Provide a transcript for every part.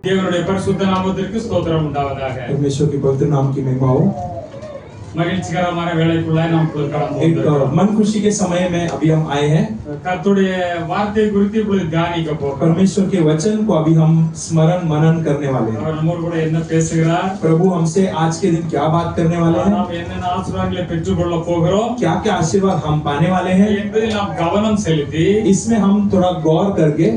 தேவனுடைய பரிசுத்த நாமத்திற்கு ஸ்தோத்திரம் உண்டாவதாக. परमेश्वर के पवित्र नाम की महिमा हो। மகிழ்ச்சிகரமான வேளைக்குள்ளாய் நாம் கடந்து एक வந்திருக்கிறோம். मन खुशी के समय में अभी हम आए हैं। கர்த்தருடைய வார்த்தை குறித்து இப்பொழுது தியானிக்க போகிறோம். परमेश्वर के वचन को अभी हम स्मरण मनन करने वाले हैं। அவர் நம்மோடு கூட என்ன பேசுகிறார், प्रभु हमसे आज के दिन क्या बात करने वाले हैं, நாம் என்னென்ன ஆசீர்வாதங்களை பெற்றுக்கொள்ள போகிறோம் क्या क्या आशीर्वाद हम पाने वाले हैं, என்பதில் நாம் கவனம் செலுத்தி इसमें हम थोड़ा गौर करके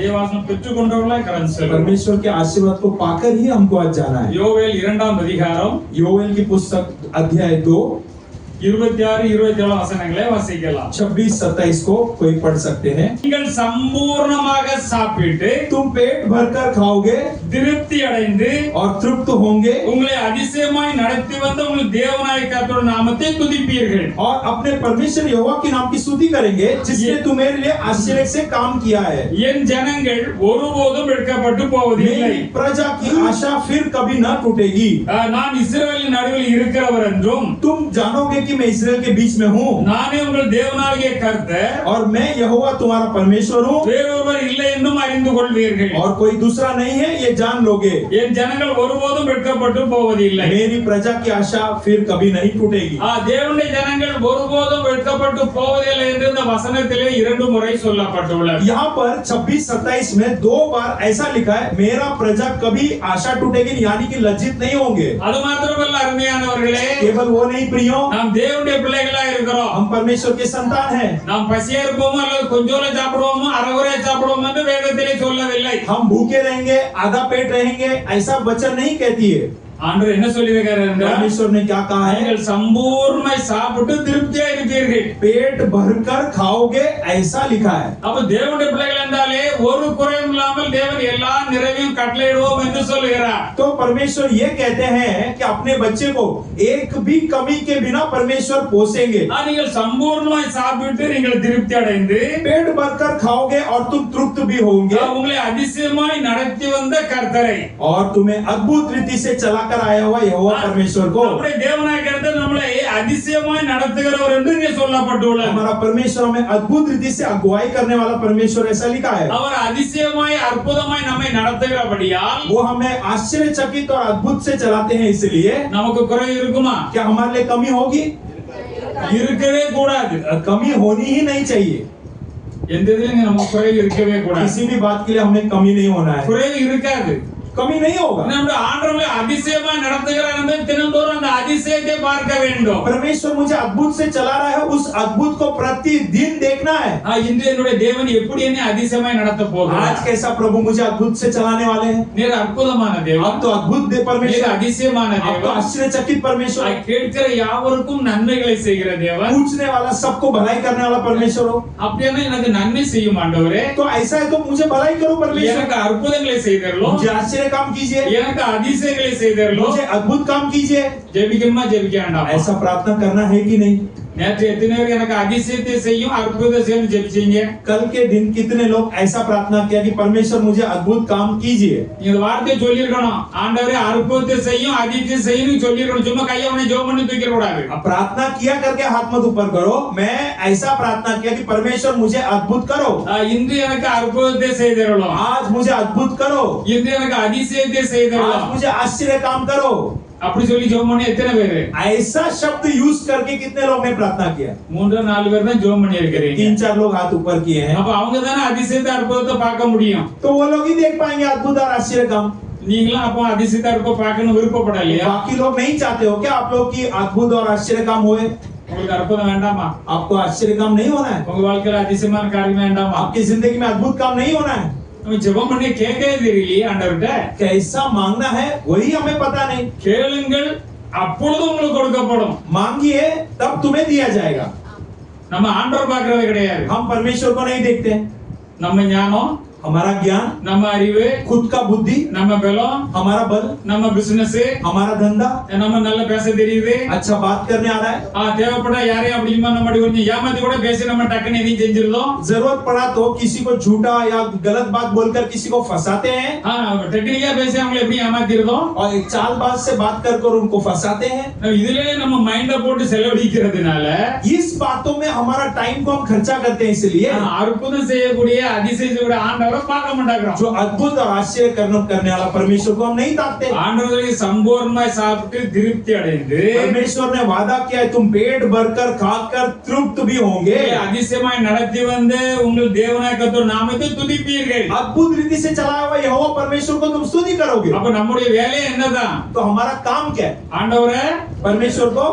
தேவாசனம் பெற்றுக்கொண்டவர்களாய் கடந்து செல்வோம். परमेश्वर के आशीर्वाद को पाकर ही हमको आज जाना है। யோவேல் 2ஆம் அதிகாரம் योवेल की पुस्तक अध्याय 2 26-27 வசனங்களை வாசிக்கலாம். 26-27 को कोई पढ़ सकते हैं। நீங்கள் சம்பூர்ணமாக சாப்பிட்டு तुम पेट भरकर खाओगे திருப்தி அடைந்து और तृप्त होंगे உங்களை அதிசயமாய் நடத்தி வந்த உங்கள் தேவனாய கர்த்தருடைய நாமத்தை துதிப்பீர்கள். और अपने परमेश्वर यहोवा के नाम की स्तुति करेंगे जिसने तुम्हारे लिए आश्चर्य से काम किया है। என் ஜனங்கள் ஒருபோதும் வெட்கப்பட்டு போவதில்லை. मेरी प्रजा की आशा फिर कभी न टूटेगी। நான் இஸ்ரவேலின் நடுவில் இருக்கிறவர் என்றும் तुम जानोगे कि मैं इस्राएल के बीच में हूँ நானே உங்கள் தேவனாகிய கர்த்தர், और मैं यहोवा तुम्हारा परमेश्वर हूँ வேறொருவர் இல்லை என்றும் அறிந்து கொள்வீர்கள். और कोई दूसरा नहीं है ये जान लोगे। என் ஜனங்கள் ஒருபோதும் வெட்கப்பட்டு போவதில்லை. मेरी प्रजा की आशा फिर कभी नहीं टूटेगी। தேவனுடைய ஜனங்கள் ஒருபோதும் வெட்கப்பட்டு போவதில்லை என்று இந்த வசனத்திலே 2 முறை சொல்லப்பட்டுள்ளது. यहाँ पर 26-27 में 2 बार ऐसा लिखा है, मेरा प्रजा कभी आशा टूटेगी यानी कि लज्जित नहीं होंगे। அது மாத்திரமல்ல அருமையானவர்களே, केवल वो नहीं प्रियो, நாம் தேவனுடைய பிள்ளைகளா இருக்கிறோம். हम परमेश्वर के संतान हैं। நாம் பசியா இருப்போமோ அல்லது கொஞ்சோல சாப்பிடுவோமோ அரைகுறையா சாப்பிடுவோமோ என்று வேதத்திலே சொல்லவில்லை. हम भूखे रहेंगे आधा पेट रहेंगे ऐसा वचन नहीं कहती है। ஆண்டவர் என்ன சொல்லியிருக்காரு என்றால், परमेश्वर ने क्या कहा है, நீங்கள் சம்பூர்ணமாய் சாப்பிட்டு திருப்தியா இருப்பீர்கள். पेट भरकर खाओगे ऐसा लिखा है। அப்ப தேவனுடைய பிள்ளைகள் என்றாலே ஒரு குறையும் இல்லாமல் தேவன் எல்லா நிறைவையும் கட்டளையிடுவோம் என்று சொல்லுகிறார். तो परमेश्वर ये कहते हैं कि अपने बच्चे को एक भी कमी के बिना परमेश्वर पोसेंगे। நீங்கள் சம்பூர்ணமாய் சாப்பிட்டு நீங்கள் திருப்தி அடைந்து पेट भरकर खाओगे और तुम तृप्त भी होंगे உங்களை அதிசயமாய் நடத்தி வந்த கர்த்தரை, और तुम्हें अद्भुत रीति से चलाकर आया हुआ यहोवा परमेश्वर को, நம்முடைய தேவனாகிய கர்த்தர் நம்மளை அதிசயமாய் நடத்துகிறவர் என்று இங்கே சொல்லப்பட்டுள்ளது. हमारा परमेश्वर हमें अद्भुत रीति से अगुवाई करने वाला परमेश्वर ऐसा लिखा है। அவர் அதிசயமாய் அற்புதமாய் நம்மை நடத்துகிறபடியால் वो हमें आश्चर्यचकित और अद्भुत से चलाते हैं, इसलिए நமக்கு குறை இருக்குமா? क्या हमारे लिए कमी होगी? இருக்கவே கூடாது. कमी होनी ही नहीं चाहिए। எந்த இதுலயும் நமக்கு குறை இருக்கவே கூடாது. किसी भी बात के लिए हमें कमी नहीं होना है, குறை இருக்காது. कमी नहीं होगा। நம்முடைய ஆண்டவரை அதிசயமா நடத்துகிறார் என்று தினந்தோறும் அந்த அதிசயத்தை பார்க்க வேண்டும். परमेश्वर मुझे अद्भुत से चला रहा है, उस अद्भुत को प्रतिदिन देखना है। இன்று என்னுடைய தேவன் எப்படி என்னை அதிசயமாய் நடத்த போகிறார்? आज कैसा प्रभु मुझे अद्भुत से चलाने वाले हैं। நீர் அற்புதமான தேவன், अब तो अद्भुत நீர் परमेश्वर, அதிசயமான अब तो தேவன், आश्चर्यचकित परमेश्वर, கேட்கிற யாவருக்கும் நன்மைகளை செய்கிற தேவன். पूछने वाला सबको भलाई करने वाला परमेश्वर हो। அப்படின்னா எனக்கு நன்மை செய்யும் ஆண்டவரே, तो ऐसा है तो मुझे भलाई करो परमेश्वर, எனக்கு அற்புதங்களை செய்தரலும், मुझे आश्चर्य काम कीजिए, எனக்கு அதிசயங்களை செய்தரலும். मुझे अद्भुत काम कीजिए। ஜெபிக்கணுமா ஜெபிக்க வேண்டாமா? ऐसा प्रार्थना करना है कि नहीं? நேற்று எத்தனை பேர் எனக்கு அதிசயத்தை செய்யும் அற்புதத்தை செய்யும் ஜெபிச்சீங்க? कल के दिन कितने लोग ऐसा प्रार्थना किया कि परमेश्वर मुझे अद्भुत काम कीजिए? இந்த வார்த்தையை சொல்லிருக்கணும், ஆண்டவரே அற்புதத்தை செய்யும் அதிசயம் செய்யும் சொல்லிருக்கணும். சும்மா கையை உடனே ஜெபம் பண்ணி தூக்கிட கூடாது. अब प्रार्थना किया करके हाथ मत ऊपर करो। मैं ऐसा प्रार्थना किया कि परमेश्वर मुझे अद्भुत करो, இன்று எனக்கு அற்புதத்தை செய்தரலும், आज मुझे अद्भुत करो, இன்று எனக்கு அதிசயத்தை செய்தரலும். आज मुझे आश्चर्य काम करो। அப்படி சொல்லி ஜெபம் பண்ணி எத்தனை பேரு? ऐसा शब्द यूज करके कितने लोग ने प्रार्थना किया? 3-4 பேர் தான் ஜெபம் பண்ணி இருக்கிறீங்க. 3-4 लोग हाथ ऊपर किए हैं। அப்ப அவங்க தானே அதிசயத்தை அற்புதத்தை பார்க்க முடியும். तो वो लोग ही देख पाएंगे अद्भुत और आश्चर्य काम। நீங்களும் அப்போ அதிசயத்தை அற்புதம் பார்க்கணும் விருப்பப்படலையா? बाकी लोग नहीं चाहते हो क्या आप लोग की अद्भुत और आश्चर्य काम होए? உங்களுக்கு अற்புதம் வேண்டாமா? आपको आश्चर्य काम नहीं होना है? உங்க வாழ்க்கையில அதிசயமான காரியம் வேண்டாமா? आपकी जिंदगी में अद्भुत काम नहीं होना है? நம்ம ஜெபம் பண்ணி கேட்கவே தெரியலையே ஆண்டவர்கிட்ட. कैसा मांगना है वही हमें पता नहीं। கேளுங்கள் அப்பொழுது உங்களுக்கு கொடுக்கப்படும். मांगिए तब तुम्हें दिया जाएगा। நம்ம ஆண்டவர் பார்க்கறது கிடையாது. हम परमेश्वर को नहीं देखते। நம்ம ஞானம், हमारा ज्ञान, நம்ம அறிவு, खुद का बुद्धि, நம்ம பலம், हमारा बल, நம்ம பிசினஸ், हमारा धंधा, நம்ம நல்ல பேச தெரியுது, अच्छा बात करने आ रहा है, தேவைப்பட யாரையும் அப்படி நம்ம கொஞ்சம் ஏமாத்தி கூட பேசி நம்ம டக்குன்னு எதையும் செஞ்சிருந்தோம். जरूरत पड़ा तो किसी को झूठा या गलत बात बोलकर किसी को फंसाते हैं, டெக்னிக்கா பேசி அவங்களை எப்படி ஏமாத்திருந்தோம், और एक चालबाज से बात कर उनको फंसाते हैं। இதுலயே நம்ம மைண்ட போட்டு செலவழிக்கிறதுனால इस बातों में हमारा टाइम को हम खर्चा करते हैं, इसलिए அற்புதம் செய்யக்கூடிய அதிசயம் செய்யக்கூடிய ஆண்டவர் ஆண்டவரை பார்க்க மாட்டாங்க. जो अद्भुत और आश्चर्य करने वाला परमेश्वर को हम नहीं ताकते। ஆண்டவரை சம்பூர்ணமாய் சாப்பிட்டு திருப்தி அடைந்து परमेश्वर ने वादा किया है तुम पेट भरकर खाकर तृप्त भी होंगे, அதிசயமாய் நடத்தி வந்து உங்கள் தேவனாய கர்த்தர் நாமத்தை துதிப்பீர்கள். अद्भुत रीति से चलाया हुआ यहोवा परमेश्वर को तुम स्तुति करोगे। அப்ப நம்முடைய வேலை என்னதான்? तो हमारा काम क्या है? ஆண்டவரை परमेश्वर को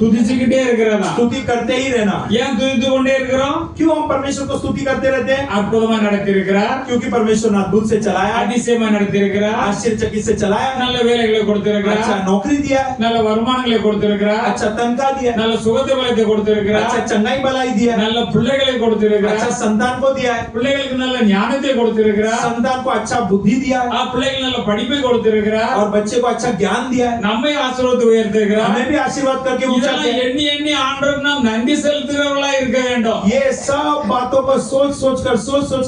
துதிச்சுக்கிட்டே இருக்கிறதா? स्तुति करते ही रहना। ஏன் துதித்து கொண்டே இருக்கிறோம்? क्यों हम परमेश्वर को स्तुति करते रहते हैं? அற்புதமாய் நடத்தி இருக்கிறார், क्योंकि परमेश्वर ने अद्भुत से चलाया, அதிசயமாய் நடத்தி இருக்கிறார், आश्चर्यचकित से चलाया, நல்ல வேலைகளை கொடுத்திருக்கிறார், अच्छा नौकरी दिया है, நல்ல வருமானங்களை கொடுத்திருக்கிறார், अच्छा तनख्वाह दिया है, நல்ல சுகத்த பலத்தை கொடுத்திருக்கிறார், अच्छा चंगाई भलाई दिया है, நல்ல பிள்ளைகளை கொடுத்திருக்கிறார், अच्छा संतान को दिया है, பிள்ளைகளுக்கு நல்ல ஞானத்தை கொடுத்திருக்கிறார், संतान को अच्छा बुद्धि दिया है, பிள்ளைகள் நல்ல படிப்பை கொடுத்திருக்கிறார், और बच्चे को अच्छा ज्ञान दिया है, நம்மை ஆசீர்வாதத்தை உயர்த்திருக்கிறார். हमें भी आशीर्वाद करके ऊंचा இதெல்லாம் किया है। எண்ணி எண்ணி ஆண்டவருக்கு நாம் நன்றி செலுத்துகிறவர்களா இருக்க வேண்டும். ये सब बातों पर सोच सोच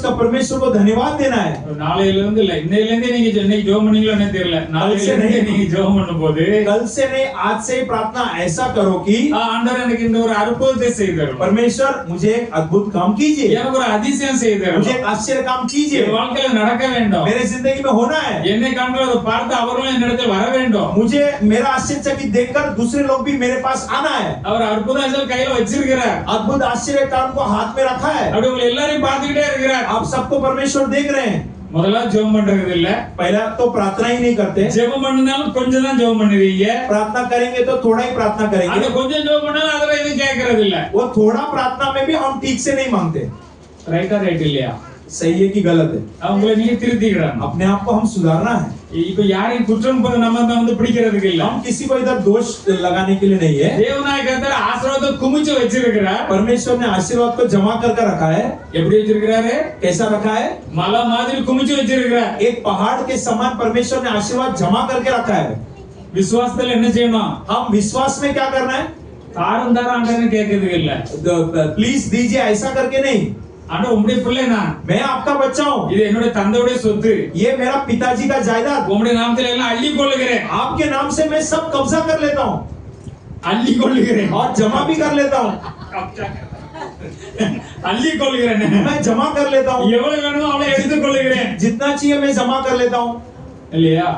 कर परमेश्वर को धन्यवाद देना है। நாளையில இருந்து இல்ல, இன்னையில இருந்தே நீங்க இன்னைக்கு ஜெபம் பண்ணீங்களோ என்ன தெரியல, நாளையில இருந்தே நீங்க ஜெபம் பண்ணும்போது कल से नहीं आज से ही प्रार्थना ऐसा करो कि ஆண்டவர் எனக்கு இந்த ஒரு அற்புதத்தை செய்தார், परमेश्वर मुझे एक अद्भुत काम कीजिए, எனக்கு ஒரு அதிசயம் செய்தார், मुझे एक आश्चर्य काम कीजिए, என் வாழ்க்கையில நடக்க வேண்டும், मेरे जिंदगी में होना है, என்னை கண்டு அதை பார்த்து அவர்களும் என்னிடத்தில் வர வேண்டும், मुझे मेरा आश्चर्यचकित देखकर दूसरे लोग भी मेरे पास आना है। அவர் அற்புதம் கையில வச்சிருக்கிறார், अद्भुत आश्चर्य काम को हाथ में रखा है, அப்படி உங்களை எல்லாரையும் பார்த்துக்கிட்டே இருக்கிறார். आप सबको परमेश्वर देख रहे हैं। முதல்ல ஜெபம் பண்றது இல்ல, पहला तो प्रार्थना ही नहीं करते, ஜெபம் பண்ணாலும் கொஞ்சம் தான் ஜெபம் பண்ணுவீங்க, प्रार्थना करेंगे तो थोड़ा ही प्रार्थना அந்த करेंगे, கொஞ்சம் ஜெபம் பண்ணாலும் அதுல எதுவும் கேட்கறது இல்ல. वो थोड़ा प्रार्थना में भी हम ठीक से नहीं मांगते। ரைட்டா ரைட் இல்லையா? सही है कि गलत है? அவங்களை நீங்க திருத்திக்கிறாங்க. अपने आप को हम सुधारना है। இப்ப யாரையும் குற்றம் நம்ம வந்து பிடிக்கிறதுக்கு இல்ல, हम किसी को इधर दोष लगाने के लिए नहीं है। தேவனாய கர்த்தர் ஆசீர்வாதத்தை குமிச்சு வச்சிருக்கிறார். परमेश्वर ने आशीर्वाद को जमा कर रखा है। எப்படி வச்சிருக்கிறாரு? कैसा रखा है? மலை மாதிரி குமிச்சு வச்சிருக்கிறார். एक पहाड़ के समान परमेश्वर ने आशीर्वाद जमा करके रखा है। விசுவாசத்துல என்ன செய்யணும்? हम विश्वास में क्या करना है? தாரம் தாரம் ஆண்டவரே கேட்கிறதுக்கு இல்ல, प्लीज दीजिए ऐसा करके नहीं। ஆண்டவர் உம்முடைய பிள்ளை நான், मैं आपका बच्चा हूँ, இது என்னுடைய தந்தையுடைய சொத்து, ये मेरा पिताजी का जायदाद, உம்முடைய நாமத்துல எல்லாம் அள்ளி கொள்ளுகிறேன், आपके नाम से मैं सब कब्जा कर लेता हूँ அள்ளி கொள்ளுகிறேன், और जमा भी कर लेता हूँ। அள்ளி கொள்ளுகிறேன், मैं जमा कर लेता हूँ, எவ்வளவு வேணுமோ அவ்வளவு எடுத்துக் கொள்ளுகிறேன், जितना चाहिए मैं जमा कर लेता हूँ। இல்லையா?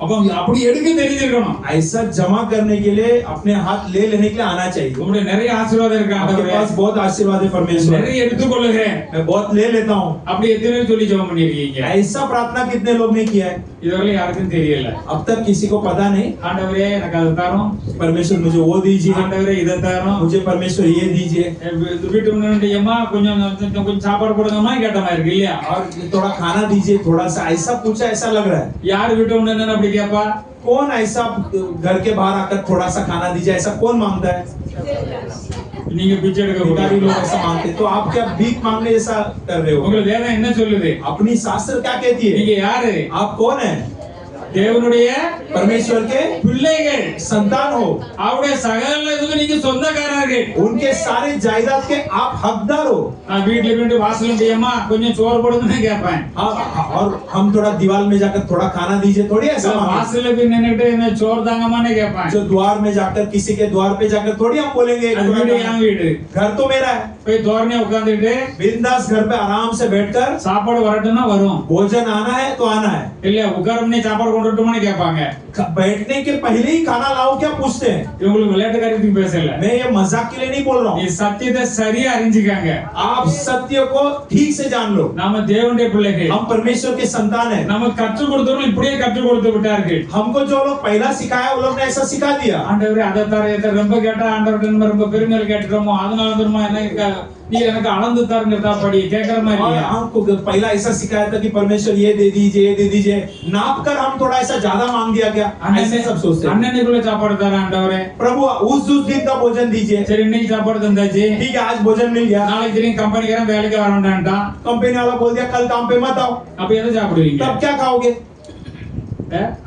அப்ப அப்படி எடுக்க தெரிஞ்சிருக்கணும். ऐसा जमा करने के लिए अपने हाथ ले लेने के लिए आना चाहिए। உங்களுடைய நிறைய ஆசீர்வாதம் இருக்கு आपके ஆண்டவரே, पास बहुत आशीर्वाद है परमेश्वर, நிறைய எடுத்துக் கொள்ளுகிறேன். मैं बहुत ले लेता हूँ। அப்படி எத்தனை பேர் சொல்லி ஜெபம் பண்ணிருக்கீங்க? ऐसा प्रार्थना कितने लोग ने किया है? இதுவரை யாருக்கும் தெரியல. अब तक किसी को पता नहीं। ஆண்டவரே எனக்கு அதை தரும், परमेश्वर मुझे वो दीजिए, ஆண்டவரே இதை தரும், मुझे परमेश्वर ये दीजिए, வீட்டு முன்னாடியம்மா கொஞ்சம் கொஞ்சம் சாப்பாடு கொடுங்கம்மா கேட்ட மாதிரி இருக்கு இல்லையா? और थोड़ा खाना दीजिए, थोड़ा सा ऐसा पूछा, ऐसा लग रहा है। யார் வீட்டு முன்னாடி அப்படி கேப்பா? कौन ऐसा घर के बाहर आकर थोड़ा सा खाना दीजिए, ऐसा कौन मांगता है? நீங்க பிச்சை எடுக்க भिखारी लोग கூடாது. ऐसा मांगते हैं। तो आप क्या भीख मांगने जैसा कर रहे हो? உங்களுக்கு வேதம் என்ன சொல்லுது? अपनी शास्त्र क्या कहती है? நீங்க யாரு? आप कौन है? தேவனுடைய परमेश्वर के பிள்ளைகள், संतान हो, அவருடைய சகல இதுக்கு நீங்க சொந்தக்காரர்கள். उनके सारे जायदाद के आप हकदार हो। நான் வீட்டுல போயிட்டு வாசல் அம்மா கொஞ்சம் சோறு போடுங்கன்னு கேட்பேன். और हम थोड़ा दीवार में जाकर थोड़ा खाना दीजिए, थोड़ी ऐसा मांगे। வாசல்ல போய் நின்னுட்டு என்ன சோறு தாங்கம்மான்னு கேட்பேன். जो द्वार में जाकर किसी के द्वार पे जाकर थोड़ी हम बोलेंगे அது வீடு என் வீடு. घर तो मेरा है। போய் தோரணையா உட்கார்ந்துட்டு बिंदास घर पे आराम से बैठकर சாப்பாடு வரட்டும்னா வரும், भोजन आना है तो आना है। இல்ல உட்கார்ந்தே சாப்பாடு கொண்டு வரட்டுமான்னு கேட்பாங்க. बैठने के पहले ही खाना लाओ क्या पूछते हैं? இவங்களுக்கு விளையாட்டு காரியத்துக்கு பேசல, मैं ये मजाक के लिए नहीं बोल रहा நீ हूँ। சத்தியத்தை சரியா அறிஞ்சுக்காங்க. आप सत्य को ठीक से जान लो। நாம தேவனுடைய பிள்ளைகள், हम परमेश्वर के संतान हैं। நமக்கு கற்றுக் கொடுத்தவர்கள் இப்படியே கற்றுக் கொடுத்து விட்டார்கள். हमको जो लोग पहला सिखाया वो लोग ने ऐसा सिखा दिया। ஆண்டவரே அதை தர இதை ரொம்ப கேட்டா ஆண்டவர்கிட்ட நம்ம ரொம்ப பெருமையில கேட்டுறோமோ அதனால வந்துருமா என்ன நீ எனக்கு அளந்து தருங்கிறதா படி கேட்கற மாதிரி और இல்லையா? हमको पहला ऐसा सिखाया था कि परमेश्वर ये दे दीजिए, नाप कर हम थोड़ा ऐसा ज्यादा मांग दिया क्या? ऐसे सब सोचते हैं। அண்ணனுக்குள்ள சாப்பாடு தர ஆண்டவரே, प्रभु उस दिन का भोजन दीजिए। சரி இன்னைக்கு சாப்பாடு தந்தாச்சு, ठीक है आज भोजन मिल गया। நாளைக்கு தெரியும் கம்பெனிக்காரன் வேலைக்கு வரண்டான்ட்டான், कंपनी वाला बोल दिया कल काम पे मत आओ, அப்ப எதை சாப்பிடுவீங்க? तब क्या खाओगे?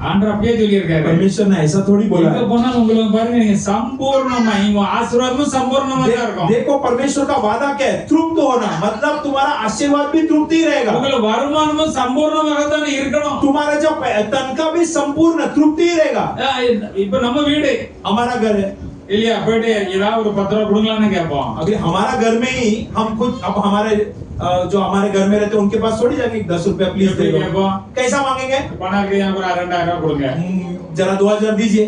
ஆண்டவர் அப்படியே சொல்லி இருக்காரு. परमेश्वर ने ऐसा थोड़ी बोला எங்க है। போனாலும் உங்களுக்கு பாருங்க நீங்க சம்பூர்ணமா இங்க ஆசீர்வாதமும் சம்பூர்ணமா தான் இருக்கும். देखो परमेश्वर का वादा क्या है? तृप्त होना, मतलब तुम्हारा आशीर्वाद भी तृप्ति रहेगा, உங்களுக்கு வருமானமும் சம்பூர்ணமாக தான் இருக்கணும். तुम्हारा जो तनख्वाह भी संपूर्ण तृप्ति रहेगा। இப்ப நம்ம வீடு हमारा घर है, இல்லையா போயிட்டு ஏதாவது ஒரு 10 ரூபா கொடுங்களான்னு கேட்போம். अभी हमारा घर में ही हम खुद अब हमारे जो हमारे घर में रहते हैं उनके पास थोड़ी जाके 10 रुपया प्लीज दे दो, कैसा मांगेंगे? பணம் இருக்கு எனக்கு ஒரு 2000 ரூபாய் கொடுங்க. जरा 2000 दीजिए.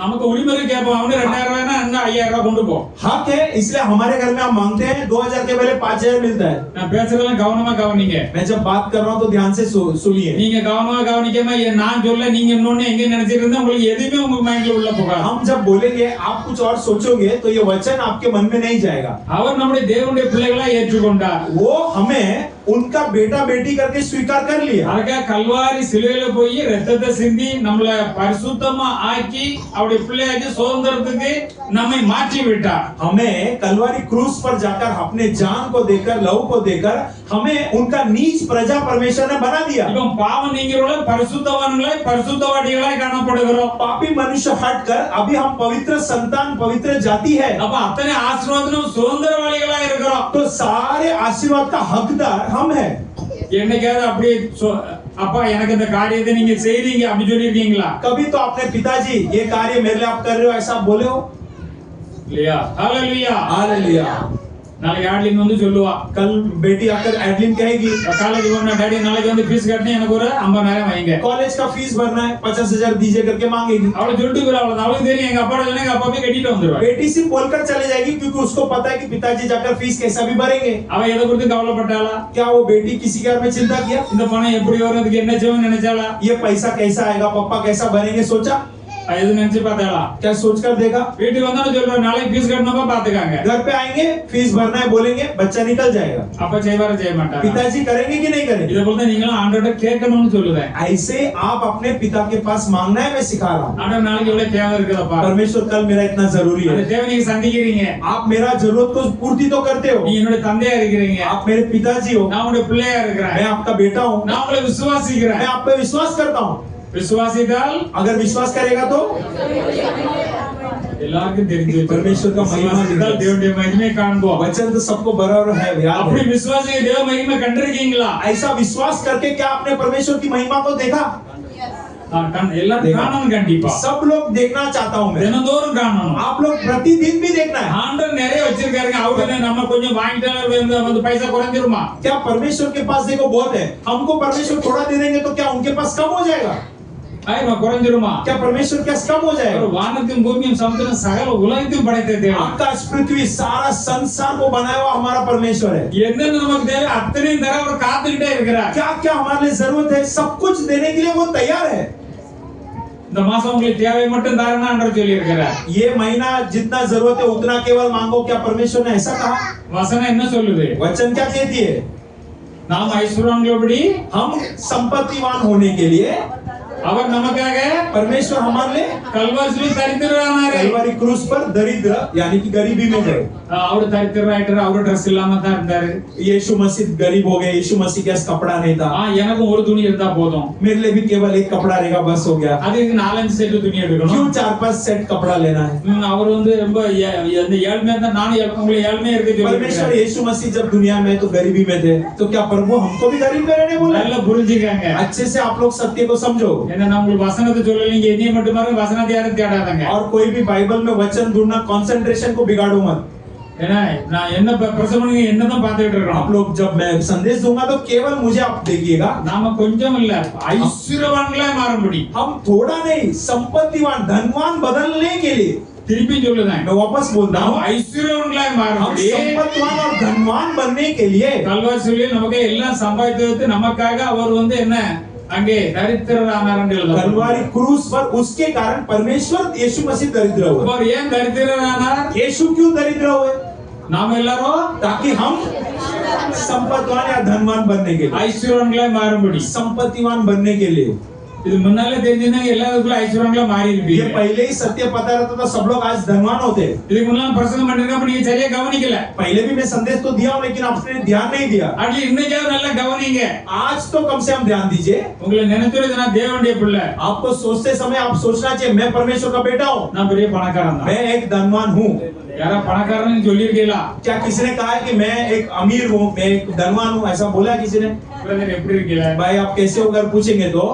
நமக்கு உரிமை கேட்போம். அவனு 2000 ரூபாய்னா இன்னும் 5000 ரூபாய் கொண்டு போ. हक है, इसलिए हमारे घर में हम मांगते हैं 2000 के बदले 5000 मिलता है. நான் பேசுறதெல்லாம் கவனமா கவனிங்க. मैं जब बात कर रहा हूं तो ध्यान से सुनिए. நீங்க கவனமா கவனிக்காம நான் சொல்ல நீங்க இன்னொன்னு எங்க நினைச்சிட்டு இருந்தா உங்களுக்கு எதுவுமே உங்க மைண்ட்ல உள்ள போகாது. हम जब बोलेंगे आप कुछ और सोचोगे तो ये वचन आपके मन में नहीं जाएगा. அவர் நம்முடைய தேவனுடைய பிள்ளைகளா ஏற்றுக்கொண்டார். वो हमें उनका बेटा बेटी करके स्वीकार कर लिया. அதுக்காக கல்வாரி சிலுவையில போய் ரத்தத்தை சிந்தி நம்மள பரிசுத்தமா ஆக்கி அவருடைய பிள்ளையாக்கி சுதந்திரத்துக்கு நம்மை மாற்றி விட்டார். हमें कलवारी क्रूस पर जाकर अपने जान को देकर लहू को देकर हमें उनका नीच प्रजा परमेश्वर ने बना दिया. இப்போ பாவம் நீங்கிறவங்கள பரிசுத்தவான்களாய் பரிசுத்தவாடிகளாய் காணப்படுகிறோம். पापी मनुष्य हटकर अभी हम पवित्र संतान पवित्र जाति है. அப்ப அத்தனை ஆசீர்வாதமும் சுதந்திரவாளிகளா இருக்கிறோம். तो सारे आशीर्वाद का हकदार हम है. என்னைக்காவது அப்படி அப்பா எனக்கு இந்த காரியத்தை நீங்க செய்றீங்க அப்படி சொல்லிருக்கீங்களா? कभी तो अपने पिताजी ये कार्य मेरे लिए आप कर रहे हो ऐसा बोले हो? இல்லையா? ஹalleluya. हालेलुया. நாளைக்கு ஆட்லின் வந்து சொல்லுவா, कल बेटी आकर एडलिन कहेगी காலேஜ் போனா டாடி நாளைக்கு வந்து ஃபீஸ் கட்டணும் எனக்கு ஒரு 50000 வைங்க. कॉलेज का फीस भरना है 50000 दीजिए करके मांगेगी. அவளை சொல்லிட்டு போறா. அவளுக்கு தெரியும் எங்க அப்பா சொன்னா எங்க அப்பா போய் கட்டிட்டு வந்துருவா. बेटी सिर्फ बोलकर चले जाएगी क्योंकि उसको पता है कि पिताजी जाकर फीस कैसा भी भरेंगे. அவ எதை குறித்து கவலைப்பட்டாளா? क्या वो बेटी किसी के बारे में चिंता किया? இந்த பணம் எப்படி வரதுக்கு என்ன செய்யணும்னு நினைச்சாளா? ये पैसा कैसा आएगा, पापा कैसा भरेंगे सोचा? எது நினைச்சு பார்த்தாளா? क्या सोच कर देगा? வீட்டுக்கு வந்தாலும் சொல்றா நாளைக்கு ஃபீஸ் கட்டணுமா பாத்துக்காங்க. घर पे आएंगे फीस भरना है बोलेंगे बच्चा निकल जाएगा. அப்ப செய்வார செய்ய மாட்டாங்க. पिताजी करेंगे कि नहीं करेंगे? இத போல நீங்களும் ஆண்டவர்ட்ட கேட்கணும்னு சொல்லுதேன். ऐसे आप अपने पिता के पास मांगना है मैं सिखा रहा हूँ. ஆண்டவர் நாளைக்கு இவ்வளவு தேவை இருக்குதப்பா. परमेश्वर कल मेरा इतना जरूरी அந்த है. தேவை நீங்க சந்திக்கிறீங்க. आप मेरा जरूरत को पूर्ति तो करते हो. நீங்க என்னோட தந்தையா இருக்கிறீங்க. आप मेरे पिताजी हो. நான் உங்களுடைய பிள்ளையா இருக்கிறேன். मैं आपका बेटा हूँ. நான் உங்களை விசுவாசிக்கிறேன். मैं आप पे विश्वास करता हूँ. விசுவாசித்தால் अगर विश्वास करेगा तो எல்லாருக்கும் தெரிஞ்சு परमेश्वर का महिमा விசுவாசித்தால் தேவனுடைய மகிமை காண்போம். वचन तो सबको बराबर है याद அப்படி है. விசுவாசிக்க தேவ மகிமை கண்டிருக்கீங்களா? ऐसा विश्वास करके क्या आपने परमेश्वर की महिमा को देखा? எல்லாரும் காணணும் கண்டிப்பா. सब लोग देखना चाहता हूँ मैं. தினந்தோறும் காணணும். आप लोग प्रतिदिन भी देखना है. ஆண்டவர் நிறைய வச்சிருக்காருங்க. அவருக்கு நம்ம கொஞ்சம் வாங்கிட்டா வந்து பைசா குறைஞ்சிருமா? क्या परमेश्वर के पास देखो बहुत है, हमको परमेश्वर थोड़ा दे देंगे तो क्या उनके पास कम हो जाएगा? ஆயிரமா குறைஞ்சிருமா? क्या परमेश्वर के पास कम हो जाएगा? ஒரு வானத்தையும் பூமியும் சமுத்திரம் சகல உலகத்தையும் படைத்த தேவன். आकाश पृथ्वी सारा संसार को बनाया हुआ हमारा परमेश्वर है. என்னென்ன நமக்கு தேவை அத்தனையும் தர அவர் காத்துக்கிட்டே இருக்கிறார். क्या क्या हमारे लिए जरूरत है सब कुछ देने के लिए वो तैयार है. இந்த மாசம் உங்களுக்கு தேவை மட்டும் தாரேன்னு ஆண்டவர் சொல்லி இருக்கிறார். ये महीना जितना जरूरत है उतना केवल मांगो. क्या परमेश्वर ने ऐसा कहा? வசனம் என்ன சொல்லுது? वचन क्या कहती है? நாம் ஐஸ்வர்யவான்களபடி हम संपत्तिवान होने के लिए அவர் நமக்காக परमेश्वर हमारे लिए கல்வாரியிலே தரித்திரரானாரே. कलवरी क्रूस पर दरिद्र यानी कि गरीबी में गए. அவர் தரித்திரராயிட்டாரு. அவர் Dress இல்லாம தான் இருந்தாரு. यीशु मसीह गरीब हो गए. यीशु मसीह के पास कपड़ा नहीं था. எனக்கும் ஒரு துணி இருந்தா போதும். मेरे लिए भी केवल एक कपड़ा रहेगा बस हो गया. அதுக்கு 4-5 செட் துணி எடுக்கணும். क्यों 4-5 सेट कपड़ा लेना है? அவர் வந்து ரொம்ப அந்த ஏழ்மையா தான். நானும் உங்களை ஏழ்மையா இருக்க परमेश्वर சொல்லிருக்காரு. यीशु मसीह जब दुनिया में तो गरीबी में थे तो क्या प्रभु हमको भी गरीब में रहने बोला? நல்லா புரிஞ்சுக்கங்க. अच्छे से आप लोग सत्य को समझो. என்ன நான் உங்களுக்கு வசனத்தை சொல்லலீங்க. என்னைய மட்டும் பாருங்க. வசனத்தை யாரும் தேடாதங்க. और कोई भी बाइबल में वचन ढूंढना कंसंट्रेशन को बिगाड़ो मत. ஏன்னா நான் என்ன பிரசவனுக்கு என்னதான் பார்த்துட்டு இருக்கோம். आप लोग जब मैं संदेश दूंगा तो केवल मुझे आप देखिएगा. நாம கொஞ்சம் இல்ல ஐஸ்வர்யவான்களா மாறும்படி. हम थोड़ा नहीं संपत्तिवान धनवान बदलने के लिए. திருப்பி சொல்லுதேன். मैं वापस बोलता நாம हूँ ஐஸ்வர்யவான்களா हम மாறும்படி संपत्तिवान और धनवान बनने के लिए கல்வாரி சிலுவையில் நமக்கு எல்லாம் சம்பாதித்து நமக்காக அவர் வந்து என்ன அங்கே தரித்திரரானார் என்று எழுதப்பட்டிருக்கிறது. कलवारी क्रूस पर उसके कारण परमेश्वर यीशु मसीह दरिद्र हुए. அவர் ஏன் தரித்திரரானார்? यीशु क्यों दरिद्र हुए? நாம எல்லாரும் ताकि हम संपत्तिवान या धनवान बनने के लिए, ஐஸ்வர்யவான்களா மாறும்படி. संपत्तिवान बनने के लिए. இது முன்னாலே தெரிஞ்சிருந்தா எல்லாருக்குள்ள ஐஸ்வர்யவான்களா மாறி ये இருப்பீங்க. पहले ही सत्य पता रहता तो सब लोग आज धनवान होते. இதுக்கு முன்னால பிரசங்கம் பண்ணிருக்கா அப்ப நீங்க சரியா கவனிக்கல. पहले भी मैं संदेश तो दिया हूं लेकिन आपने ध्यान नहीं दिया. அப்படி இன்னைக்காவது நல்லா கவனிங்க. आज तो कम से कम ध्यान दीजिए. உங்களை நினைச்சுறது நான் தேவனுடைய பிள்ளை. आपको सोचते समय आप सोचना चाहिए मैं परमेश्वर का बेटा हूँ. நான் பெரிய பணக்காரன் தான். मैं एक धनवान हूँ. யாரா பணக்காரன்னு சொல்லிருக்கீங்களா? क्या किसी ने कहा है कि मैं एक अमीर हूँ, मैं एक धनवान हूँ, ऐसा बोला है किसी ने? பிரதர் எப்படி இருக்கீங்க भाई आप कैसे हो अगर पूछेंगे तो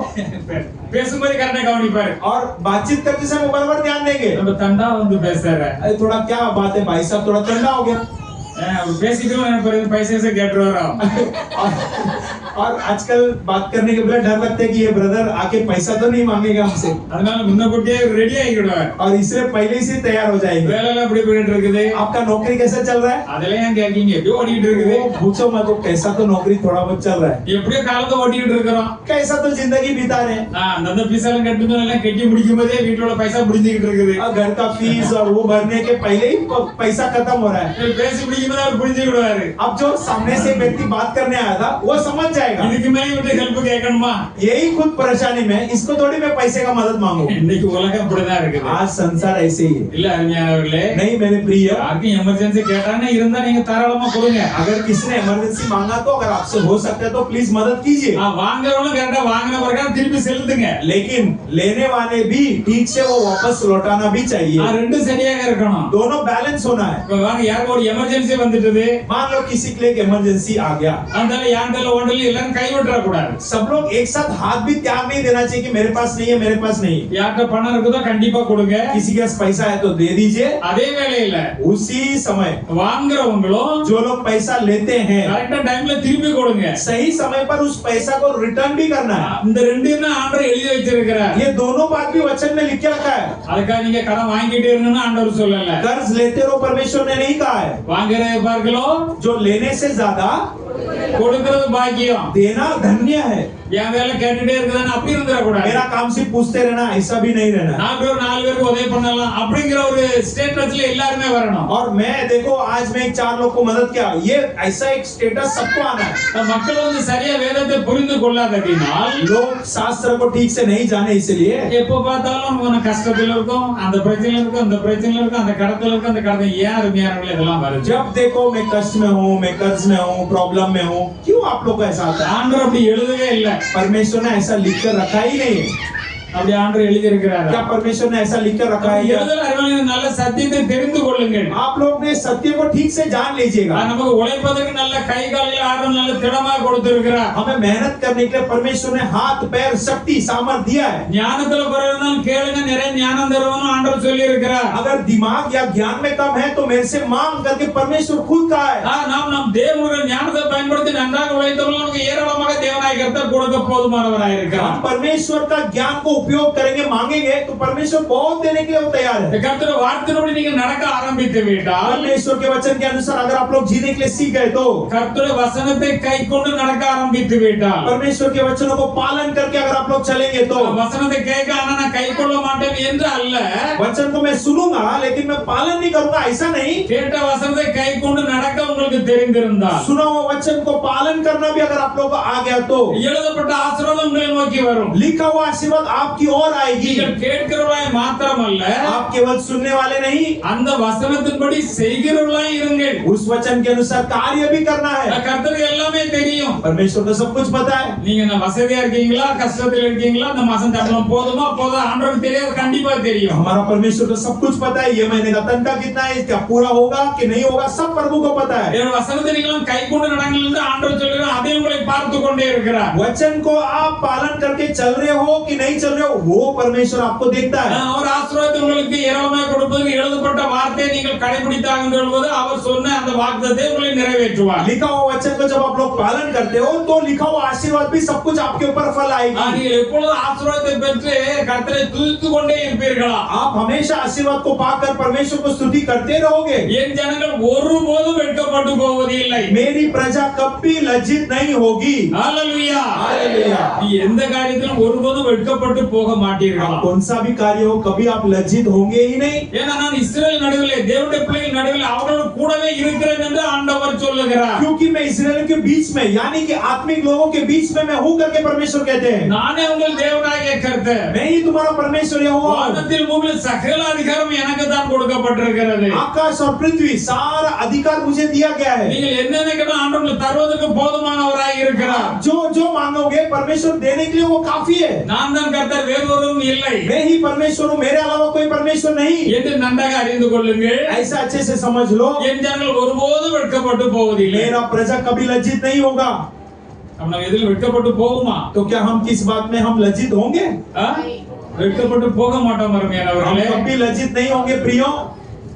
பேசும்போது கரெக்டா கவனிப்பாரு और बातचीत करते समय बराबर ध्यान देंगे நம்ம தண்டா வந்து பேசுறாரு अरे थोड़ा क्या बात है भाई साहब थोड़ा ठंडा हो गया பேசிட்டு நினைப்பாரு पैसे से கேட்டுறாரோ और आजकल बात करने के बाद डर लगता है कि ये ब्रदर आके पैसा तो नहीं मांगेगा हमसे அதனால முன்னக்கூட்டியே ரெடி ஆகிடுவார் और इसलिए पहले से तैयार हो जाएंगे வேலை எல்லாம் எப்படி போயிட்டு இருக்குது आपका नौकरी कैसा चल रहा है அதெல்லாம் ஏன் கேக்கீங்க எப்படி ஓடிட்டு இருக்குது वो पूछो मत वो कैसा तो नौकरी थोड़ा बहुत चल रहा है எப்படியோ காலத்தை ஓட்டிட்டு இருக்கிறோம் कैसा तो जिंदगी बिता रहे हैं அந்த பீஸ் எல்லாம் கட்டணும் எல்லாம் கட்டி முடிக்கும் போதே வீட்டோட பைசா முடிஞ்சிட்டு இருக்குது घर का फीस और वो भरने के पहले ही पैसा खत्म हो रहा है பேசி முடிக்கும் போது அவர் புரிஞ்சு விடுவாரு अब जो सामने से व्यक्ति बात करने आया था वो समझ जाएगा இதுக்கு மேல இவர்ட்ட ஹெல்ப் கேட்கணுமா यही खुद परेशानी में इसको थोड़ी मैं पैसे का मदद मांगू இன்னைக்கு உலகம் அப்படிதான் இருக்குது आज संसार ऐसे ही है இல்ல அருமையானவர்களே नहीं मेरे प्रिय யாருக்கும் எமர்ஜென்சி கேட்டாங்கன்னா இருந்தா நீங்க தாராளமா கொடுங்க अगर किसी ने इमरजेंसी मांगा तो अगर आपसे हो सकता है तो प्लीज मदद कीजिए வாங்குறவங்களும் கரெக்டா வாங்கின பிரகாரம் திருப்பி செலுத்துங்க लेकिन लेने वाले भी ठीक से वो वापस लौटाना भी चाहिए ரெண்டும் சரியாக இருக்கணும் दोनों बैलेंस होना है இப்ப வாங்க யாருக்கு ஒரு எமர்ஜென்சி வந்துட்டது मान लो किसी के लिए एक इमरजेंसी आ गया அதனால யாண்டல ஒண்டல எல்லாரும் கை விட்டுற கூடாது सब लोग एक साथ हाथ भी त्याग नहीं देना चाहिए कि मेरे पास नहीं है मेरे पास नहीं है யார்ட்ட பணம் இருக்குதோ கண்டிப்பா கொடுங்க किसी के पास पैसा है तो दे दीजिए அதே வேளையில उसी समय வாங்குறவங்களும் जो लोग पैसा लेते हैं கரெக்ட்டா டைம்ல திருப்பி கொடுங்க सही समय पर उस पैसा को रिटर्न भी करना है இந்த ரெண்டையும் தான் ஆண்டவர் எழுதி வச்சிருக்கிறார் ये दोनों बात भी वचन में लिख के रखा है அதுக்காக நீங்க கடன் வாங்கிட்டே இருங்கன்னு ஆண்டவர் சொல்லல कर्ज लेते रहो परमेश्वर ने नहीं कहा है வாங்குறத பார்க்கலாம் जो लेने से ज्यादा கொடுக்கிறது பாக்கியம் देना धन्य है என் வேலை கேட்டுட்டே இருக்குதுன்னு அப்படி இருந்துட கூடாது मेरा काम सिर्फ पूछते रहना ऐसा भी नहीं रहना நாலு பேருக்கு உதவி பண்ணலாம் அப்படிங்கிற ஒரு ஸ்டேட்டஸ்ல எல்லாருமே வரணும் और मैं देखो आज मैं 4 लोग को मदद किया ये ऐसा एक स्टेटस सबको आना है மக்கள் வந்து சரியா வேதத்தை புரிந்து கொள்ளாததினால் लोग शास्त्र को ठीक से नहीं जाने इसलिए எப்போ பார்த்தாலும் நம்ம கஷ்டத்துல இருக்கும் அந்த பிரச்சனையில இருக்கும் அந்த பிரச்சனையில இருக்கும் அந்த கடத்துல இருக்கும் அந்த கடத்துல ஏன் அருமையானவர்கள் இதெல்லாம் வருது जब देखो मैं कष्ट में हूँ मैं कर्ज में हूँ प्रॉब्लम में हूँ क्यों आप लोग को ऐसा आता है ஆண்டவர் அப்படி எழுதவே இல்லை परमेश्वर ने ऐसा लिख कर रखा ही नहीं है அப்படி ஆண்டவர் எழுதி இருக்கிறார் क्या परमेश्वर ने ऐसा लिख कर रखा है क्या? எழுதல அறிவாளிகள் நல்ல சத்தியத்தை தெரிந்து கொள்ளுங்கள் आप लोग ने सत्य को ठीक से जान लीजिएगा நமக்கு உழைப்பதற்கு நல்ல கை கால்கள் ஆரம் நல்ல திடமா கொடுத்திருக்கிறார் हमें मेहनत करने के लिए परमेश्वर ने हाथ पैर शक्ति सामर्थ दिया है ஞானத்துல குறைவுனாலும் கேளுங்க நிறைய ஞானம் தருவான்னு ஆண்டவர் சொல்லி இருக்கிறார் अगर दिमाग या ज्ञान में कम है तो मेरे से मांग करके परमेश्वर खुद कहा है நாம் நம் தேவனுடைய ஞானத்தை பயன்படுத்தி நன்றாக உழைத்தவர்கள் நமக்கு ஏராளமாக தேவனாய் கர்த்தர் கொடுக்க போதுமானவராய் இருக்கிறார் हम परमेश्वर का ज्ञान को उपयोग करेंगे मांगेंगे तो परमेश्वर बहुत देने के लिए वो तैयार है கர்த்தர் வார்த்தையின்படி நீங்க நடக்க ஆரம்பித்து விட்டால் परमेश्वर के वचन के अनुसार अगर आप लोग जीने के लिए सीख गए तो கர்த்தருடைய வசனத்தை கைக்கொண்டு நடக்க ஆரம்பித்து விட்டால் परमेश्वर के वचनों को पालन करके अगर आप लोग चलेंगे तो வசனத்தை கேட்க ஆனா நான் கைக்கொள்ள மாட்டேன் என்று அல்ல वचन को मैं सुनूंगा लेकिन मैं पालन नहीं करूंगा ऐसा नहीं கேட்ட வசனத்தை கைக்கொண்டு நடக்க உங்களுக்கு தெரிந்திருந்தால் सुना हुआ वचन को पालन करना भी अगर आप लोग को आ गया तो எழுதப்பட்ட ஆசீர்வாதம் உங்களை நோக்கி வரும் लिखा हुआ आशीर्वाद आपकी ओर आएगी நீங்கள் கேட்கிறவர்களாய் மாத்திரமல்ல आप केवल सुनने वाले नहीं அந்த வசனத்தின்படி செய்கிறவர்களாய் இருங்கள் उस वचन के अनुसार कार्य भी करना है கர்த்தருக்கு எல்லாமே தெரியும் परमेश्वर को सब कुछ पता है நீங்க நான் வசதியா இருக்கீங்களா கஷ்டத்துல இருக்கீங்களா இந்த மாசம் தரணும் போதுமா போதா ஆண்டவருக்கு தெரியாது கண்டிப்பா தெரியும் हमारा परमेश्वर को सब कुछ पता है ये महीने का तनख्वाह कितना है क्या पूरा होगा कि नहीं होगा सब प्रभु को पता है தேவ வசனத்தை நீங்களும் கைக்கொண்டு நடங்கள் என்று ஆண்டவர் சொல்கிறார் அதை உங்களை பார்த்து கொண்டே இருக்கிறார் वचन को आप पालन करके चल रहे हो कि नहीं चल रहे हो वो परमेश्वर आपको देखता है அவர் ஆசீர்வாதத்தை உங்களுக்கு ஏராளமாக கொடுப்பதற்கு எழுதப்பட்ட வார்த்தையை நீங்கள் கடைபிடித்தாங்க சொல்வது அவர் சொன்ன அந்த வாக்குத்தத்தை உங்களை நிறைவேற்றுவார் लिखा हुआ वचन को जब आप लोग पालन करते हो तो लिखा हुआ आशीर्वाद भी सब कुछ आपके ऊपर फल आएगी நீங்கள் எப்பொழுது ஆசீர்வாதத்தை பெற்று கர்த்தரை துதித்து கொண்டே இருப்பீர்களா आप हमेशा आशीर्वाद को पाकर परमेश्वर को स्तुति करते रहोगे என் ஜனங்கள் ஒருபோதும் வெட்கப்பட்டு போவதில்லை मेरी प्रजा कभी लज्जित नहीं होगी ஹalleluya हालेलुया நீ எந்த காரியத்திலும் ஒருபோதும் வெட்கப்பட்டு போக மாட்டீர்களா कौन सा भी कार्य हो कभी आप लज्जित होंगे ही नहीं ஏன்னா நான் இஸ்ரவேல் நடுவிலே தேவனுடைய பிள்ளைகள் நடுவிலே அவர்களோடு கூடவே இருக்கிறேன் என்று ஆண்டவர் சொல்லுகிறார் क्योंकि मैं इस्राएल के बीच में यानी कि आत्मिक लोगों के बीच में मैं हूं करके परमेश्वर कहते हैं நானே உங்கள் தேவனாகிய கர்த்தர் मैं ही तुम्हारा परमेश्वर यहोवा हूं வானத்தில் பூமியில் சகல அதிகாரம் எனக்கு தான் கொடுக்கப்பட்டிருக்கிறது आकाश और पृथ्वी सारा अधिकार मुझे दिया गया है நீங்கள் என்னென்ன கேட்டாலும் ஆண்டவர் தருவதற்கு போதுமானவராய் இருக்கிறார் जो जो मांगोगे परमेश्वर देने के लिए वो काफी है நான் தான் கர்த்தர் வேறொருவரும் இல்லை मैं ही परमेश्वर हूं मेरे अलावा कोई परमेश्वर नहीं என்று நன்றாக அறிந்து கொள்ளுங்கள் ऐसा अच्छे से समझ लो என் ஜனங்கள் ஒருபோதும் வெட்கப்பட்டு போவதில்லை मेरा प्रजा कभी लज्जित नहीं होगा அப்ப நம்ம எதில வெட்கப்பட்டு போவோமா? तो क्या हम किस बात में हम लज्जित होंगे? வெட்கப்பட்டு போக மாட்டோம் हम அருமையானவர்களே. कभी लज्जित नहीं होंगे प्रियो।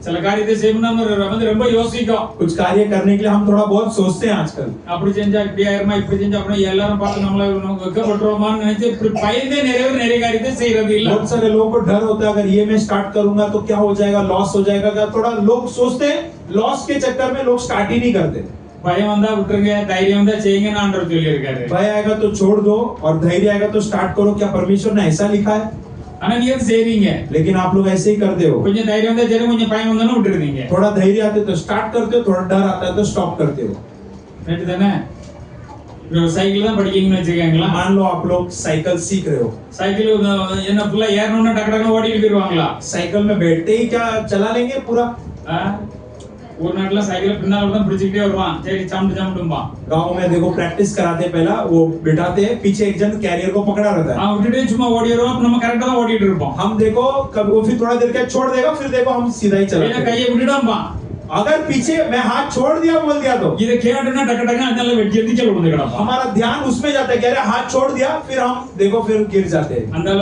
சில காரியத்தை செய்யணும்னா நம்ம வந்து ரொம்ப யோசிக்கும். कुछ कार्य करने के लिए हम थोड़ा बहुत सोचते हैं आजकल। அப்படி செஞ்சா இப்படி ஆயிருமா, இப்படி செஞ்சா அப்படி எல்லாரும் பார்த்து நம்மள வெட்கப்பட்டுருவோமான்னு நினைச்சு இப்படி பயந்தே நிறைய காரியத்தை செய்யறது இல்ல. बहुत सारे लोगों को डर होता है अगर ये मैं स्टार्ट करूंगा तो क्या हो जाएगा, लॉस हो जाएगा क्या, थोड़ा लोग सोचते हैं, लॉस के चक्कर में लोग स्टार्ट ही नहीं करते। பயம் வந்தா விட்டுருங்க, தைரியம் வந்தா செய்யுங்கன்னு ஆண்டவர் சொல்லி இருக்காரு. भय आएगा तो छोड़ दो और धैर्य आएगा तो स्टार्ट करो, क्या परमेश्वर ने ऐसा लिखा है? ஆனா நீங்க செய்றீங்க. लेकिन आप लोग ऐसे ही करते हो। கொஞ்சம் தைரியம் வந்தா சரி, கொஞ்சம் பயம் வந்தானே விட்டுருவீங்க. थोड़ा धैर्य आते तो स्टार्ट करते हो, थोड़ा डर आता है तो स्टॉप करते हो। ரைட் தானே? சைக்கிள் தான் படிக்கீங்கன்னு வச்சுக்கீங்களா? मान लो आप लोग साइकिल सीख रहे हो, சைக்கிள் என்ன ஃபுல்லா ஏறணும்னா டக்கு டக்குன்னு ஓடிட்டு போயிருவாங்களா? साइकिल में बैठते ही क्या चला लेंगे पूरा? ஒரு நாட்டுல சைக்கிள் பின்னால தான் பிடிச்சிட்டே வருவான், சரி சம்டும்பா. गांव में देखो प्रैक्टिस कराते, पहला वो बिठाते हैं, पीछे एक जन कैरियर को पकड़ा रहता है, விட்டுட்டே சும்மா ஓடி வருவோம், நம்ம கரெக்ட்டா தான் ஓடிட்டு இருப்போம். हम देखो कभी वो फिर थोड़ा देर के छोड़ देगा, फिर देखो हम सीधा ही चलाते हैं। கையை விட்டுடாம்பா. अगर पीछे मैं हाथ छोड़ दिया बोल दिया तो இத கேட்டனா டக்கு டக்குன்னு அதனால வெட்டி எந்திச்சு விழுந்து கிடப்போம். हमारा ध्यान उसमें जाता है कि अरे हाथ छोड़ दिया, फिर हम देखो फिर गिर जाते हैं। அந்தால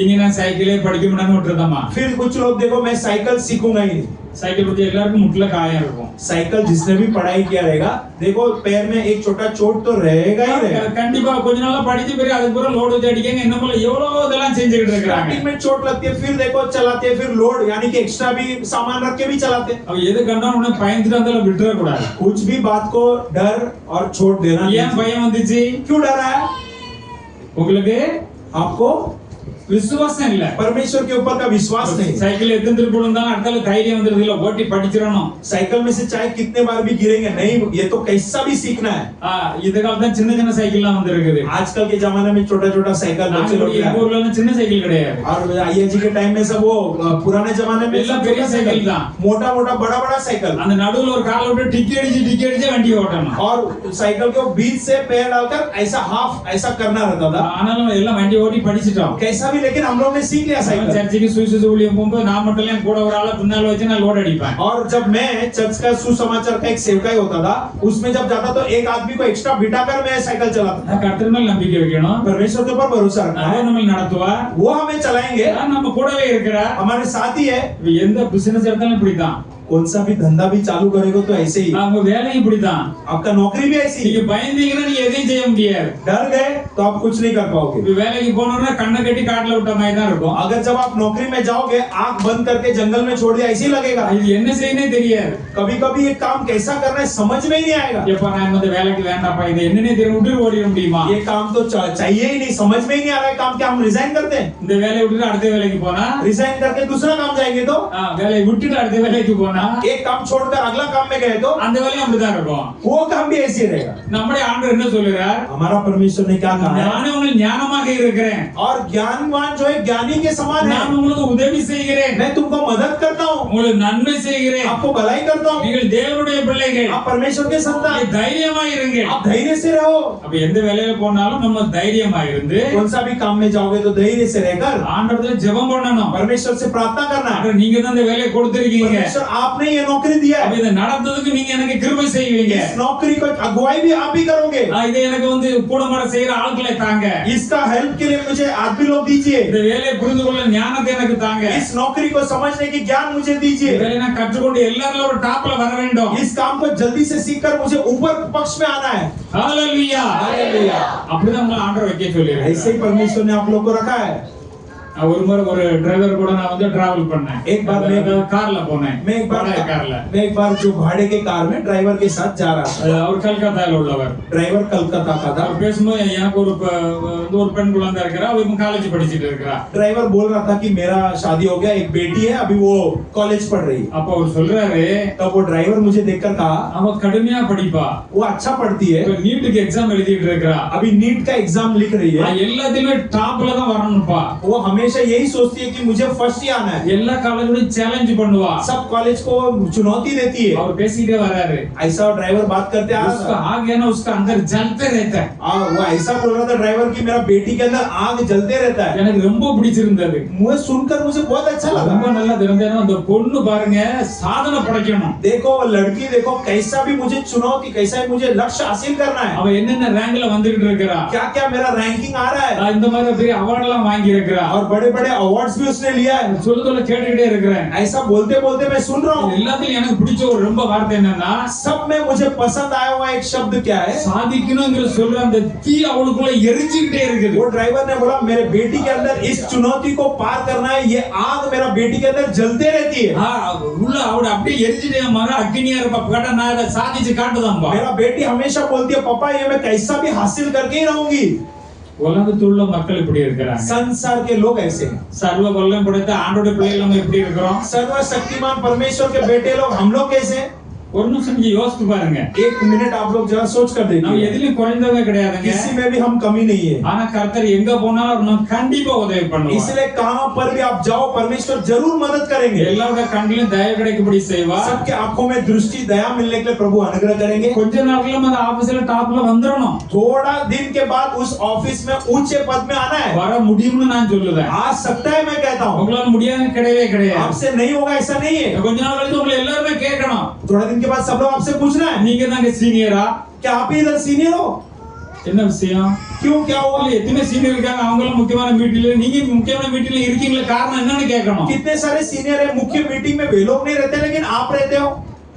இனி நான் சைக்கிளே படிக்க முடியாம விட்டுறதாமா. फिर कुछ लोग देखो मैं साइकिल सीखूंगा ही नहीं, साइकिल पर எல்லாருக்கும் முட்ல காயம் இருக்கும். साइकिल जिसने भी पढ़ाई किया रहेगा, देखो पैर में एक छोटा चोट तो रहेगा ही रहेगा। கண்டிப்பா கொஞ்ச நாளா படிச்சு பிறகு அதுக்கு பிறகு லோட் வச்சு அடிக்கங்க, என்ன போல எவ்வளவு இதெல்லாம் செஞ்சுக்கிட்டு இருக்காங்க. स्टार्टिंग में चोट लगती है, फिर देखो चलाते हैं, फिर लोड यानी कि एक्स्ट्रा भी सामान रख के भी चलाते हैं। अब எது கண்டா உடனே பயந்துட்டு அந்தால விட்டுற கூடாது. कुछ भी बात को डर और छोड़ देना नहीं। ஏன் பயம் வந்துச்சு? क्यों डरा है? உங்களுக்கு आपको விசுவாசம் இல்ல, परमेश्वर के ऊपर का विश्वास नहीं। சைக்கிள் எத்தனை திருப்பி விழுந்தாலும் அடுத்தால தைரியம் வந்துருது இல்ல, ஓட்டி படிச்சிரணும். साइकिल में से चाहे कितने बार भी गिरेंगे नहीं, ये तो कैसा भी सीखना है। இந்த காலத்துல சின்ன சின்ன சைக்கிள்லாம் வந்திருக்குது. आजकल के जमाने में छोटा छोटा साइकिल बच्चे लोग எங்க ஊர்ல எல்லாம் சின்ன சைக்கிள் கிடையாது. और आइया जी के टाइम में सब वो पुराने जमाने में எல்லாம் பெரிய சைக்கிள் தான். मोटा मोटा बड़ा बड़ा साइकिल, அந்த நடுவுல ஒரு கால விட்டு டிக்கி அடிச்சு வண்டி ஓட்டணும். और साइकिल को बीच से पैर डालकर ऐसा हाफ ऐसा करना रहता था। ஆனாலும் எல்லாம் வண்டி ஓட்டி படிச்சிட்டோம். कैसा भी, लेकिन हम लोग ने सीख लिया साइकिल। சர்ச்சுக்கு சுவிசேஷ ஊழியம் போகும்போது நான் மட்டும் இல்ல, கூட ஒரு ஆளை பின்னால வச்சு நான் லோட் அடிப்பேன். और जब मैं चर्च का सुसमाचार का एक सेवकाई होता था, उसमें जब जाता तो एक आदमी को एक्स्ट्रा बिठाकर मैं साइकिल चलाता था। கர்த்தர் மேல நம்பிக்கை வைக்கணும். परमेश्वर के ऊपर भरोसा रखना है, அவர் நம்மை நடத்துவா, वो हमें चलाएंगे, நம்ம கூடவே இருக்கிறார், हमारे साथ ही है। எந்த பிசினஸ் எடுத்தாலும் இப்படிதான். कौन सा भी धंधा भी चालू करेगा तो ऐसे ही, அவங்க வேலையும் இப்படிதான். आपका नौकरी भी ऐसी நீங்க ही। பயந்தீங்கன்னா நீங்க எதையும் செய்ய முடியாது. डर गए तो आप कुछ नहीं कर पाओगे। வேலைக்கு போனோம்னா கண்ணை கட்டி காட்டுல விட்ட மாதிரி தான் இருக்கும். अगर जब आप नौकरी में जाओगे, आंख बंद करके जंगल में छोड़ दिया, ऐसे ही लगेगा। இது என்ன செய்யனே தெரியாது. कभी कभी ये काम कैसा करना है समझ में ही नहीं आएगा। எப்ப நான் இந்த வேலைக்கு வேண்டாப்பா, இது என்னன்னே தெரியும் விட்டு ஓடிட முடியுமா? ये काम तो चाहिए ही नहीं, समझ में ही नहीं आ रहा है काम, क्या हम रिजाइन करते हैं? இந்த வேலையை விட்டுட்டு அடுத்த வேலைக்கு போனா, रिजाइन करके दूसरा काम जाएंगे तो, வேலையை விட்டுட்டு அடுத்த வேலைக்கு போனா, एक काम छोड़कर अगला काम में गए तो அந்த வேலையும் அப்படிதான் இருக்கும். वो काम भी ऐसे ही रहेगा। நம்முடைய ஆண்டவர் என்ன சொல்றார்? हमारा परमेश्वर ने क्या कहा है? நான் உங்களுக்கு ஞானமாக இருக்கிறேன், और ज्ञानवान जो है ज्ञानी के समान है। நான் உங்களுக்கு உதவி செய்கிறேன், मैं तुमको मदद करता हूँ, உங்களுக்கு நன்மை செய்கிறேன், आपको भलाई करता हूँ। நீங்கள் தேவனுடைய பிள்ளைகள், आप परमेश्वर के संतान, தைரியமா இருங்க. आप धैर्य से रहो। அப்ப எந்த வேலையில போனாலும் நம்ம தைரியமா இருந்து कौन सा भी काम में जाओगे तो धैर्य से रहकर ஆண்டவரத்துல ஜெபம் பண்ணணும். परमेश्वर से प्रार्थना करना है। ஆண்டவர் நீங்க தான் இந்த வேலையை கொடுத்திருக்கீங்க, परमेश्वर आपने ये नौकरी दिया அப்ப है, இதை நடத்துறதுக்கு நீங்க எனக்கு கிருபை செய்வீங்க. इस नौकरी को अगुवाई भी आप ही करोगे। இதை எனக்கு வந்து கூட மாட செய்யற ஆட்களை தாங்க, इसका हेल्प के लिए मुझे आदमी लोग दीजिए, இந்த வேலையை புரிந்து கொள்ள ஞானத்தை எனக்கு தாங்க, इस नौकरी को समझने की ज्ञान मुझे இந்த दीजिए, வேலையை நான் கற்றுக்கொண்டு எல்லாரும் ஒரு டாப்ல வர வேண்டும். इस काम को जल्दी से सीखकर मुझे ऊपर पक्ष में आना है। ஹalleluya, हालेलुया। அப்படிதான் உங்களை ஆண்டவர் வைக்க ऐसे சொல்லியிருக்காரு. ही परमेश्वर ने आप लोग को रखा है। ஒரு முறை ஒரு டிரைவர் கூட நான் வந்து டிராவல் பண்ணேன். एक बार கார்ல போனேன், मैं एक बार जो भाड़े के कार में ड्राइवर के साथ जा रहा था। அவர் கல்கத்தால உள்ளவர். ड्राइवर कलकत्ता का था। அவர் பேசும்போது எனக்கு ஒரு பெண் குழந்தை இருக்கிறா, அவ இப்போ காலேஜ் படிச்சிட்டு இருக்கா. ड्राइवर बोल रहा था कि मेरा शादी हो गया, एक बेटी है, अभी वो कॉलेज पढ़ रही है। அப்ப அவர் சொல்றாரு, तब वो ड्राइवर मुझे देखकर कहा, அவ கடுமையா படிப்பா, वो अच्छा पढ़ती है, இப்ப நீட்டுக்கு எக்ஸாம் எழுதிட்டு இருக்கா, अभी नीट का एग्जाम लिख रही है, எல்லாத்துலயும் டாப்ல தான் வரணும்ப்பா, वो हमेशा हमेशा यही सोचती है कि मुझे फर्स्ट ही आना है। எல்லா காலேஜோட சேலஞ்ச் பண்ணுவா सब कॉलेज को चुनौती देती है। அவர் பேசிட்டே வராரு ऐसा ड्राइवर बात करते आ उसका रहा आ गया ना उसका अंदर जलते रहता है वो ऐसा बोल रहा था ड्राइवर की मेरा बेटी के अंदर आग जलते रहता है। எனக்கு ரொம்ப பிடிச்சிருந்தது मुझे सुनकर मुझे बहुत अच्छा लगा। ரொம்ப நல்லா தெரிஞ்சேனா அந்த பொண்ணு பாருங்க சாதனை படைக்கணும் देखो लड़की देखो कैसा भी मुझे चुनौती कैसा भी मुझे लक्ष्य हासिल करना है। அவ என்னென்ன ரேங்க்ல வந்துகிட்டு இருக்கறா क्या क्या मेरा रैंकिंग आ रहा है இந்த மாதிரி பெரிய அவார்ட் எல்லாம் வாங்கி இருக்கறா और बड़े बड़े अवार्ड्स भी उसने लिया है। சொல்லுதல கேட்டுட்டே இருக்கறேன் ऐसा बोलते बोलते मैं सुन रहा हूँ। எல்லாத்தையும் எனக்கு பிடிச்ச ஒரு ரொம்ப வார்த்தை என்னன்னா सब में मुझे पसंद आया हुआ एक शब्द क्या है சாதிக்கணும்ங்கற சொல்ற அந்த தீ அவளுக்குள்ள எரிஞ்சிட்டே இருக்குது। वो ड्राइवर ने बोला मेरे बेटी के अंदर इस चुनौती को पार करना है। ये आग मेरा बेटी के अंदर जलते रहती है। உள்ள அவட அப்படியே எரிஞ்சிட்டே மாற அக்னியா இருப்ப கட நான் அதை சாதிச்சு காட்டுதாம்பா। मेरा बेटी हमेशा बोलती है पापा ये मैं कैसा भी हासिल करके ही रहूंगी। உலகத்துல மக்கள் இப்படி இருக்கிறாங்க। संसार के लोग ऐसे हैं। सर्व வல்லமை படைத்த ஆண்டவருடைய பிள்ளைகள் நம்ம எப்படி இருக்கிறோம்? सर्वशक्तिमान परमेश्वर के बेटे लोग हम लोग कैसे हैं? ஒரு நிமிஷம் நீங்க யோசிச்சு பாருங்க। एक मिनट आप लोग जरा सोच कर நம்ம देखिए। எதிலும் குறைந்தவங்க கிடையாதுங்க। किसी में भी हम कमी नहीं है। ஆனா கர்த்தர் எங்க போனாலும் நம்ம கண்டிப்பா உதவி பண்ணுவார்। इसलिए कहां पर भी आप जाओ परमेश्वर जरूर मदद करेंगे। எல்லாரோட கண்ணிலும் தயவு கிடைக்கும்படி செய்வார்। सबके आंखों में दृष्टि दया मिलने के लिए प्रभु अनुग्रह करेंगे। கொஞ்ச நாள்ல நம்ம ஆபீஸ்ல டாப்ல வந்துறணும்। थोड़ा दिन के बाद उस ऑफिस में ऊंचे पद में आना है। வர முடியும்னு நான் சொல்லுதேன்। आ सकता है मैं कहता हूं। உங்களால முடியாது கிடையவே கிடையாது। आपसे नहीं होगा ऐसा नहीं है। கொஞ்ச நாள் கழிச்சு உங்களை எல்லாரும் கேட்கணும்। थोड़ा दिन के बाद सब लोग आपसे पूछना है நீங்க தாங்க சீனியரா? क्या आप ही इधर सीनियर हो? என்ன விஷயம்? क्यों क्या हुआ? எத்தனை சீனியர் இருக்காங்க அவங்களும் முக்கியமான மீட்டிங்ல நீங்க முக்கியமான மீட்டிங்ல இருக்கீங்களா காரணம் என்னன்னு கேட்கணும்। कितने सारे सीनियर है मुख्य मीटिंग में वे लोग नहीं रहते लेकिन आप रहते हो।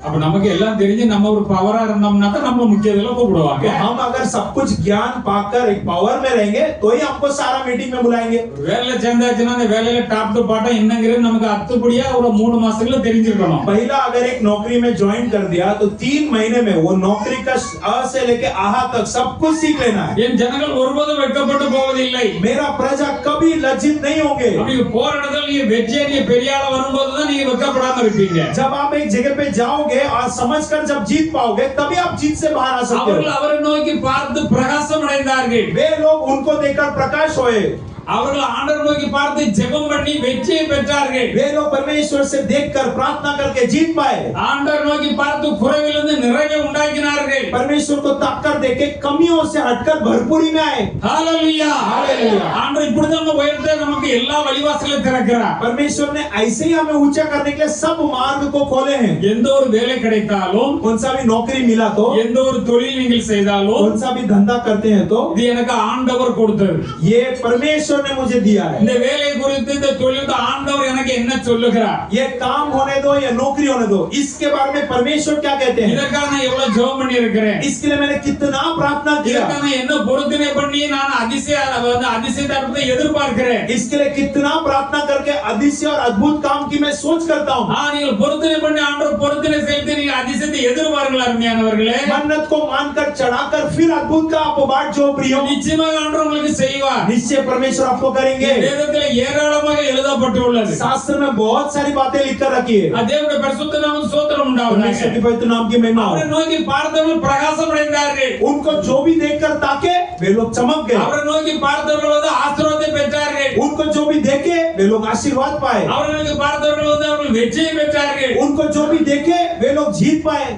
அப்ப நமக்கு எல்லாம் தெரிஞ்சு நம்ம ஒரு பவரா இருந்தோம்னா தான் நம்ம முக்கியதுல கூப்பிடுவாங்க। तो हम अगर सब कुछ ज्ञान पाकर एक पावर में रहेंगे तो ही हमको सारा मीटिंग में बुलाएंगे। வேலையில சேர்ந்தாச்சுன்னா அந்த வேலையில டாப் டு பாட்டம் என்னங்கிறது நமக்கு அத்துப்படியா ஒரு 3 மாசத்துல தெரிஞ்சிருக்கணும்। पहला अगर एक नौकरी में ज्वाइन कर दिया तो 3 महीने में वो नौकरी का अ से लेके आहा तक सब कुछ सीख लेना है। என் ஜனங்கள் ஒருபோதும் வெட்கப்பட்டு போவதில்லை। मेरा प्रजा कभी लज्जित नहीं होंगे। நீங்க போற இடத்துல நீங்க வெற்றியை பெரிய ஆளா வரும்போது தான் நீங்க வெட்கப்படாம இருப்பீங்க। जब आप एक जगह पे जाओगे और समझकर जब जीत पाओगे तभी आप जीत से बाहर आ सकते அவர்கள் அவரை நோக்கி பார்த்து பிரகாசம் அடைந்தார்கள்। हो। वे लोग उनको देखकर प्रकाश होए। அவர்கள் ஆண்டவரை நோக்கி பார்த்து ஜெபம் பண்ணி வெற்றியை பெற்றார்கள்। वे लोग परमेश्वर से देखकर प्रार्थना करके जीत पाए। ஆண்டவரை நோக்கி பார்த்து குறைவிலிருந்து நிறைவை உண்டாக்கினார்கள்। परमेश्वर को ताककर देखे कमियों से हटकर भरपूरी में आए। ஹalleluya हालेलुया। ஆண்டவர் இப்படி நம்ம உயர்த்த நமக்கு எல்லா வழிவாசலையும் திறக்கிறார்। परमेश्वर ने ऐसे ही हमें ऊंचा करने के लिए सब मार्ग को खोले हैं। எந்த ஒரு வேலை கிடைத்தாலும் कौन सा भी नौकरी मिला तो எந்த ஒரு தொழில் நீங்கள் செய்தாலும் कौन सा भी धंधा करते हैं तो இது எனக்கு ஆண்டவர் கொடுத்தது। ये परमेश्वर ने मुझे दिया है। இந்த வேலை குறித்து இந்த தொழில் ஆண்டவர் எனக்கு என்ன சொல்லுகிறார்? ये काम होने दो या नौकरी होने दो इसके बारे में परमेश्वर क्या कहते हैं? இதற்காக நான் எவ்வளவு ஜெபம் பண்ணி இருக்கிறேன்। इसके लिए मैंने कितना प्रार्थना किया। இதற்காக நான் என்ன பொருத்தனை பண்ணி நான் அதிசயத்தை எதிர்பார்க்கிறேன்। इसके लिए कितना प्रार्थना करके அதிசய और अद्भुत काम की मैं सोच करता हूं। நீங்கள் பொருத்தனை பண்ணி ஆண்டவர் பொருத்தனை செய்து நீங்க அதிசயத்தை எதிர்பார்க்கலாம் அருமையானவர்களே। मन्नत को मानकर चढ़ाकर फिर अद्भुत का आप बाट जो प्रियो நிச்சயமாக ஆண்டவர் உங்களுக்கு செய்வார்। निश्चय परमेश्वर आपको करेंगे। வேதத்தில் ஏராளமாக எழுதப்பட்டுள்ளது। शास्त्र में बहुत सारी बातें लिखकर रखी है। தேவனுடைய பரிசுத்த நாமத்துக்கு ஸ்தோத்திரம் உண்டாவதாக। परमेश्वर के पवित्र नाम की महिमा हो। அவரை நோக்கி பார்த்தவர்கள் பிரகாசம் அடைந்தார்கள்। उनको जो भी देखकर ताके वे लोग चमक गए। அவரை நோக்கி பார்த்தவர்கள் ஆசீர்வாதத்தை பெற்றார்கள்। उनको जो भी देखे वे लोग आशीर्वाद पाए। அவரை நோக்கி பார்த்தவர்கள் அவர்கள் வெற்றியை பெற்றார்கள்। उनको जो भी देखे वे लोग जीत पाए।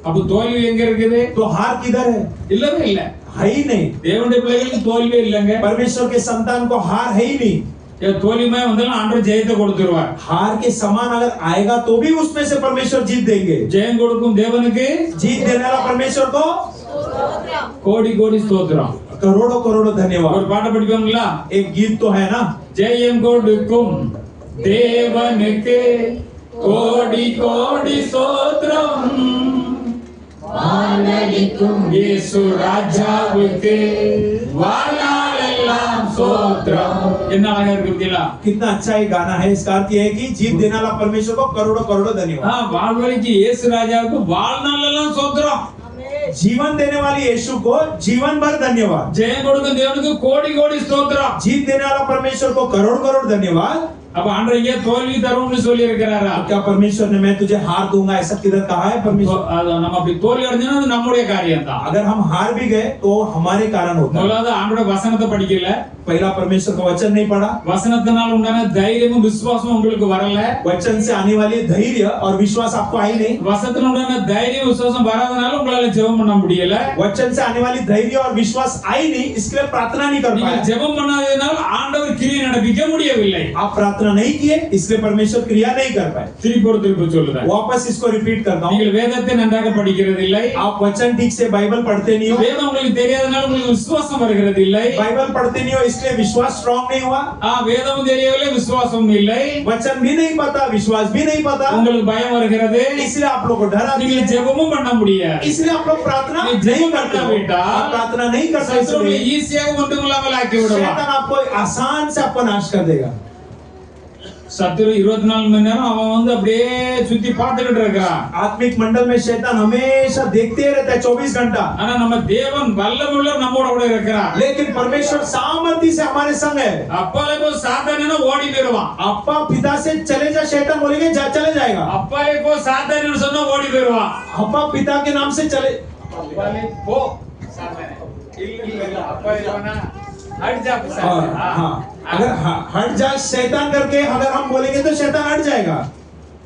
அப்ப தோல்வி எங்க இருக்குது? तो हार किधर है? இல்லவே இல்ல। है ही नहीं। தேவனுடைய பிள்ளைகளுக்கு தோல்வி இல்லங்க। परमेश्वर के संतान को हार है ही नहीं। தோல்விமே வந்தாலும் ஆண்டவர் ஜெயத்தை கொடுத்துருவார்। हार के समान अगर आएगा तो भी उसमें से परमेश्वर जीत देंगे। ஜெயம் கொடுக்கும் தேவனுக்கு जीत देने वाला परमेश्वर को கோடி கோடி ஸ்தோத்திரம்। करोड़ों करोड़ों धन्यवाद। ஒரு பாட்டு படிப்போங்களா? एक गीत तो है ना, ஜெயம் கொடுக்கும் தேவனுக்கு கோடி கோடி ஸ்தோத்திரம், வானளிக்கும் இயேசு ராஜாவுக்கு வாழ்நாளெல்லாம் ஸ்தோத்திரம்। என்ன அழகா இருக்கு பார்த்தீங்களா? कितना अच्छा ये गाना है। इसका अर्थ ये है कि जीत देने वाला परमेश्वर को करोड़ों करोड़ों धन्यवाद। வாழ்வழிக்கு இயேசு ராஜாவுக்கு வாழ்நாளெல்லாம் ஸ்தோத்திரம், जीवन देने वाली यीशु को जीवन भर धन्यवाद। ஜெயம் கொடுக்கும் தேவனுக்கு கோடி கோடி ஸ்தோத்திரம், जीत देने वाला परमेश्वर को करोड़ करोड़ धन्यवाद। அப்ப ஆண்டவர் இங்கே தோல்வி தரும்னு சொல்லி இருக்கிறாரா? क्या परमेश्वर ने मैं तुझे हार दूंगा ऐसा किधर कहा है परमेश्वर? அது நம்ம அப்படி தோல்வி அடைஞ்சோம்னா அது நம்முடைய காரியம் தான். अगर हम हार भी गए तो हमारे कारण होता है. முதலாவது ஆண்டவருடைய வசனத்தை படிக்கல, पहला परमेश्वर का वचन नहीं पढ़ा, வசனத்தினால உண்டான தைரியமும் விசுவாசமும் உங்களுக்கு வரல, वचन से आने वाली धैर्य और विश्वास आपको आई नहीं, வசனத்தினால உண்டான தைரியம் விசுவாசம் வராதனால உங்களால ஜெபம் பண்ண முடியல, वचन से आने वाली धैर्य और विश्वास आई नहीं इसलिए प्रार्थना नहीं कर நீங்க पाए, ஜெபம் பண்ணாததனால ஆண்டவர் கிரியை நடப்பிக்க முடியவில்லை. आप प्रार्थना नहीं किए इसलिए परमेश्वर क्रिया नहीं कर पाए. திருப்பி சொல்லுறேன், वापस इसको रिपीट करता हूँ, நீங்கள் வேதத்தை நன்றாக படிக்கிறது இல்லை, आप वचन ठीक से बाइबल पढ़ते नहीं हो, வேதம் உங்களுக்கு தெரியாதனால உங்களுக்கு விசுவாசம் வருகிறது இல்லை, बाइबल पढ़ते नहीं हो इसलिए विश्वास स्ट्रांग नहीं हुआ, வேதமும் தெரியவில்லை விசுவாசமும் இல்லை, वचन भी नहीं पता विश्वास भी नहीं पता, உங்களுக்கு பயம் வருகிறது, इसलिए आप लोग को डर आती நீங்க है, ஜெபமும் பண்ண முடியாது, इसलिए आप लोग प्रार्थना नहीं नहीं करते करते बेटा, आप प्रार्थना नहीं कर சத்துரு सकते, ஈஸியாக ஒன்றுமில்லாமல் ஆக்கி விடுவான். शैतान आपको आसान से आपको नाश कर देगा. சத்துரு 24 மணி நேரம் அவன் வந்து அப்படியே சுத்தி பார்த்துக்கிட்டு இருக்கான். आत्मिक मंडल में शैतान हमेशा देखते रहता है 24 घंटा, ஆனா நம்ம தேவன் வல்லமுள்ள நம்மோட கூட இருக்கிறான். लेकिन परमेश्वर सामर्थ्य से हमारे संग है. அப்பாலே போ சாத்தானேனா ஓடி போயிடுவான். अप्पा पिता से चले जा शैतान बोलेंगे चले जाएगा, அப்பாலே போ சாத்தானேன்னு சொன்னா ஓடி போயிடுவான். अप्पा पिता के नाम से चले, அப்பாலே போ சாத்தானே இல்ல அப்பாலே போனா हट जा हाँ अगर हट जा शैतान करके अगर हम बोलेंगे तो शैतान हट जाएगा.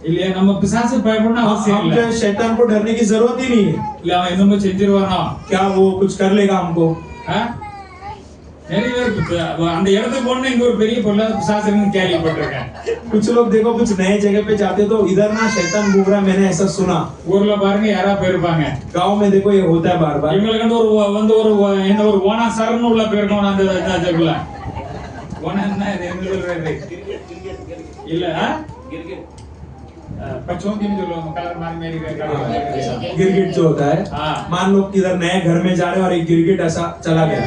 இல்லையா நம்ம பிசாசு பயப்படணும் அவசியம் हम இல்ல. जो शैतान को डरने की जरूरत ही नहीं है. இல்ல அவன் என்னமோ செஞ்சிருவானோ, क्या वो कुछ कर लेगा हमको? நிறைய பேர் அந்த இடத்துக்கு போனா இங்க ஒரு பெரிய பொல்லாத பிசாசுன்னு கேள்விப்பட்டிருக்கேன். कुछ लोग देखो कुछ नए जगह पे जाते तो इधर ना शैतान घूम रहा है, मैंने ऐसा सुना. ஊர்ல பாருங்க யாரா போயிருப்பாங்க, गांव में देखो ये होता है बार बार. இவங்களுக்கு வந்து ஒரு என்ன ஒரு ஓனா சரண் உள்ள போயிருக்கோம் அந்த இதுக்குள்ள. ஓனா என்ன இது என்ன சொல்றது இல்ல पचौंती में जो लोग कलर मार मेरी गिरगिट जो होता है, मान लो किधर नए घर में जा रहे हैं और एक गिरगिट ऐसा चला गया.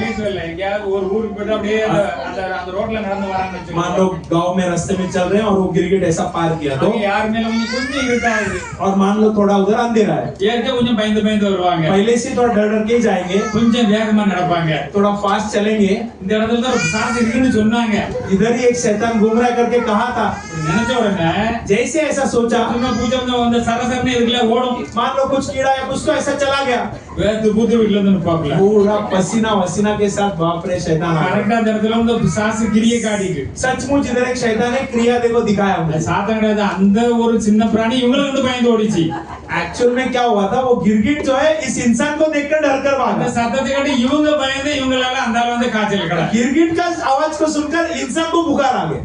मान लो गांव में रास्ते में चल रहे हैं और वो गिरगिट ऐसा पार किया तो, और मान लो थोड़ा उधर अंधेरा है, पहले से थोड़ा डर डर के जाएंगे, थोड़ा फास्ट चलेंगे, इधर ही एक शैतान घूम रहा करके कहा था. जैसे ऐसा सोचा, मान लो कुछ कीड़ा या कुछ तो ऐसा चला गया, पूरा पसीना वसीना के साथ बाप रे शैतान आ गया. सचमुच इधर एक शैतान ने क्रिया देखो दिखाया मुझे. एक्चुअल में क्या हुआ था, वो गिरगिट जो है इस इंसान को देखकर डर कर भागा. गिरगिट का आवाज को सुनकर इंसान को बुखार आ गया.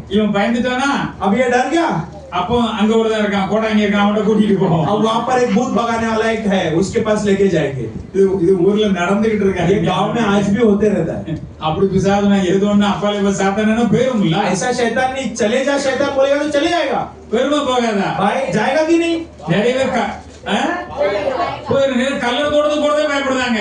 अब ये डर गया. அப்போ அங்க ஒருத்தன் இருக்கான், கோடாங்க இருக்கான், அவனை கூட்டிட்டு போவோம். अब वहां पर एक भूत भगाने वाला एक है, उसके पास लेके जाएंगे. இது ஊர்ல நடந்துகிட்டு இருக்காங்க, ये गांव में आज भी होते रहता है. அப்படி பிசாசு நான் எதுவும் அப்பாலே போய் சாத்தானேனா போயிரும்ல. ऐसा शैतान नहीं चले जा, शैतान बोलेगा तो चले जाएगा. போயிருமா போகாதா? भाई जाएगा कि नहीं? நிறைய பேர் போயிரு கல்லர் போறதே பயப்படுறாங்க.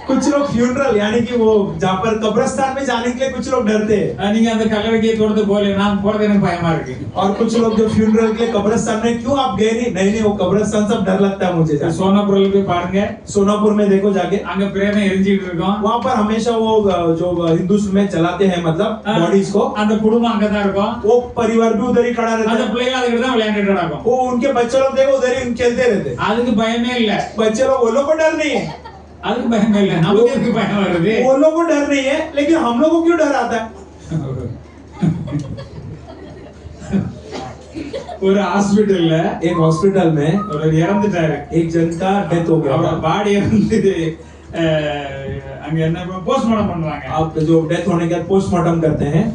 कुछ लोग फ्यूनरल यानी कि वो जहाँ पर कब्रिस्तान में जाने के लिए कुछ लोग डरते हैं. நீங்க அந்த கல்லறைக்கு தோடுது போல நான் போறது எனக்கு பயமா இருக்கு. और कुछ लोग जो फ्यूनरल के लिए कब्रिस्तान में क्यों आप गए नहीं वो कब्रिस्तान सब डर लगता है मुझे. सोनापुर पे பாருங்க, सोनापुर में देखो जाके, அங்க பிரேதம் எரிஞ்சிட்டு இருக்கும். वहाँ पर हमेशा वो जो हिंदुस्तान में चलाते हैं मतलब बॉडीज को, அந்த குடும்பம் அங்க தான் இருக்கும், वो परिवार भी उधर ही खड़ा रहता அந்த है, பிள்ளைங்க அதுக்கு தான் விளையாண்டுட்டு நடக்கும். वो उनके बच्चे लोग देखो उधर ही खेलते रहते. அதுக்கு பயமே இல்ல, बच्चे लोग वो लोग को डर नहीं है, அதுக்கு பயமே இல்ல, நமக்கு எதுக்கு பயம் வருது? वो लोग को डर नहीं है लेकिन हम लोग को क्यों डर आता है? ஒரு ஹாஸ்பிடல்ல, एक हॉस्पिटल में ஒரு இறந்துட்டாரு, एक जन का डेथ हो गया. அவரோட பாடி வந்து அங்க என்ன போஸ்ட்மார்ட்டம் பண்ணுவாங்க. आप जो डेथ होने के बाद पोस्टमार्टम करते हैं,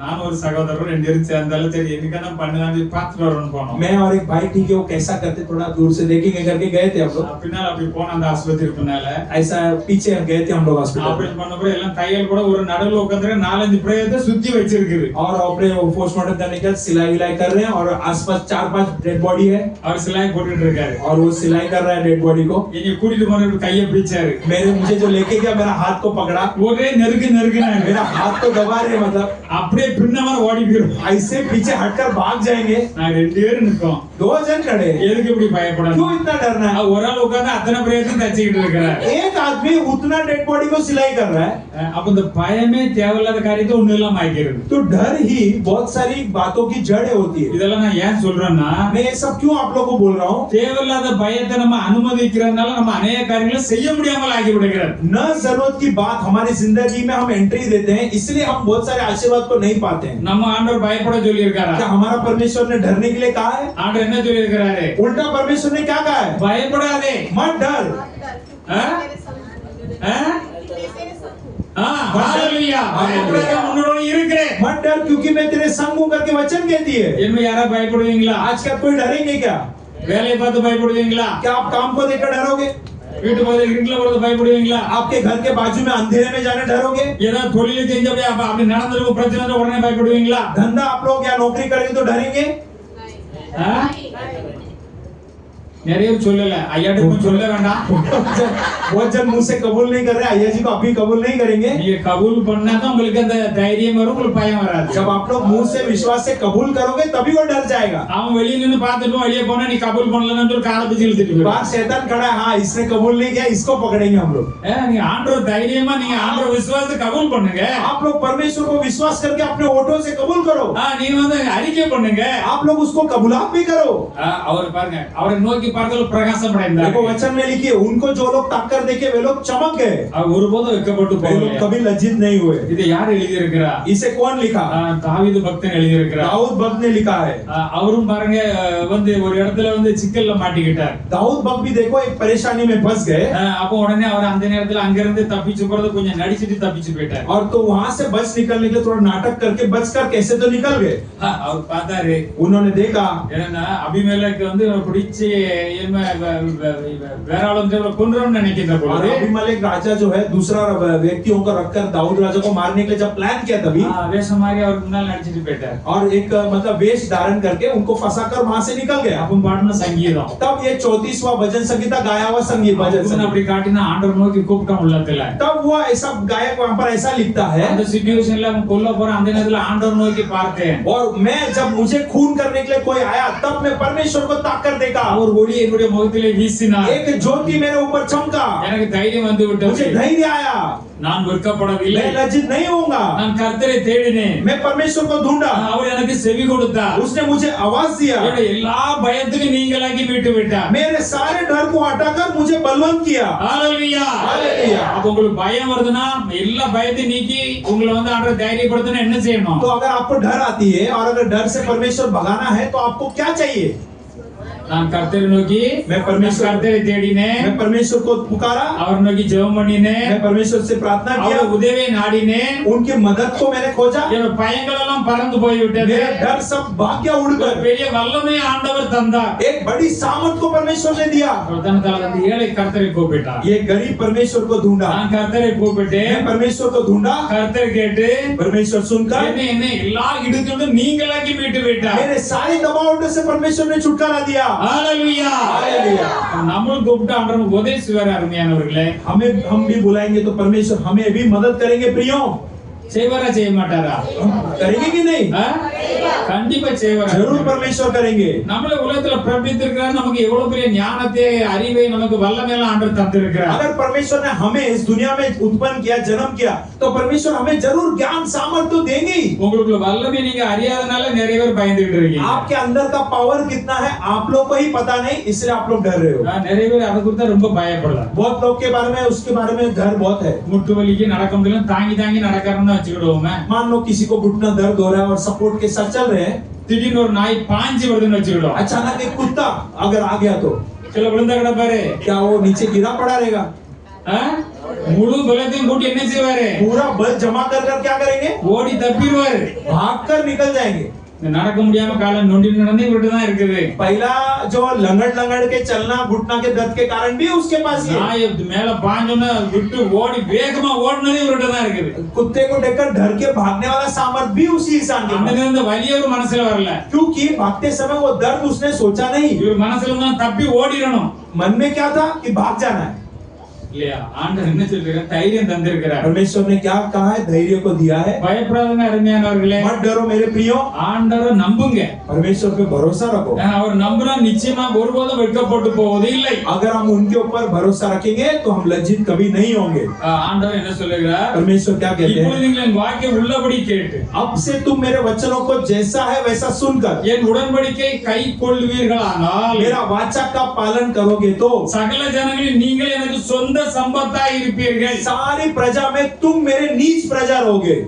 நான் ஒரு சகோதரர் ரெண்டு பேரும் சேர்ந்தாலும் சரி என்னக்கா பண்ணலாம்னு பார்த்துட்டு வரணும் போனோம். मैं और एक भाई ठीक है वो कैसा करते थोड़ा दूर से देखेंगे करके गए थे हम लोग. பின்னால அப்படி போன அந்த ஆஸ்பத்திரி பின்னால ऐसा पीछे गए थे हम लोग हॉस्पिटल. ஆபரேஷன் பண்ணப்போ எல்லாம் தையல் கூட ஒரு நடுவுல உட்கார்ந்து 4-5 பிரேதத்தை சுத்தி வச்சிருக்குது. और अपने पोस्टमार्टम करने के बाद सिलाई विलाई कर रहे हैं और आसपास 4-5 डेड बॉडी है, அவர் சிலாய் போட்டுட்டு இருக்காரு. और वो सिलाई कर रहा है डेड बॉडी को. இங்க கூட்டிட்டு போன கையை பிடிச்சாரு, मुझे जो लेके गया मेरा हाथ को पकड़ा, ஒரே நெருக்குனாங்க, मेरा हाथ को दबा रहे मतलब அப்படியே பின்னமா ஓடி போயிடும். ऐसे पीछे हटकर भाग जाएंगे. நான் ரெண்டு பேரும் நிக்கோம். 2 जन खड़े. எதுக்கு இப்படி பயப்படணும்? क्यों इतना डरना है? ஒரு ஆள் உட்கார்ந்து அத்தனை பிரேத்தையும் தச்சிக்கிட்டு இருக்கிறார். एक आदमी उतना डेड बॉडी को सिलाई कर रहा है. அப்ப இந்த பயமே தேவையில்லாத காரியத்தை ஒண்ணு இல்லாம ஆக்கிடுது. तो डर ही बहुत सारी बातों की जड़ होती है. இதெல்லாம் நான் ஏன் சொல்றேன்னா, मैं ये सब क्यों आप लोगों को बोल रहा हूँ? தேவையில்லாத பயத்தை நம்ம அனுமதிக்கிறதுனால நம்ம अनेक காரியங்களை செய்ய முடியாமல் ஆகி விடுகிறோம். न जरूरत की बात हमारी जिंदगी में हम एंट्री देते हैं, इसलिए हम बहुत सारे आशीर्वाद को नहीं पाते हैं. நம்ம ஆண்டவர் பயப்பட சொல்லி இருக்காரா? क्या हमारा परमेश्वर ने डरने के लिए कहा है? ஆண்டவர் என்ன சொல்லி இருக்காரு? उल्टा परमेश्वर ने क्या कहा है? பயப்படாதே. मत डर. हालेलुया. பயப்படாதே, உன்னோடு இருக்கிறேன். मत डर क्योंकि मैं तेरे संग हूं करके वचन कहती है. என்ன யாரா பயப்படுவீங்களா? आज क्या कोई डरेंगे क्या? வேலையை பார்த்து பயப்படுவீங்களா? क्या आप काम को देखकर डरोगे? வீட்டு பக்கத்துல இருட்டுல போறது பயப்படுவீங்களா? आपके घर के बाजू में अंधेरे में जाने डरोगे? ஏதாவது தொழில் செஞ்சபடி அப்படி நடந்துருக்கு பிரச்சனை உடனே பயப்படுவீங்களா? धंधा आप लोग या नौकरी करेंगे तो डरेंगे? நிறைய சொல்லல, ஐயாட்டுக்கும் சொல்ல வேண்டாம். बहुत जन मुंह से कबूल नहीं कर रहे, अय्या जी को अभी कबूल नहीं करेंगे. நீங்க கபூல் பண்ணாதான் உங்களுக்கு அந்த தைரியம் வரும், உங்களுக்கு பயம் வராது. जब आप लोग मुंह से विश्वास से कबूल करोगे तभी वो डर जाएगा. அவன் வெளிய நின்னு பார்த்துட்டு வெளிய போனா நீ கபூல் பண்ணலன்னு ஒரு காலை பிடிச்சு இழுத்துட்டு போயிரு. बाहर शैतान खड़ा है, हाँ इसने कबूल नहीं किया, इसको पकड़ेंगे हम लोग. நீங்க ஆண்டவர் தைரியமா நீங்க ஆண்டவர் விசுவாசத்தை கபூல் பண்ணுங்க. आप लोग परमेश्वर को विश्वास करके अपने होठों से कबूल करो. நீங்க வந்து அறிக்கை பண்ணுங்க. आप लोग उसको कबूलात भी करो. அவர் பாருங்க, அவரை நோக்கி பார்த்தல பிரகாசம் அடைந்தார். देखो वचन में लिखिए, उनको जो लोग ताककर देखे वे लोग चमक गए. அவர் ஒருபோதும் வெட்கப்பட்டு वे लोग போகல. कभी लज्जित नहीं हुए. இதை யார் எழுதி இருக்கிறா? इसे कौन लिखा? தாவீது பக்தன் எழுதி இருக்கிறார். दाऊद भक्त ने लिखा है. அவரும் பாருங்க வந்து ஒரு இடத்துல வந்து சிக்கல்ல மாட்டிக்கிட்டார். दाऊद भक्त भी देखो एक परेशानी में फंस गए. அப்போ உடனே அவர் அந்த நேரத்துல அங்க இருந்து தப்பிச்சு போறது கொஞ்சம் நடிச்சிட்டு தப்பிச்சு போயிட்டார். और तो वहां से बच निकलने के लिए थोड़ा नाटक करके बचकर कैसे तो निकल गए. அவர் பார்த்தாரு, उन्होंने देखा ஏன்னா அபிமெலேக்கு வந்து பிடிச்சு வேற ஆளுங்க கொன்றோம்னு நினைக்கிற और பொழுது अबीमेलेक राजा जो है दूसरा व्यक्तियों को रखकर दाऊद राजा को मारने के लिए जब प्लान किया तभी வேஷம் மாதிரி அவருக்கு முன்னால நடிச்சிட்டு போயிட்டார். और एक मतलब वेश धारण करके उनको फंसाकर वहां से निकल गया. அப்ப பாடின சங்கீதம் तब ये 34वां भजन संगीता गाया हुआ संगीत भजन அவன் संगीत. அப்படி காட்டினா ஆண்டவர் நோக்கி கூப்பிட்டான் உள்ளத்துல. तब वो ऐसा गायक वहां पर ऐसा लिखता है, அந்த சிச்சுவேஷன்ல அவன் கொல்ல போறான், அந்த நேரத்துல ஆண்டவர் நோக்கி பார்த்தேன். और मैं जब मुझे खून करने के लिए कोई आया तब मैं परमेश्वर को ताककर देखा. அவர் ஒளி என்னுடைய முகத்திலே வீசினார். एक ज्योति मेरे ऊपर चमका. எனக்கு தைரியம் வந்து விட்டது. मुझे धैर्य आया. நான் வெட்கப்படவில்லை. मैं लज्जित नहीं होऊंगा. நான் கர்த்தரை தேடினேன். मैं परमेश्वर को ढूंढा. அவர் எனக்கு செவி கொடுத்தார். उसने मुझे आवाज दिया. என்னுடைய எல்லா பயத்தையும் நீங்களாக்கி மீட்டு விட்டார். मेरे सारे डर को हटाकर मुझे बलवंत किया. ஹalleluya. हालेलुया. அப்ப உங்களுக்கு பயம் வருதுன்னா எல்லா பயத்தையும் நீக்கி உங்களை வந்து ஆண்டவர் தைரியப்படுத்தணும் என்ன செய்யணும்? तो अगर आपको डर आती है और अगर डर से परमेश्वर भगाना है तो आपको क्या चाहिए? நான் கர்த்தரை நோக்கி मैं परमेश्वर கர்த்தரை தேடினேன். मैं परमेश्वर को पुकारा. அவர் நோக்கி ஜெபம் பண்ணினேன். मैं परमेश्वर से प्रार्थना किया. அவர் உதவியை நாடினேன். उनकी मदद को मैंने खोजा. என்னோட பயங்கள் எல்லாம் பறந்து போய் விட்டது. मेरा डर सब भाग गया उड़कर. பெரிய வல்லமையை ஆண்டவர் தந்தார். एक बड़ी सामर्थ को परमेश्वर ने दिया. அவர் தனதால அந்த ஏழை கர்த்தரை கூப்பிட்டார். ये गरीब परमेश्वर को ढूंढा. நான் கர்த்தரை கூப்பிட்டேன். मैं परमेश्वर को ढूंढा. கர்த்தர் கேட்டு परमेश्वर सुनकर என்ன எல்லா இடுக்கிலும் நீங்களாக்கி மீட்டு விட்டார். मेरे सारे दबावों से परमेश्वर ने छुटकारा दिया. ஹalleluya. हालेलुया. நம்மளும் கூப்பிட்டு ஆண்டவர் உதவி செய்வார். அருமையானவர்களே, हम भी बुलाएंगे तो परमेश्वर हमें भी मदद करेंगे. प्रियो செய்வாரா செய்ய மாட்டாரா? करेंगे कि नहीं? கண்டிப்பா செய்வார். जरूर परमेश्वर करेंगे. நம்மள உலகத்துல பிரபித்திருக்கிறார். நமக்கு எவ்வளவு பெரிய ஞானத்தை அறிவை நமக்கு வல்லமை எல்லாம் ஆண்டவர் தந்திருக்கிறார். अगर परमेश्वर ने हमें इस दुनिया में उत्पन्न किया, जन्म किया, तो परमेश्वर हमें जरूर ज्ञान सामर्थ्य तो देंगे ही. உங்களுக்கு வல்லமை நீங்க அறியாதனால நிறைய பேர் பயந்துட்டு இருக்கீங்க. आपके अंदर का पावर कितना है आप लोग को ही पता नहीं, इसलिए आप लोग डर रहे हो. நிறைய பேர் அதை குறித்து ரொம்ப பயப்படுறாங்க. बहुत लोग के बारे में उसके बारे में डर बहुत है. முட்டு வலிக்கு நடக்க முடியல, தாங்கி தாங்கி நடக்கறன்னு வச்சுக்கிடுவோமே. मान लो किसी को घुटना दर्द हो रहा है और सपोर्ट के साथ चल रहे हैं. திடீர்னு ஒரு நாய் பாஞ்சு வருதுன்னு வச்சுக்கிடுவோம். अचानक एक कुत्ता अगर आ गया तो சில விழுந்த கிடப்பாரு. क्या वो नीचे गिरा पड़ा रहेगा? முழு பலத்தையும் கூட்டி என்ன செய்வாரு? पूरा बल जमा कर क्या करेंगे? ஓடி தப்பிடுவாரு. भागकर निकल जाएंगे. நடக்க முடியாம காலை நொண்டி நடந்து இவர்கிட்ட தான் இருக்குது. पहला जो लंगड़ के चलना घुटना के दर्द के कारण भी उसके पास ही है. நாய் மேல பாஞ்சோன்னா விட்டு ஓடி வேகமா ஓடுனதே இவர்கிட்ட தான் இருக்குது. कुत्ते को देखकर डर के भागने वाला सामर्थ भी उसी इंसान के அந்த पास. நேரத்துல வலியே ஒரு மனசுல வரல. क्योंकि भागते समय वो दर्द उसने सोचा नहीं. இவர் மனசுல தான் தப்பி ஓடிரணும். मन में क्या था कि भाग जाना है. இல்லையா? ஆண்டவர் என்ன சொல்றாரு? தைரியம் தந்திருக்கிறார். परमेश्वर ने क्या कहा है? धैर्य को दिया है. பயப்படாதீங்க அருமையானவர்களே. मत डरो मेरे प्रियो. ஆண்டவரை நம்புங்க. परमेश्वर पे भरोसा रखो. அவர் நம்பினா நிச்சயமா ஒருபோதும் வெட்கப்பட்டு போவது இல்லை. अगर हम उनके ऊपर भरोसा रखेंगे तो हम लज्जित कभी नहीं होंगे. ஆண்டவர் என்ன சொல்லுகிறார்? परमेश्वर क्या कहते हैं? இப்பொழுது நீங்கள் என் வாக்கை உள்ளபடி கேட்டு अब से तुम मेरे वचनों को जैसा है वैसा सुनकर என் உடன்படிக்கை கைக்கொள்வீர்களானால் मेरा वाचा का पालन करोगे तो சகல ஜனங்களில் நீங்கள் எனக்கு சொந்த சம்பத்தாய் இருப்பீர்கள். सारी प्रजा में तुम मेरे नीच प्रजा रहोगे.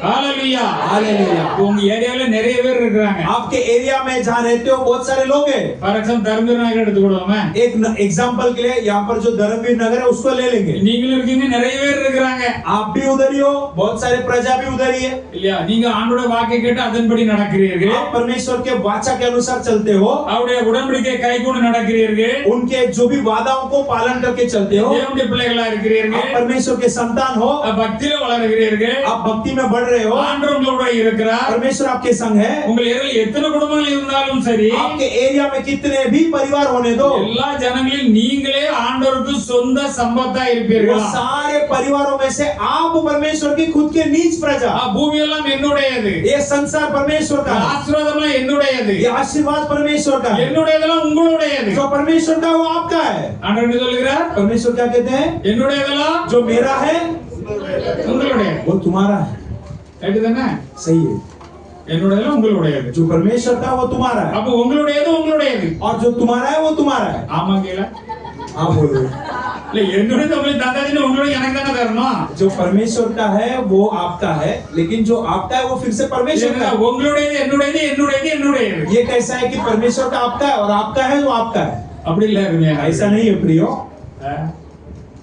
Hallelujah hallelujah. உங்க ஏரியால நிறைய பேர் இருக்காங்க. आपके एरिया में जहाँ रहते हो बहुत सारे लोग हैं. ஃபார் எக்ஸாம்பிள் தர்மபுரி நகர் எடுத்துக்கோமே. एक एग्जांपल के लिए यहाँ पर जो धर्मवीर नगर है उसको ले लेंगे. நீங்களும் இருக்கீங்க, நிறைய பேர் இருக்காங்க. आप भी उधर ही हो, बहुत सारे प्रजा भी उधर ही है. இல்லையா? நீங்க ஆண்டவருடைய வாக்கை கேட்டு அதன்படி நடக்கிறீர்கள். आप परमेश्वर के वाचा के अनुसार चलते हो. அவருடைய உடன்படிக்கை கைக்கொண்டு நடக்கிறீர்கள். उनके जो भी वादाओं को पालन करके चलते हो. தேவனுடைய பிள்ளைகளா இருக்கிறீர்கள். आप परमेश्वर के संतान हो. பக்தியில வளர்கிறீர்கள். आप भक्ति में बढ़ रहे हो. ஆண்டவர் உங்களோட இருக்கிறார். परमेश्वर आपके संग है. உங்கள் ஏரியால எத்தனை குடும்பங்கள் இருந்தாலும் சரி, आपके एरिया में कितने भी परिवार होने दो, எல்லா ஜனங்களிலும் நீங்களே ஆண்டவருக்கு சொந்த சம்பத்தா वो இருப்பீர்கள். सारे परिवारों में से आप परमेश्वर की खुद के नीच प्रजा. பூமி எல்லாம் என்னுடையது. ये संसार परमेश्वर का है. ஆசீர்வாதம் என்னுடையது. ये आशीर्वाद परमेश्वर का है. என்னுடையதெல்லாம் உங்களுடையது. जो परमेश्वर का वो आपका है. ஆண்டவர் என்ன சொல்கிறார்? परमेश्वर क्या कहते हैं? என்னுடையதெல்லாம் जो मेरा है உங்களுடையது. वो तुम्हारा है. கேட்டுதானே? सही है. என்னுடையதெல்லாம் உங்களுடையது. जो परमेश्वर का वो तुम्हारा है. அப்ப உங்களுடையது உங்களுடையது. और जो तुम्हारा है वो तुम्हारा है. ஆமாங்கல? हाँ बोलो. இல்ல என்னுடையது உங்களுக்கு தந்தாச்சுன்னா உங்களுடைய எனக்கு தானே தரணும். जो परमेश्वर का है वो आपका है, लेकिन जो आपका है वो फिर से परमेश्वर का है. உங்களுடையது என்னுடையது என்னுடையது என்னுடையது. ये कैसा है कि परमेश्वर का आपका है और आपका है जो आपका है. அப்படி இல்ல அருமையா. ऐसा नहीं है प्रियो.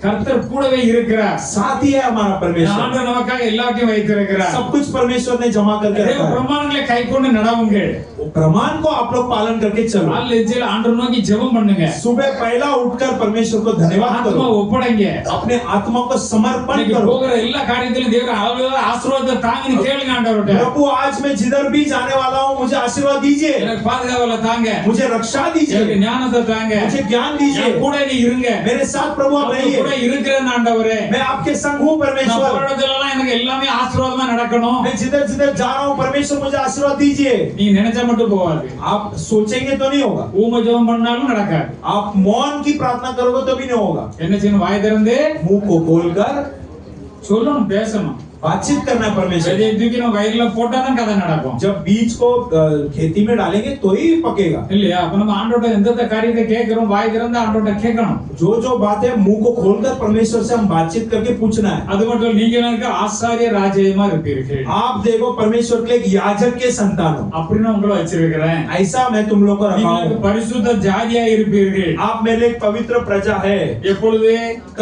கர்த்தர் கூடவே இருக்கிறார். साथ ही है हमारा परमेश्वर. ஆண்டவர் நமக்காக எல்லாத்தையும் வைத்திருக்கிறார். सब कुछ परमेश्वर ने जमा करके रखा है. பிரமாணங்களை கைக்கொண்டு நடவுங்கள். प्रमाण को आप लोग पालन करके चलो. காலையில ஆண்டவர் நோக்கி ஜெபம் பண்ணுங்க. सुबह पहला उठकर परमेश्वर को धन्यवाद करो. ஆத்மா ஒப்படைங்க. अपने आत्मा को समर्पण करो. போகிற எல்லா காரியத்திலும் தேவன் அளவுல ஆசீர்வாதத்தை தாங்கன்னு கேளுங்க ஆண்டவர்ட்ட. प्रभु आज मैं जिधर भी जाने वाला हूँ मुझे आशीर्वाद दीजिए. எனக்கு பாதுகாவல தாங்க. मुझे रक्षा दीजिए. எனக்கு ஞானத்தை தாங்க. मुझे ज्ञान दीजिए. என் கூட நீ இருங்க. मेरे साथ प्रभु आप रहिए. கூட இருக்கிறேன் ஆண்டவரே. मैं आपके संग हूँ परमेश्वर. போறதெல்லாம் எனக்கு எல்லாமே ஆசீர்வாதமா நடக்கணும். मैं जिधर जिधर जा रहा हूँ परमेश्वर मुझे आशीर्वाद दीजिए. நீ நினைச்சா மட்டும் போவாது. आप सोचेंगे तो नहीं होगा. ஊம ஜெபம் பண்ணாலும் நடக்காது. आप मौन की प्रार्थना करोगे तो भी नहीं होगा. என்ன செய்யணும்? வாய் திறந்து मुंह को खोलकर சொல்லணும், பேசணும். बातचीत करना है परमेश्वर. விதையை தூக்கி நம்ம வயல்ல போட்டா தான் கதை நடக்கும். जब बीज को खेती में डालेंगे तो ही पकेगा. இல்லையா? அப்ப நம்ம ஆண்டவர்ட்ட எந்த காரியத்தை கேக்குறோம், வாய் திறந்து ஆண்டவர்ட்ட கேட்கணும். जो जो बात है मुंह को खोलकर परमेश्वर से हम बातचीत करके पूछना है. அது மட்டும் இல்ல, நீங்க எனக்கு ஆசாரிய ராஜ்யமா இருப்பீர்கள். आप देखो परमेश्वर के एक याजक के संतान हो. அப்படின்னு உங்களை வச்சிருக்கிறேன். ऐसा मैं तुम लोग को रखा நீங்க हूं. பரிசுத்த ஜாதியா இருப்பீர்கள். आप मेरे लिए एक पवित्र प्रजा है. எப்பொழுது?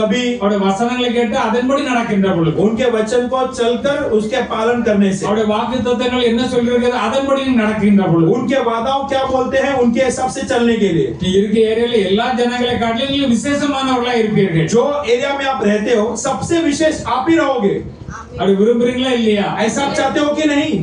कभी அவருடைய வசனங்களை கேட்டு அதன்படி நடக்கின்ற பொழுது. उनके वचन को चलकर उसके पालन करने से. அவருடைய வாக்குத்தத்தங்கள் என்ன சொல்லிருக்கிறது அதன்படி நடக்கின்ற பொழுது. उनके वादाओं क्या बोलते हैं उनके हिसाब से चलने के लिए. நீ இருக்க ஏரியால எல்லா ஜனங்களை காட்டிலும் நீங்க விசேஷமானவர்களா இருப்பீர்கள். जो एरिया में आप रहते हो सबसे विशेष आप ही रहोगे. அப்படி விரும்புறீங்களா இல்லையா? ऐसा आप चाहते हो कि नहीं?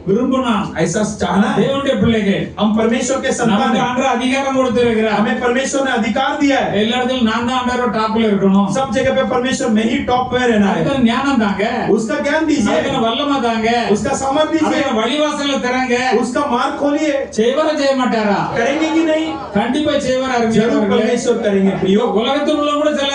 விரும்பணும். ऐसा चाहना है. தேவனுடைய பிள்ளைகள் हम परमेश्वर के संतान நமக்கு हैं. ஆண்டவர் அதிகாரம் கொடுத்திருக்கிறார். हमें परमेश्वर ने अधिकार दिया है. எல்லா இடத்துலயும் நான் தான் ஆண்டவர் டாப்ல இருக்கணும். सब जगह पे परमेश्वर में ही टॉप पे रहना है. அதுக்கு ஞானம் தாங்க. उसका ज्ञान दीजिए. அதுக்கு வல்லமை தாங்க. उसका सामर्थ दीजिए. அதுக்கு வழிவாசல்ல தரங்க. उसका मार्ग खोलिए. செய்வர செய்ய மாட்டாரா? करेंगे कि नहीं? கண்டிப்பா செய்வார். जरूर அறிஞர்களே, परमेश्वर करेंगे प्रियो. உலகத்துல உள்ள கூட சில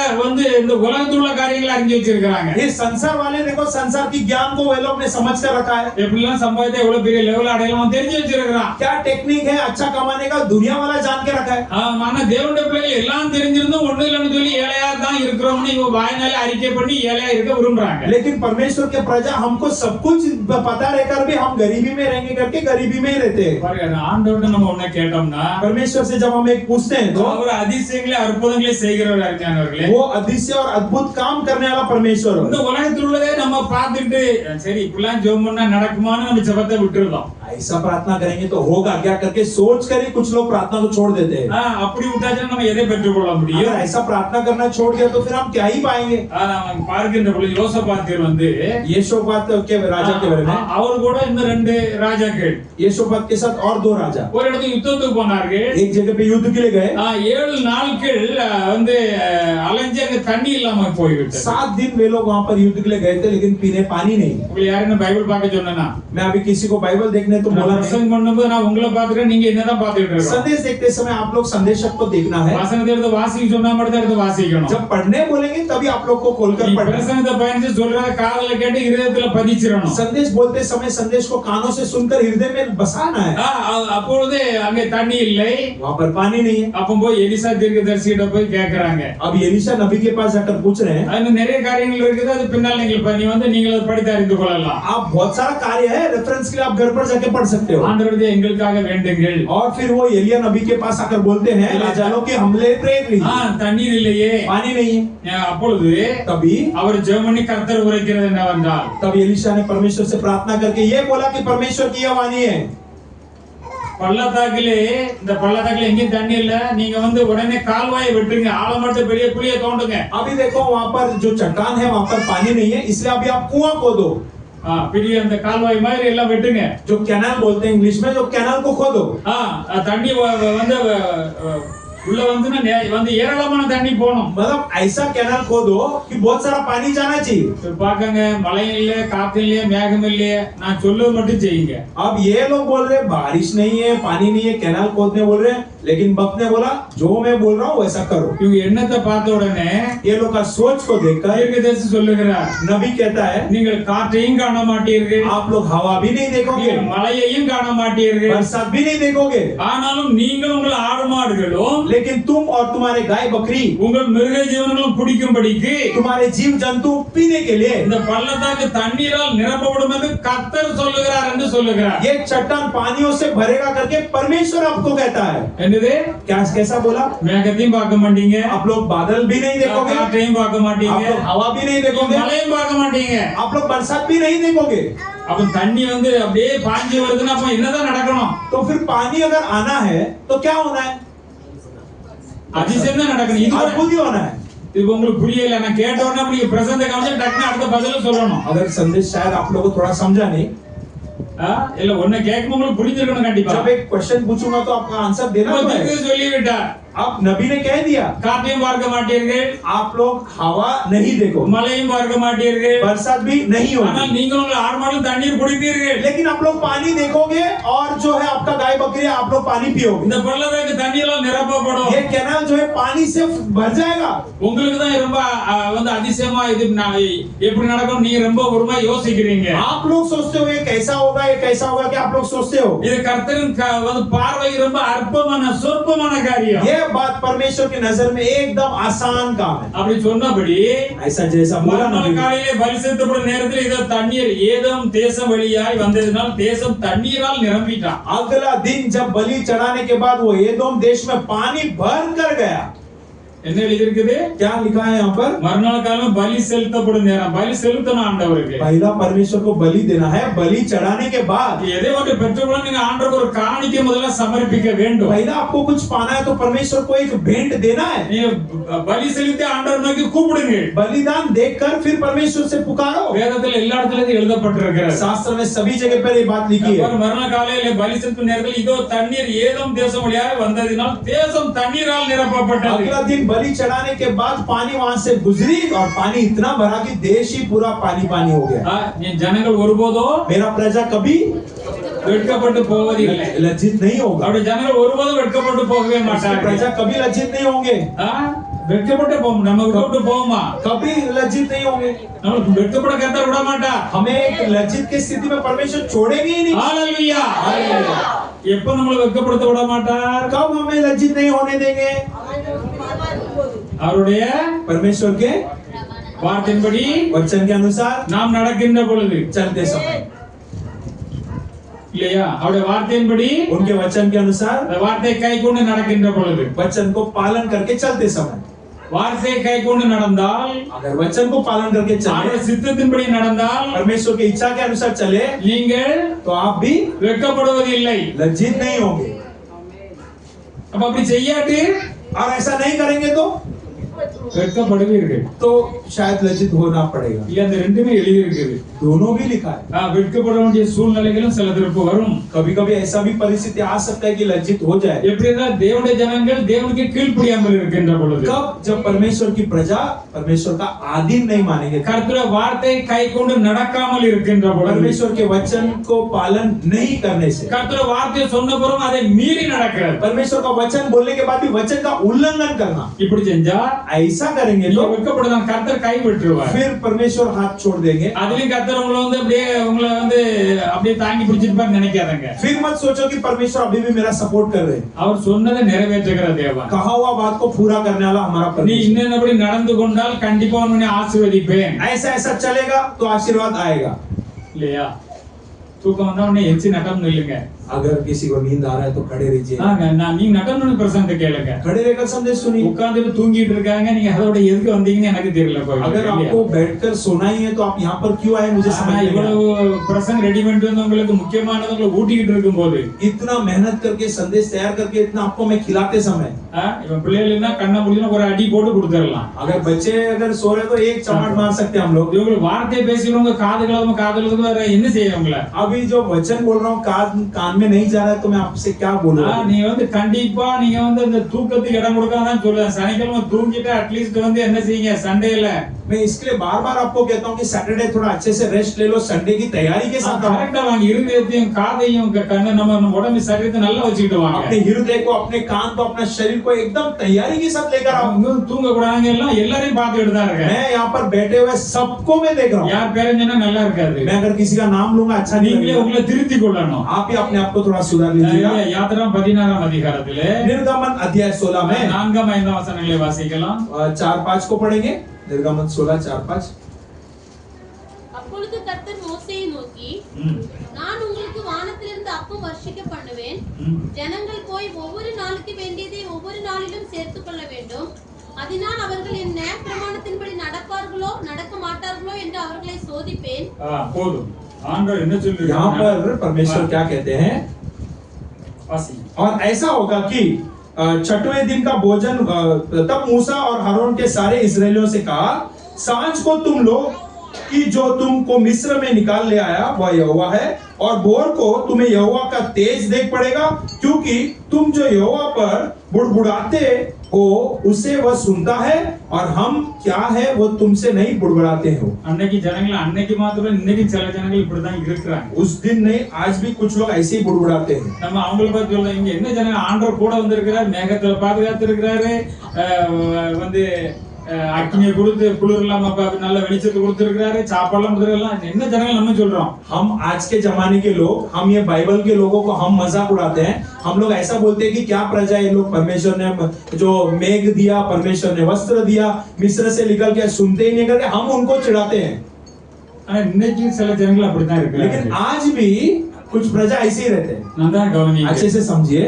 இந்த உலகத்துல உள்ள காரியங்களை அறிஞ்சு வச்சிருக்காங்க. ये संसार वाले देखो संसार की ज्ञान को वे लोग ने समझ कर रखा है. எப்படிலாம் சம்பாதித்தா எவ்வளவு பெரிய லெவல் அடையலாம் தெரிஞ்சு வச்சிருக்கான். क्या टेक्निक है अच्छा कमाने का दुनिया वाला जान के रखा है. ஆனா தேவனுடைய பிள்ளைகள் எல்லாம் தெரிஞ்சிருந்தும் ஒண்ணு இல்லன்னு சொல்லி ஏழையா தான் இருக்கிறோம்னு இவங்க வாய்னால அறிக்கை பண்ணி ஏழையா இருக்க விரும்புறாங்க. लेकिन परमेश्वर के प्रजा हमको सब कुछ पता रहकर भी हम गरीबी में रहेंगे करके गरीबी में ही रहते हैं. பாருங்க, ஆண்டவர்ட்ட நம்ம ஒண்ணு கேட்டோம்னா परमेश्वर से जब हम एक पूछते हैं तो அவர் அதிசயங்களை அற்புதங்களை செய்கிறவர் அறிஞர்களே. वो अदृश्य और अद्भुत काम करने वाला परमेश्वर இந்த है. உலகத்துல உள்ளதே நம்ம பார்த்துட்டு சரி இப்படிலாம் ஜெபம் பண்ணா நடக்குமான்னு நம்ம ஜெபத்தை விட்டுறோம். ऐसा प्रार्थना करेंगे तो होगा क्या करके सोच कर ही कुछ लोग प्रार्थना को छोड़ देते हैं। அப்படி விட்டாச்சுன்னா நம்ம எதை பெற்றுக்கொள்ள முடியும்? अगर ऐसा प्रार्थना करना छोड़ दिया तो फिर हम क्या ही पाएंगे? நாம் பார்க்கின்ற பொழுது யோசபாத்தியர் வந்து यहोशापात के राजा के बारे में, அவர் கூட இந்த ரெண்டு ராஜாக்கள் यहोशापात के साथ और 2 राजा ஒரு இடத்துக்கு யுத்தத்துக்கு போனார்கள். एक जगह पे युद्ध के लिए गए। 7 நாட்கள் வந்து அலைஞ்சு அங்க தண்ணி இல்லாம போய்விட்டது. 7 दिन वे लोग वहां पर युद्ध के लिए गए थे लेकिन पीने पानी नहीं। உங்களுக்கு யாருன்னு பைபிள் பார்க்க சொன்னேனா? मैं अभी किसी को बाइबल देखने तो बोला नहीं। பிரசங்கம் பண்ணும்போது நான் உங்களை பார்த்துட்டேன், நீங்க என்னதான் பார்த்துட்டு இருக்கீங்க? संदेश देखते समय आप लोग संदेश को देखना है। வசனத்தை எடுத்து வாசிக்க சொன்னா மட்டும் எடுத்து வாசிக்கணும். जब पढ़ने बोलेंगे तभी आप लोग को खोलकर पढ़ना। பிரசங்கத்தை பயந்து சொல்றத காதுல கேட்டு இதயத்துல பதிச்சிரணும். संदेश बोलते समय संदेश को कानों से सुनकर हृदय में बसाना है। அப்பொழுது அங்கே தண்ணி இல்லை, वहां पर पानी नहीं है। அப்போ போய் எலிசா தீர்க்கதரிசிகிட்ட போய் கேக்குறாங்க. अब एलिशा नबी के पास जाकर पूछ रहे हैं। அதுல நிறைய காரியங்கள் இருக்குது, அது பின்னால் நீங்க வந்து நீங்க அதை படித்து அறிந்து கொள்ளலாம். आप बहुत सारा कार्य है, रेफरेंस के लिए आप घर पर जाके पढ़ सकते हो। ஆண்டவரே எங்களுக்காக வேண்டுங்கள். और फिर वो एलिया नबी के पास आकर बोलते हैं राजाओं के हमले प्रेरित नहीं, தண்ணீர் இல்லையே, पानी नहीं है। அப்பொழுது तभी அவர் ஜெபம் பண்ணி கர்த்தர் உரைக்கிறது என்னவென்றால், तब एलिशा ने परमेश्वर से प्रार्थना करके ये बोला कि परमेश्वर की यह वाणी है, பள்ளத்தாக்கிலே இந்த பள்ளத்தாக்கிலே எங்கேயும் தண்ணி இல்ல, நீங்க வந்து உடனே கால்வாயை வெட்டுங்க, ஆழமாட்டு பெரிய குழியை தோண்டுங்க. अभी देखो वहां पर जो चट्टान है वहां पर पानी नहीं है, इसलिए अभी आप कुआं खोदो। பெரிய அந்த கால்வாய் மாதிரி எல்லாம் வெட்டுங்க, जो कैनाल बोलते हैं इंग्लिश में, जो कैनाल को खोदो। தண்ணி வந்து உள்ள வந்து ஏராளமான தண்ணி போணும். मतलब ऐसा कैनाल खोदो कि बहुत सारा पानी जाना चाहिए। பாக்கங்க, மழை இல்ல, காத்து இல்ல, மேகம் இல்ல, நான் சொல்றது மட்டும் செய்யுங்க. अब ये लोग बोल रहे बारिश नहीं है, पानी नहीं है, कैनाल खोदने बोल रहे हैं, लेकिन भक्त ने बोला जो मैं बोल रहा हूँ वैसा करो। இவங்க எண்ணத்தை பார்த்த உடனே ये लोग का सोच को देखकर தீர்க்கதரிசி சொல்லுகிறார், नबी कहता है நீங்கள் காற்றையும் காண மாட்டீர்கள், आप लोग हवा भी नहीं देखोगे, மழையையும் காண மாட்டீர்கள், बरसात भी नहीं देखोगे, ஆனாலும் நீங்கள் உங்கள் ஆடு மாடுகளும் लेकिन तुम और तुम्हारे गाय बकरी, உங்கள் மிருக ஜீவன்களும் குடிக்கும்படிக்கு तुम्हारे जीव जंतु पीने के लिए இந்த பள்ளத்தாக்கு தண்ணீரால் நிரப்பப்படும் என்று கர்த்தர் சொல்லுகிறார் என்று சொல்லுகிறார். ये चट्टान पानियों से भरेगा करके परमेश्वर आपको कहता है। என்னது? क्या कैसा बोला? மேகத்தையும் பார்க்க மாட்டீங்க, आप लोग बादल भी नहीं देखोगे, காற்றையும் பார்க்க மாட்டீங்க, आप लोग हवा भी नहीं देखोगे, மழையும் பார்க்க மாட்டீங்க, आप लोग बरसात भी नहीं देखोगे। அப்ப தண்ணி வந்து அப்படியே பாஞ்சி வருதுன்னா அப்ப என்னதான் நடக்கணும்? तो फिर पानी अगर आना है तो क्या होना है? அதிசயம் தான் நடக்கணும். இது अद्भुत ही होना है। இது உங்களுக்கு புரியல, நான் கேட்ட உடனே அப்படி பிரசந்த கவனிச்சு டக்குனு அடுத்த பதில சொல்லணும். अगर संदेश शायद आप लोगों को थोड़ा समझा नहीं, இல்ல ஒண்ணு கேட்கும் உங்களுக்கு புரிஞ்சிருக்கணும் கண்டிப்பா. जब एक क्वेश्चन पूछूंगा तो आपका आंसर देना है। சொல்லி விட்டார், आप नबी ने कह दिया காற்றையும் பார்க்க மாட்டீர்கள், आप लोग हवा नहीं देखो, மழையும் பார்க்க மாட்டீர்கள், बरसात भी नहीं ஆனால் होगी, நீங்கள் உங்கள் ஆடு மாடு தண்ணீர் குடிப்பீர்கள். लेकिन आप लोग पानी देखोगे और जो है आपका गाय बकरी आप लोग पानी पियोगे। இந்த பள்ளத்தாக்கு தண்ணீரால் நிரப்பப்படும். ये कैनाल जो है पानी से भर जाएगा। உங்களுக்கு தான் ரொம்ப வந்து அதிசயமா இது எப்படி நடக்கும் நீங்க ரொம்ப ஒருமா யோசிக்கிறீங்க. आप लोग सोचते हो ये कैसा होगा, ये कैसा होगा, क्या आप लोग सोचते हो? இது கர்த்தரின் வந்து பார்வை ரொம்ப அற்பமான சொற்பமான காரியம். ये बात परमेश्वर की नजर में एकदम आसान काम है। அப்படி சொன்னபடி ऐसा जैसा बोला மறுநாள் नबी, காலையிலே பரிசுத்தப்படும் நேரத்தில் இதோ தண்ணீர் ஏதோம் தேசம் வழியாய் வந்ததினால் தேசம் தண்ணீரால் நிரம்பிட்டான். अगला दिन जब बलि चढ़ाने के बाद वो एदोम देश में पानी भर कर गया। என்ன எழுதி இருக்குது? क्या लिखा है यहाँ पर? மறுநாள் காலம் பலி செலுத்தப்படும் நேரம், பலி செலுத்தணும் ஆண்டவருக்கு. पहला परमेश्वर को बलि देना है, बलि चढ़ाने के बाद எதை ஒன்று பெற்றுக்கொள்ள நீங்க ஆண்டவருக்கு ஒரு காணிக்கை முதல்ல சமர்ப்பிக்க வேண்டும். पहला आपको कुछ पाना है तो परमेश्वर को एक भेंट देना है। நீங்க பலி செலுத்தி ஆண்டவர் நோக்கி கூப்பிடுங்க, बलिदान देकर फिर परमेश्वर से पुकारो। வேதத்தில் எல்லா இடத்துலயும் எழுதப்பட்டிருக்கிறது. शास्त्र में सभी जगह पर ये बात लिखी है। மறுநாள் காலையில பலி செலுத்தும் நேரத்தில் இதோ தண்ணீர் ஏதோம் தேசம் வழியாக வந்ததினால் தேசம் தண்ணீரால் நிரப்பப்பட்டது. अगला दिन बलि चढ़ाने के बाद पानी वहां से गुजरी और पानी इतना भरा कि देश ही पूरा पानी पानी हो गया। ஜனங்கள் ஒருபோதோ मेरा प्रजा कभी வெட்கப்பட்டு போவதில்லை, लज्जित नहीं होगा। அவருடைய ஜனங்கள் ஒருபோதும் வெட்கப்பட்டு போகவே மாட்டார்கள். प्रजा कभी लज्जित नहीं होंगे, வெட்கப்பட்டு போவோம், நம்ம விட்டு போவோமா? कभी लज्जित नहीं होंगे। நம்ம வெட்கப்பட கர்த்தர் விட மாட்டார். हमें एक लज्जित की स्थिति में परमेश्वर छोड़ेंगे ही नहीं। ஹalleluya, எப்ப நம்மள வெட்கப்படுத்த விட மாட்டார்? कब हमें लज्जित नहीं होने देंगे? அவருடைய परमेश्वर के வார்த்தையின்படி वचन के अनुसार நாம் நடக்கின்ற பொழுது, चलते समय, இல்லையா? அவருடைய வார்த்தையின்படி उनके वचन के अनुसार அந்த வார்த்தையை கைக்கொண்டு நடக்கின்ற பொழுது वचन को पालन करके चलते समय வார்த்தையை கைக்கொண்டு நடந்தால், अगर वचन को पालन करके चले, ஆண்டவர் சித்தத்தின்படி நடந்தால், परमेश्वर की इच्छा के अनुसार चले, நீங்கள் तो आप भी வெட்கப்படுவதில்லை. लज्जित नहीं होंगे। அப்ப அப்படி செய்யாட்டி और ऐसा नहीं करेंगे வெட்கப்படுவீர்கள். तो शायद लज्जित होना पड़ेगा। இல்ல அந்த ரெண்டுமே எழுதி இருக்குது. दोनों भी लिखा है। வெட்கப்பட வேண்டிய சூழ்நிலைகளும் சில திருப்பு வரும். कभी-कभी ऐसा भी परिस्थिति आ सकता है कि लज्जित हो जाए। எப்படின்னா தேவனுடைய ஜனங்கள் தேவனுக்கு கீழ்ப்படியாமல் இருக்கின்ற பொழுது, कब? जब परमेश्वर की प्रजा परमेश्वर का आधीन नहीं मानेंगे, கர்த்தருடைய வார்த்தையை கைக்கொண்டு நடக்காமல் இருக்கின்ற பொழுது, परमेश्वर के वचन को पालन नहीं करने से, கர்த்தருடைய வார்த்தையை சொன்ன பிறகு அதை மீறி நடக்கிறது. परमेश्वर का वचन बोलने के बाद भी वचन का उल्लंघन करना, இப்படி செஞ்சா ऐसा करेंगे तो வெட்கப்படுதான், கர்த்தர் கை விட்டுருவார். फिर परमेश्वर हाथ छोड़ देंगे। அதுலயும் கர்த்தர் உங்களை வந்து அப்படியே தாங்கி பிடிச்சிருப்பாரு நினைக்காதங்க. फिर मत सोचो कि परमेश्वर अभी भी मेरा सपोर्ट कर रहे हैं। அவர் சொன்னதை நிறைவேற்றுகிற தேவன். कहा हुआ बात को पूरा करने वाला हमारा நீ परमेश्वर। இன்னபடி நடந்து கொண்டால் கண்டிப்பா உன்னை ஆசீர்வதிப்பேன். ऐसा ऐसा चलेगा तो आशीर्वाद आएगा। இல்லையா? தூக்கம் வந்தா உடனே எச்சி நட்டம் நில்லுங்க. अगर किसी को नींद आ रहा है तो खड़े रहिए। நான் நீங்க நட்டம்னு பிரசங்க கேளுங்க. खड़े रहकर संदेश सुनिए। உட்கார்ந்துட்டு தூங்கிட்டு இருக்காங்க, நீங்க அதோட எதுக்கு வந்தீங்கன்னு எனக்கு தெரியல. अगर आपको बैठकर सोना ही है तो आप यहाँ पर क्यों आए मुझे समझ नहीं आता। இவ்வளவு பிரசங்க ரெடிமெண்ட் வந்து உங்களுக்கு முக்கியமானது உங்களுக்கு ஊட்டிக்கிட்டு இருக்கும்போது, इतना मेहनत करके संदेश तैयार करके इतना आपको मैं खिलाते समय, இவன் பிள்ளைகள்னா கண்ண முடியும் ஒரு அடி போட்டு கொடுத்துடலாம். अगर बच्चे अगर सो रहे तो एक चमाट मार सकते हैं हम लोग। இவங்க வார்த்தையை பேசிடுவாங்க, காதுகளுக்கு வேற என்ன செய்யவங்கள. अभी जो वचन बोल रहा हूँ कान में नहीं जा रहा है तो मैं आपसे क्या बोलूं। நீங்க வந்து கண்டிப்பா நீங்க வந்து அந்த தூக்கத்துக்கு இடம் கொடுக்காதான் சொல்லுவேன். சனிக்கிழமை தூங்கிட்டு அட்லீஸ்ட் வந்து என்ன செய்யுங்க, சண்டேல मैं इसके लिए बार बार आपको कहता हूँ कि सैटरडे थोड़ा अच्छे से रेस्ट ले लो, संडे की तैयारी के साथ கரெக்டா வாங்க. இருதயத்தையும் காதையும் நம்ம உடம்பு சரீரத்தை நல்லா வச்சுக்கிட்டு வாங்க. अपने हृदय को, अपने कान को, अपने शरीर को एकदम तैयारी के साथ लेकर आओ। தூங்க கூடாதுங்க, எல்லாம் எல்லாரையும் பார்த்துட்டு தான் இருக்கேன். मैं यहाँ पर बैठे हुए सबको मैं देख रहा हूँ। யார் பேரும் சொன்னா நல்லா இருக்காது. मैं अगर किसी का नाम लूंगा अच्छा नहीं நீங்களே लगेगा। உங்களை திருத்தி கொள்ளணும். आप ही अपने आप को थोड़ा सुधार लीजिएगा। யாத்திரா 16ஆம் அதிகாரத்திலே निर्गमन अध्याय 16 में 4-5 வசனங்களை வாசிக்கலாம். 4-5 को पढ़ेंगे। निर्गमन 16:4-5। அப்பொழுது கர்த்தர் மோசேயை நோக்கி, நான் உங்களுக்கு வானத்திலிருந்து அப்பம் வர்ஷிக்க பண்ணுவேன். ஜனங்கள் போய் ஒவ்வொரு நாளுக்கு வேண்டியதை ஒவ்வொரு நாளிலும் சேர்த்துக் கொள்ள வேண்டும். அதனால் அவர்கள் என் நியாயப்பிரமாணத்தின்படி நடப்பார்களோ நடக்க மாட்டார்களோ என்று அவர்களை சோதிப்பேன். போதும். ஆண்டவர் என்ன சொல்றாரு? यहाँ पर परमेश्वर क्या कहते हैं? और ऐसा होगा कि छठवें दिन का भोजन, तब मूसा और हारून के सारे इस्राएलियों से कहा, सांझ को तुम लोग कि जो तुमको मिस्र में निकाल ले आया वह यहोवा है, और भोर को तुम्हें यहोवा का तेज देख पड़ेगा, क्योंकि तुम जो यहोवा पर बुड़बुड़ाते हो उसे वह सुनता है, और हम क्या है वो तुमसे नहीं बुड़बुड़ाते हो। அன்னைக்கு ஜனங்கள் அன்னைக்கு மாத்திரம், இன்னைக்கு சில ஜனங்கள் இப்படிதான் இருக்கிறாங்க. उस दिन नहीं, आज भी कुछ लोग ऐसे ही बुड़बुड़ाते हैं। நம்ம அவங்கள பத்தி சொல்றோம். இங்க என்ன ஜனங்க, ஆண்டவர் கூட வந்திருக்கிறார், மேகத்துல பாதுகாத்து இருக்கிறாரு, வந்து அக்கினியை கொடுத்து குளிர் இல்லாம நல்ல வெளிச்சத்தை கொடுத்திருக்கிறாரு, சாப்பாடுலாம் கொடுத்திருக்கலாம். என்ன ஜனங்கள் நம்ம சொல்றோம்? हम आज के जमाने के लोग, हम ये बाइबल के लोगों को हम मजाक उड़ाते हैं। हम लोग ऐसा बोलते हैं कि क्या प्रजा ये लोग, परमेश्वर ने जो मेघ दिया, परमेश्वर ने वस्त्र दिया, मिस्र से निकल के सुनते ही नहीं करके हम उनको चिढ़ाते हैं। ஆனா இன்னைக்கு சில ஜனங்கள் அப்படித்தான் இருக்கு. लेकिन आज भी कुछ प्रजा ऐसे ही रहते हैं। நல்லா கவனிங்க, अच्छे से समझिए।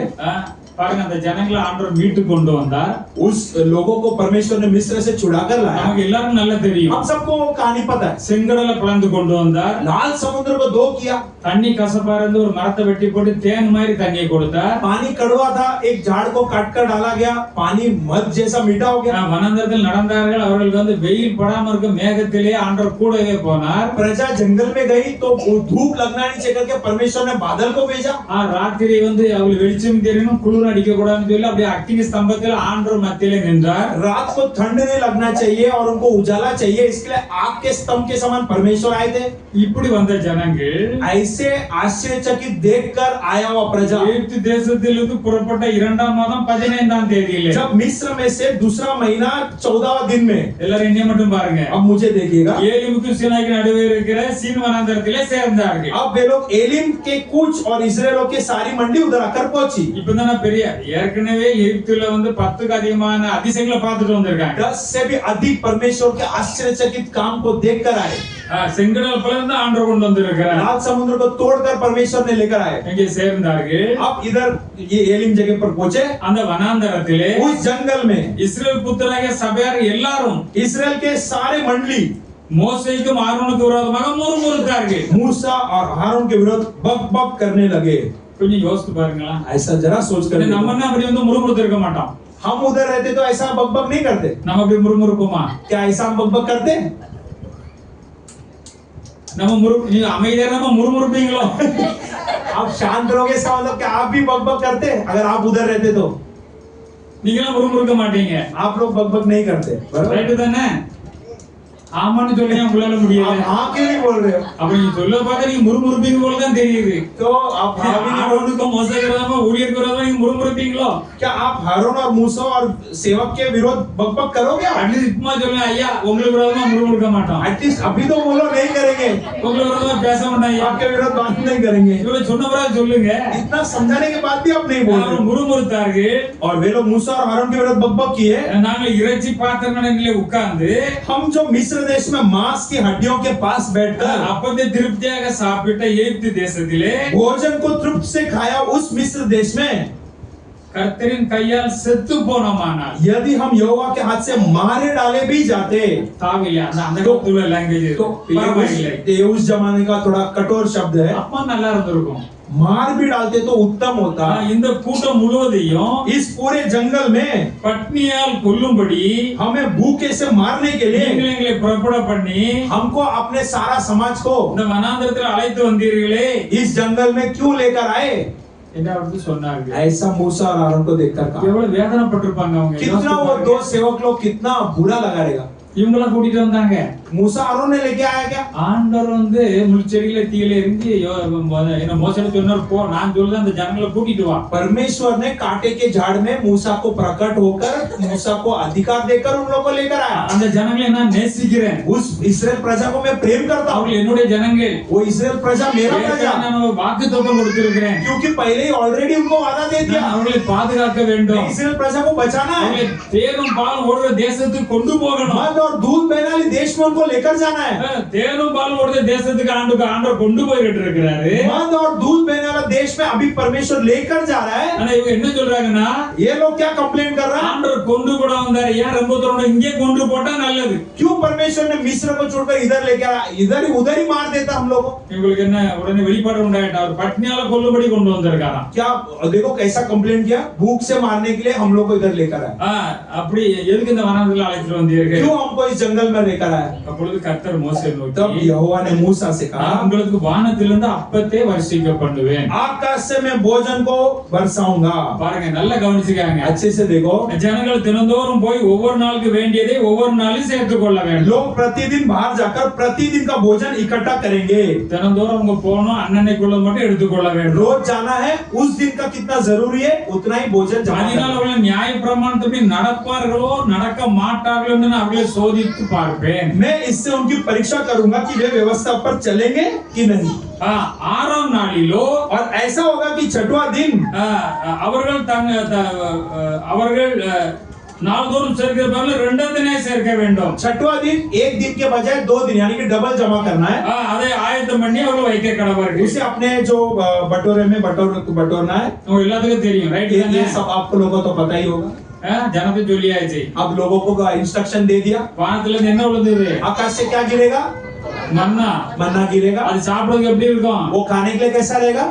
பாருங்க, அந்த ஜனங்களை ஆண்டவர் மீட்டு கொண்டு வந்தார். उस लोगों को परमेश्वर ने मिस्र से छुड़ाकर लाया। நமக்கு எல்லாரும் நல்லா தெரியும். हम सबको वो कहानी पता है। செங்கடலை பிளந்து கொண்டு வந்தார். लाल समुद्र को दो किया। தண்ணி கசப்பா இருந்து ஒரு மரத்தை வெட்டி போட்டு தேன் மாதிரி தண்ணியை கொடுத்தார். पानी कड़वा था, एक झाड़ को काट कर डाला गया, पानी मध जैसा मीठा हो गया। வனாந்தரத்தில் நடந்தார்கள். அவர்களுக்கு வந்து வெயில் படாம இருக்க மேகத்திலே ஆண்டவர் கூடவே போனார். प्रजा जंगल में गई तो धूप लगना नहीं चाहिए करके परमेश्वर ने बादल को भेजा। ராத்திரி வந்து அவங்களுக்கு வெளிச்சம் தெரியணும், குளிர் அடிக்க கூடாதுன்னு சொல்லி அப்படியே அக்கினி ஸ்தம்பத்தில் ஆண்டவர் மத்தியிலே நின்றார். रात को ठंड नहीं लगना चाहिए और उनको उजाला चाहिए, इसके लिए आग के स्तंभ के समान परमेश्वर आए थे। இப்படி வந்த ஜனங்கள் ऐसे आश्चर्यचकित देखकर आया हुआ प्रजा எகிப்து தேசத்திலிருந்து புறப்பட்ட 2ஆம் மாதம் 15ஆம் தேதியிலே, जब मिस्र में से दूसरा महीना 14वां दिन में, எல்லாரும் என்ன மட்டும் பாருங்க, अब मुझे देखिएगा, ஏலிமுக்கும் சீனாய்க்கு நடுவே இருக்கிற சீன் வனாந்தரத்திலே சேர்ந்தார்கள். अब वे लोग एलिम के कुछ और इस्राएलों के सारी मंडी उधर आकर पहुंची। இப்பதான் பெரிய ஏற்கனவே எகிப்துல வந்து 10க்கு அதிகமான அதிசயங்களை பார்த்துட்டு வந்திருக்காங்க. 10 से भी अधिक परमेश्वर के आश्चर्यचकित काम को देखकर आए। செங்கடல் பிளந்து ஆண்டவர் கொண்டு வந்திருக்கிறார். लाल समुद्र को तोड़कर परमेश्वर ने लेकर आए. இங்கே சேர்ந்தார்கள். अब इधर ये एलिम जगह पर पहुंचे. அந்த வனாந்தரத்திலே उस जंगल में இஸ்ரவேல் புத்திரராகிய சபையார் எல்லாரும் इस्राएल के सारे मंडली மோசேக்கும் ஆரோனுக்கு விரோதமாக முறுமுறுத்தார்கள். मूसा और हारून के विरुद्ध बक बक करने लगे. கொஞ்சம் யோசித்து பாருங்களா. ऐसा जरा सोच कर நம்ம என்ன அப்படி வந்து முறுமுறுத்திருக்க மாட்டோம். हम उधर रहते तो ऐसा बक बक नहीं करते. நம்ம அப்படி முறுமுறுப்போமா? क्या ऐसा हम बक बक करते? நம்ம நீங்க அமைதியா நம்ம முறுமுறுப்பீங்களோ? आप शांत रहोगे इसका मतलब कि आप भी बक बक करते अगर आप उधर रहते तो? நீங்களாம் முறுமுறுக்க மாட்டீங்க. आप लोग बक बक नहीं करते. ரைட் தானே? ஆமான்னு சொல்லுங்க, உங்களால முடியல. आप क्यों नहीं बोल रहे हो? அப்ப நீங்க சொல்ல பார்த்தா நீங்க முறுமுறுப்பீங்க போல தான் தெரியுது. तो आप ஆரோனுக்கு மோசேக்கு விரோதமா ஊழியருக்கு விரோதமா நீங்க முறுமுறுப்பீங்களோ? क्या आप हारून और मूसा और सेवक के विरोध बक बक करोगे? அட்லீஸ்ட் சும்மா சொல்லுங்க, ஐயா உங்களுக்கு விரோதமா முறுமுறுக்க மாட்டோம். एटलीस्ट अभी तो बोलो नहीं करेंगे. உங்களுக்கு விரோதமா பேச மாட்டோம் ஐயா. आपके विरोध बात नहीं करेंगे. இவ்வளவு சொன்ன பிறகு சொல்லுங்க. इतना समझाने के बाद भी आप नहीं बोल रहे. முறுமுறுத்தார்கள். और वे लोग मूसा और हारून के विरोध बक बक किए. நாங்க இறைச்சி பாத்திரங்களிலே உட்கார்ந்து हम जो मिस्र देश में मांस की हड्डियों के पास बैठकर அப்பத்தை திருப்தியாக சாப்பிட்ட எகிப்து தேசத்திலே भोजन को तृप्त से खाया उस मिस्र देश में கர்த்தரின் கையால் செத்து போனோமானால் यदि हम यहोवा के हाथ से मारे डाले भी जाते தாவில்லையா அந்த காலத்துல லாங்குவேஜ் तो ये उस जमाने का थोड़ा कठोर शब्द है. அப்பா நல்லா இருந்திருக்கும். मार भी डालते तो उत्तम होता. இந்த கூட்டம் முழுவதையும் इस पूरे जंगल में பட்னியால் கொல்லும்படி हमें भूखे से मारने के लिए எங்களை புறப்பட பண்ணி हमको अपने सारा समाज को இந்த வனாந்தரத்தில் அழைத்து வந்தீர்களே, इस जंगल में क्यों लेकर आए? என்று சொன்னார்கள். ऐसा मूसा और हारून को देखकर कहा. எவ்வளவு வேதனைப்பட்டிருப்பாங்க அவங்க. कितना वो दो सेवक लोग कितना बुरा लगा रहेगा. இவங்கள கூட்டிட்டு வந்தாங்க. मूसा हारून ने लेके आया क्या? ஆண்டவர் வந்து முள்செடியில தீயில இருந்து என்ன மோசடி சொன்னார், போ நான் சொல்றேன் அந்த ஜனங்களை கூட்டிட்டு வா. परमेश्वर ने कांटे के झाड़ में मूसा को प्रकट होकर मूसा को अधिकार देकर उन लोगों को लेकर आया. அந்த ஜனங்களை நான் நேசிக்கிறேன். उस इस्राएल प्रजा को मैं प्रेम करता हूँ. அவர்கள் என்னுடைய ஜனங்கள். वो इस्राएल प्रजा मेरा प्रजा. நான் வாக்குத்தத்தம் கொடுத்திருக்கிறேன். क्योंकि पहले ही ऑलरेडी उनको वादा दे दिया. அவர்களை பாதுகாக்க வேண்டும். इस्राएल प्रजा को बचाना है. அவர்களை தேனும் பாலும் ஓடுற தேசத்துக்கு கொண்டு போகணும். मद और दूध बहने वाले देश में उनको लेकर जाना है. தேனும் பாலும் ஓடுற தேசத்துக்கு ஆண்டவர் கொண்டு போயிட்டு இருக்காரு. मद और दूध बहने वाला देश में अभी परमेश्वर लेकर जा रहा है. ஆனா இவங்க என்ன சொல்றாங்கன்னா, ये लोग क्या कंप्लेन कर रहे हैं? ஆண்டவர் கொண்டு போட வந்தாரு, ஏன் ரொம்ப தூரம் இங்கே கொண்டு போட்டா நல்லது. क्यों परमेश्वर ने मिस्र को छोड़कर इधर लेकर आया? उधर ही मार देता हम लोगों. இவங்களுக்கு என்ன உடனே வெளிப்பாடு உண்டாயிட்டா, அவர் பட்னியால கொல்லும்படி கொண்டு வந்திருக்காராம். क्या देखो कैसा कंप्लेन किया? भूख से मारने के लिए हम लोग को इधर लेकर आया. அப்படி எதுக்கு இந்த வனாந்தரத்துல அழைச்சிட்டு வந்தீர்கள்? क्यों हमको इस जंगल में लेकर आया? அப்பொழுது கர்த்தர் மோசே तब நோக்கி, यहोवा ने मूसा से कहा, உங்களுக்கு வானத்திலிருந்து அப்பத்தை வருஷிக்க பண்ணுவேன். आकाश से मैं भोजन को बरसाऊंगा. பாருங்க, நல்லா கவனிச்சுக்காங்க. अच्छे से देखो. ஜனங்கள் தினந்தோறும் போய் ஒவ்வொரு நாளுக்கு வேண்டியதை ஒவ்வொரு நாளும் சேர்த்துக் கொள்ள வேண்டும். लोग प्रतिदिन बाहर जाकर प्रतिदिन का भोजन इकट्ठा करेंगे. தினந்தோறும் அவங்க போகணும், அன்னன்னைக்குள்ள மட்டும் எடுத்துக்கொள்ள வேண்டும். रोज जाना है, उस दिन का कितना जरूरी है उतना ही भोजन जमा அதனால करना. அவர்கள் நியாய பிரமாணத்தை நடப்பார்களோ நடக்க மாட்டார்களோ என்று நான் அவர்களை சோதித்து பார்ப்பேன். मैं इससे उनकी परीक्षा करूंगा कि वे व्यवस्था पर चलेंगे कि नहीं. ஆறாம் நாளிலோ और ऐसा होगा कि छठवां दिन அவர்கள் நாள்தோறும் சேர்க்கிற பதில் ரெண்டாவது தினே சேர்க்க வேண்டும். छठवां दिन एक दिन के बजाय 2 दिन यानी कि डबल जमा करना है. அதை ஆயத்தம் பண்ணி அவர்கள் வைக்க கடவர்கள். उसे अपने जो बटोरे में बटोरना है. உங்க எல்லாத்துக்கும் தெரியும், ரைட்? ये सब आप लोगों को तो पता ही होगा. ஜனத்தை சொல்லியாச்சு. अब लोगों को इंस्ट्रक्शन दे दिया. வானத்துல இருந்து என்ன விழுந்தது? आकाश से क्या गिरेगा? மன்னா. मन्ना गिरेगा. அது சாப்பிடுறதுக்கு எப்படி இருக்கும்? वो खाने के लिए कैसा रहेगा?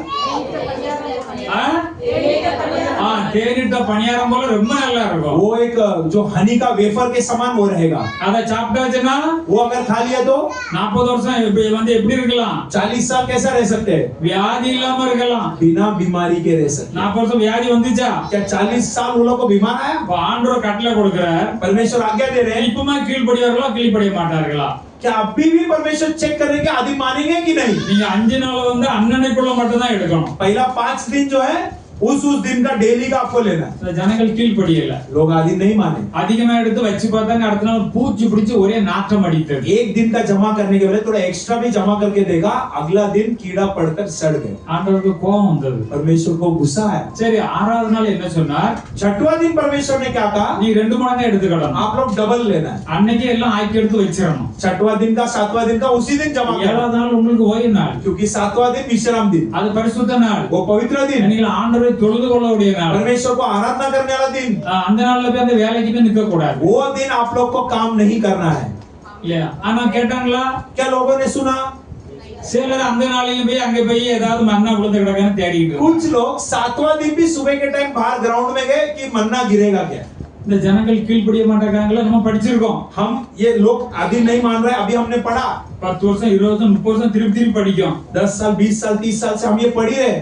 தேனிட்ட பணியாரம் போல ரொம்ப நல்லா இருக்கும். वो एक जो हनी का वेफर के समान वो रहेगा. அத சாப்பிட்டாச்சுன்னா वो अगर खा लिया तो 40 வருஷம் வந்து எப்படி இருக்கலாம்? 40 साल कैसा रह सकते हैं? வியாதி இல்லாம இருக்கலாம். बिना बीमारी के रह सकते. 40 வருஷம் வியாதி வந்துச்சா? क्या 40 साल वो लोग को बीमार आया? ஆண்டவர் கட்டளை கொடுக்கிறார். परमेश्वर आज्ञा दे रहे हैं. இப்பமா கீழ்ப்படிவார்களா கீழ்ப்படிய மாட்டார்களா? क्या अभी भी परमेश्वर चेक करेंगे आदि मानेंगे कि नहीं? நீங்க 5 நாள் வந்து அன்னன்னைக்குள்ள மட்டும் தான் எடுக்கணும். पहला 5 दिन जो है उस दिन का डेली का आपको लेना है। ஜனங்கள் கீழ்ப்படியல, लोग आदि नहीं माने। அதிகமா எடுத்து வச்சு பார்த்தாங்க, அடுத்த நாள் பூச்சி பிடிச்சு ஒரே நாற்றம் அடித்தது। एक दिन का जमा करने के बजाय थोड़ा एक्स्ट्रा भी जमा करके देखा, अगला दिन कीड़ा पड़कर सड़ गए। ஆண்டவருக்கு கோபம் வந்தது, परमेश्वर को गुस्सा आया। சரி ஆறாவது நாள் என்ன சொன்னார்? छठवां दिन परमेश्वर ने क्या कहा? நீ 2 மடங்கா எடுத்துக்கலாம், आप लोग डबल लेना है। அன்னைக்கு எல்லாம் ஆக்கி எடுத்து வச்சிரணும்। छठवां दिन का 7वां दिन का उसी दिन जमा करना, ஏழாவது நாள் உங்களுக்கு ஓய்வு நாள், क्योंकि 7वां दिन विश्राम दिन, அது பரிசுத்த நாள், वो पवित्र दिन, நீங்கள் ஆண்டவரை தொழுது கொள்ளக்கூடிய நாள், परमेश्वर को आराधना करने वाला दिन। அந்த நாள்ல போய் அந்த வேலைக்கு போய் நிக்க கூடாது। वो दिन आप लोग को काम नहीं करना है। இல்லையா? ஆனா கேட்டாங்களா? क्या लोगों ने सुना? சிலர் அந்த நாளிலும் போய் அங்க போய் ஏதாவது மன்னா விழுந்து கிடக்கான்னு தேடிட்டு कुछ लोग 7वां दिन भी सुबह के टाइम बाहर ग्राउंड में गए कि मन्ना गिरेगा क्या। இந்த ஜனங்கள் கீழ்ப்படிய மாட்டாங்களா? நம்ம படிச்சிருக்கோம், हम ये लोग आदि नहीं मान रहे, अभी हमने पढ़ा 10 வருஷம் 20 வருஷம் 30 வருஷம் திருப்பி திருப்பி படிக்கும்। 10 साल 20 साल 30 साल से हम ये पढ़ ही रहे।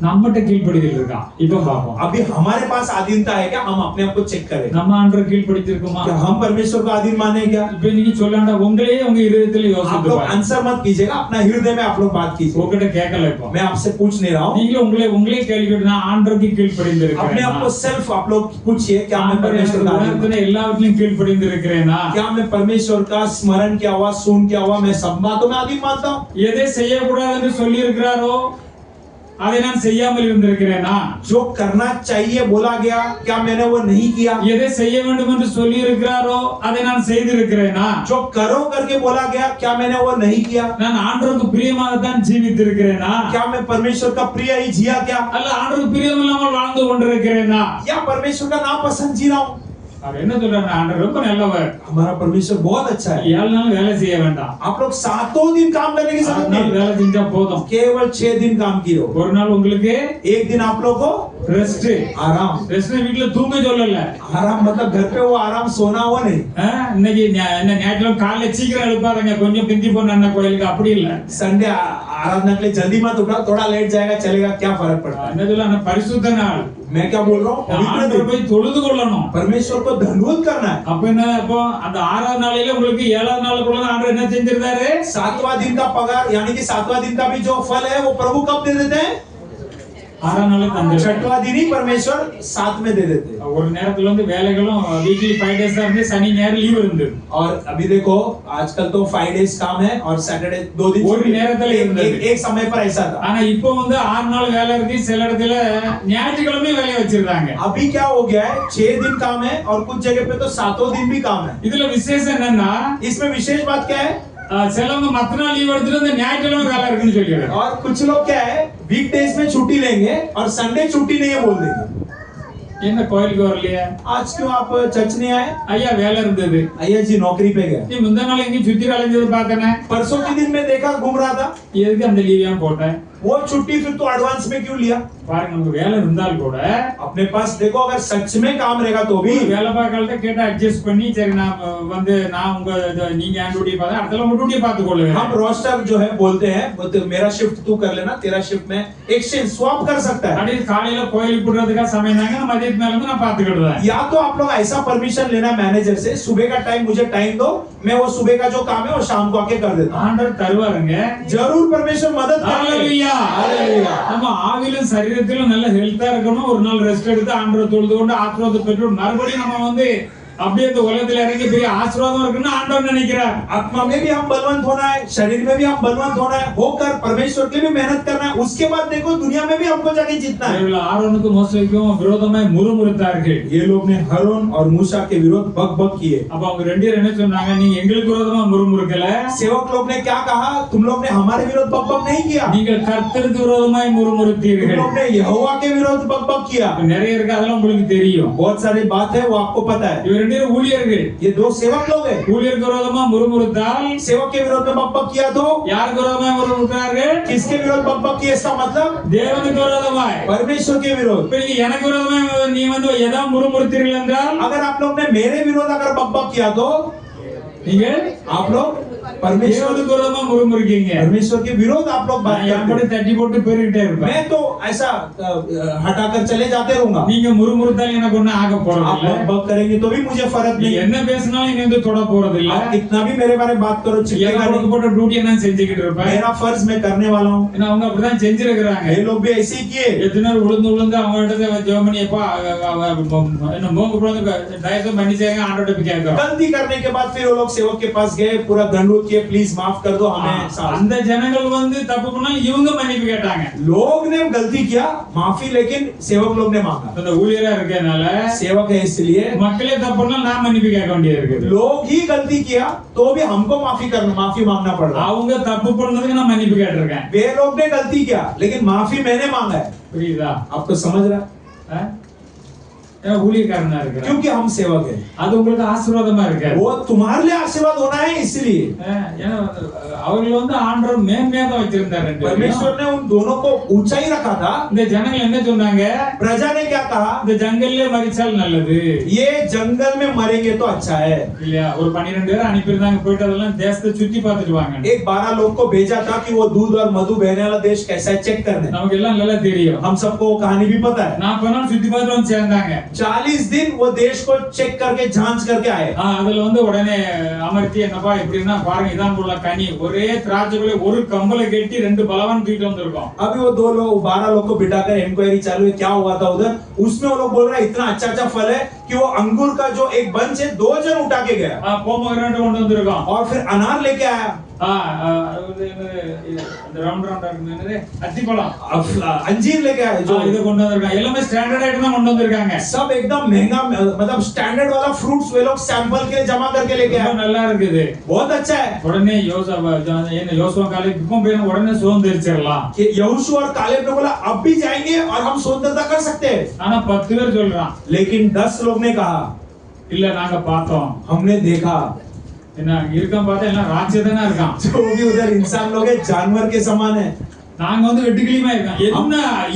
நம்மட்ட கீழ்ப்படிதல் இருக்கா? இப்ப பாப்போம், अभी हमारे पास आधीनता है क्या? हम अपने आप को चेक करें, நம்ம ஆண்டவர் கீழ்ப்படித்திருக்குமா? क्या हम परमेश्वर को आधीन माने क्या? இப்ப நீங்க சொல்லாண்டா, உங்களே உங்க இதயத்துல आप யோசித்து लोग பாருங்க। आंसर मत कीजिएगा, अपना हृदय में आप लोग बात कीजिए। உங்ககிட்ட கேட்கல, இப்போ मैं आपसे पूछ नहीं रहा हूँ, நீங்க உங்களே கேள்வி கேட்டு நான் ஆண்டவருக்கு अपने கீழ்ப்படிந்திருக்கிறேனா? आप को सेल्फ आप लोग पूछिए, क्या मैं परमेश्वर का आधीन हूं? எல்லாவற்றிலும் கீழ்ப்படிந்திருக்கிறேனா? क्या मैं परमेश्वर का स्मरण किया हुआ, सुन किया हुआ, मैं सब बातों में आधीन मानता हूँ? எதை செய்யக்கூடாது என்று சொல்லி இருக்கிறாரோ அதை நான் செய்யாமல் இருந்திருக்கிறேனா? जो करना चाहिए बोला गया, क्या मैंने वो नहीं किया? எதை செய்ய வேண்டும் என்று சொல்லி இருக்கிறாரோ அதை நான் செய்திருக்கிறேனா? जो करो करके बोला गया, क्या मैंने वो नहीं किया? நான் ஆண்டவருக்கு பிரியமாகத்தான் ஜீவித்திருக்கிறேனா? क्या मैं परमेश्वर का प्रिय ही जिया क्या? அல்ல ஆண்டவருக்கு பிரியம் இல்லாமல் வாழ்ந்து கொண்டிருக்கிறேனா? या परमेश्वर का नापसंद जी रहा हूँ? அவர் என்ன சொல்றாரு? ஆண்டவர் ரொம்ப நல்லவர், हमारा परमेश्वर बहुत अच्छा है। 7 நாள் வேலை செய்ய வேண்டாம், आप लोग 7 दिन काम करने की 7 जरूरत நாள் नहीं, வேலை செஞ்சா போதும்। केवल 6 दिन काम किए। ஒரு நாள் உங்களுக்கு एक दिन आप लोग को ரெஸ்ட்। आराम। ரெஸ்ட் வீட்ல தூங்க சொல்லல, आराम मतलब घर पे वो आराम सोना वो नहीं। இன்னைக்கு என்ன ஞாயிற்றுக்கிழமை காலையில சீக்கிரம் எழுப்பாதங்க, கொஞ்சம் பிந்தி போன கோயிலுக்கு, அப்படி இல்ல। संडे आराधना के लिए जल्दी मत उठा, थोड़ा लेट जाएगा चलेगा, क्या फर्क पड़ता है? என்ன சொல்ல, பரிசுத்த நாள், मैं क्या बोल रहा हूँ? पवित्र ஆண்டவரை दिन, போய் தொழுது கொள்ளணும்। परमेश्वर को धन्यवाद करना है। அப்ப என்ன, அப்போ அந்த 6வது நாளில உங்களுக்கு 7வது நாளுக்குள்ள ஆண்டவர் என்ன செஞ்சிருந்தாரு? 7वां दिन का पगार यानी कि 7वां दिन का भी जो फल है वो प्रभु कब दे देते हैं? 6வது நாளே தந்துரு। 6वां दिन ही परमेश्वर 7 में दे देते हैं। ஒரு நேரத்துல வந்து வேலைகளும் வீக்லி 5 டேஸ் தான் இருந்து, சனி ஞாயிறு லீவ் இருந்தது। और अभी देखो आजकल तो 5 डेज काम है और सैटरडे 2 दिन ஒரு நேரத்துல இருந்தது। एक समय पर ऐसा था। ஆனா இப்போ வந்து 6 நாள் வேலை இருக்கு, சில இடத்துல ஞாயிற்றுக்கிழமை வேலையை வச்சிருக்காங்க। अभी क्या हो गया है? 6 दिन काम है और कुछ जगह पे तो 7 दिन भी काम है। இதுல விசேஷம் என்னன்னா, इसमें विशेष बात क्या है? சிலவங்க மத்த நாள் லீவ் எடுத்துட்டு இந்த ஞாயிற்றுக்கிழமை வேலை இருக்குன்னு சொல்லிடுறாங்க। और कुछ लोग क्या है, वीकडेज में छुट्टी लेंगे और संडे छुट्टी नहीं है बोल देंगे। என்ன கோயிலுக்கு வரலையா? आज क्यों आप चर्च नहीं आए? ஐயா வேலை இருந்தது। अय्या जी नौकरी पे गए। நீ முந்தா நாள் எங்கேயும் சுத்தி அலைஞ்சது பார்த்தனே, परसों के दिन में देखा घूम रहा था। எதுக்கு அந்த லீவ் ஏன் போட்டேன்? वो छुट्टी फिर तो एडवांस में क्यों लिया? பாருங்க, நமக்கு வேலை இருந்தால் கூட अपने पास देखो, अगर सच में काम रहेगा तो भी வேலை பார்க்கறத கேட்டா அட்ஜஸ்ட் பண்ணி, சரி நான் வந்து நான் உங்க நீங்க என் டியூட்டி பார்த்தா அடுத்த உங்க டியூட்டி பார்த்து கொள்ளுங்க। हम रोस्टर जो है बोलते हैं, बोलते मेरा शिफ्ट तू कर लेना, तेरा शिफ्ट में एक्सचेंज स्वैप कर सकता है। அப்படியே காலையில கோயிலுக்கு போறதுக்கா சமயம் தாங்க, நான் மதியத்துக்கு மேல வந்து நான் பாத்துக்கிடுறேன்। या तो आप लोग ऐसा परमिशन लेना मैनेजर से, सुबह का टाइम मुझे टाइम दो, मैं वो सुबह का जो काम है वो शाम को आके कर देता हूं। ஆண்டவர் தருவாருங்க, जरूर परमेश्वर मदद करेगा। ஹalleluya ஹalleluya। நம்ம ஆவியிலும் சரீரத்திலும் நல்ல ஹெல்த்தா இருக்கணும், ஒரு நாள் ரெஸ்ட் எடுத்து ஆண்டவரை தொழுது கொண்டு ஆசீர்வாதத்தை பெற்று மறுபடியும் நம்ம வந்து அப்படியே இந்த உலகத்துல இறங்கி பெரிய ஆசீர்வாதம் இருக்குன்னு ஆண்டவர் நினைக்கிறார்। आत्मा में भी हम बलवंत होना है, शरीर में भी हम बलवंत होना है, होकर परमेश्वर के लिए भी मेहनत करना है। उसके बाद देखो दुनिया में भी हमको जाके जीतना है। இவர்கள் ஆரோனுக்கும் மோசேக்கும் விரோதமாய் முறுமுறுத்தார்கள்। ये लोग ने हरोन और मूसा के विरोध बक बक किए। அப்ப அவங்க ரெண்டு பேரும் என்ன சொன்னாங்க? நீங்க எங்களுக்கு விரோதமா முறுமுறுக்கல, सेवक लोग ने क्या कहा? तुम लोग ने हमारे विरोध बक बक नहीं किया, நீங்கள் கர்த்தருக்கு விரோதமாய் तुम முறுமுறுத்தீர்கள்। लोग ने यहोवा के विरोध बक बक किया। நிறைய இருக்கு, அதெல்லாம் உங்களுக்கு தெரியும்। बहुत सारी बात है वो आपको पता है। இவர் ரெண்டு பேரும் ஊழியர்கள், ये दो सेवक लोग हैं। ஊழியருக்கு விரோதமா முறுமுறுத்தால் सेवक के विरोध में बक बक किया तो யாருக்கு விரோதமா முறுமுறுத்தார்கள்? किसके विरोध बक बक किया? इसका मतलब தேவனுக்கு விரோதமாய்। परमेश्वर के विरोध। இப்ப நீங்க எனக்கு விரோதமா நீ வந்து எதா முறுமுறுத்தீர்கள் என்றால் अगर आप लोग ने मेरे विरोध अगर बक बक किया तो நீங்கள் आप लोग தேவனுக்கு விரோதமா முறுமுறுக்கீங்க परमेश्वर के विरोध आप लोग बात நான் करते எப்படி हैं। தட்டி போட்டு போயிட்டே இருப்பேன் मैं तो ऐसा हटाकर चले जाते रहूंगा। நீங்க முறுமுறுத்தால் எனக்கு ஒண்ணும் ஆக போறது आप இல்ல बक करेंगे तो भी मुझे फर्क நீ नहीं। என்ன பேசினாலும் நீ வந்து தொட போறது இல்ல आप कितना भी मेरे बारे में बात करो चिल्लेगा எனக்கு नहीं। போட்ட டியூட்டியை நான் செஞ்சுக்கிட்டு இருப்பேன் मेरा फर्ज मैं करने वाला हूँ। ஏன்னா அவங்க அப்படிதான் செஞ்சிருக்கிறாங்க ये लोग भी ऐसे ही किए। எத்தனை உளுந்து உளுந்து அவங்க இடத்துல ஜெர்மனியப்பா என்ன மோங்க போறது தயவுசெய்து மன்னிச்சாங்க ஆண்டோட போய் கேட்கறோம் गलती करने के बाद फिर वो लोग सेवक के पास गए, पूरा दंडवत किए, प्लीज माफ कर दो हमें। அந்த ஜனங்கள் வந்து தப்பு பண்ணா இவங்க மன்னிப்பு கேட்டாங்க लोग ने गलती किया माफी, लेकिन सेवक लोग ने मांगा। அந்த ஊழியரா இருக்கனால सेवक है इसलिए மக்களே தப்பு பண்ணா நான் மன்னிப்பு கேட்க வேண்டியது இருக்குது लोग ही गलती किया तो भी हमको माफी मांगना पड़ रहा। அவங்க தப்பு பண்ணதுக்கு நான் மன்னிப்பு கேட்டிருக்கேன் वे लोग ने गलती किया लेकिन माफी मैंने मांगा है। புரியுதா आपको समझ रहा है? ஏன்னா ஊழியக்காரனா இருக்கிறேன் क्योंकि हम सेवक है, அது உங்களுக்கு ஆசீர்வாதமா இருக்காது वो तुम्हारे लिए आशीर्वाद होना है इसलिए। ஏன்னா அவர்கள் வந்து ஆண்டவர் மேன்மையா தான் வச்சிருந்தார் ரெண்டு பேரையும். परमेश्वर ने उन दोनों को ऊंचाई रखा था। இந்த ஜனங்கள் என்ன சொன்னாங்க प्रजा ने क्या कहा? இந்த ஜங்கல்ல மரிச்சால் நல்லது ये जंगल में मरेंगे तो अच्छा है। இல்லையா ஒரு 12 பேர் அனுப்பியிருந்தாங்க போயிட்டு அதெல்லாம் தேசத்தை சுத்தி பார்த்துட்டு வாங்க एक 12 लोग को भेजा था कि वो दूध और मधु बहने वाला देश कैसा है चेक करने। நமக்கு எல்லாம் நல்லா தெரியும் हम सबको वो कहानी भी पता है। 40 நாள் சுத்தி பார்த்து வந்து சேர்ந்தாங்க 40 दिन वो देश को चेक करके जांच करके आए। அதுல வந்து உடனே அமர்த்தி என்னப்பா எப்படின்னா பாருங்க இதான் உள்ள கனி ஒரே திராட்சைக்குள்ள ஒரு கம்பளை கட்டி ரெண்டு பலவான் தூக்கிட்டு வந்திருக்கோம் अभी वो 12 लोग को बिठाकर इंक्वायरी चालू है, क्या हुआ था उधर। उसमें वो लोग बोल रहे हैं इतना अच्छा फल है कि वो अंगूर का जो एक बंच है 2 जन उठा के गया போமகிரானட் கொண்டு வந்திருக்கோம் और फिर अनार लेके आया। ரவுண்ட் ரவுண்டா இருக்கு அத்திப்பழம் अंजीर लेके आए जो இத கொண்டு வந்திருக்காங்க எல்லாமே ஸ்டாண்டர்ட் ஐட்டம் தான் கொண்டு வந்திருக்காங்க सब एकदम महंगा मतलब स्टैंडर्ड वाला फ्रूट्स वे लोग सैंपल के लिए जमा करके लेके आए। நல்லா இருக்குது बहुत अच्छा है। உடனே யோசுவா காலேஜ் இப்போ போய் உடனே சுதந்திரிச்சிடலாம் कि यहोशू और कालेब ने बोला अब भी जाएंगे और हम स्वतंत्रता कर सकते हैं। ஆனா 10 பேர் சொல்றான் लेकिन 10 लोग ने कहा இல்ல நாங்க பார்த்தோம் हमने देखा என்ன இருக்கான் பார்த்தா எல்லாம் ராட்சதனா இருக்கான் जो भी उधर इंसान लोग है जानवर के समान है। நாங்க வந்து வெட்டுக்கிளியமா இருக்கோம்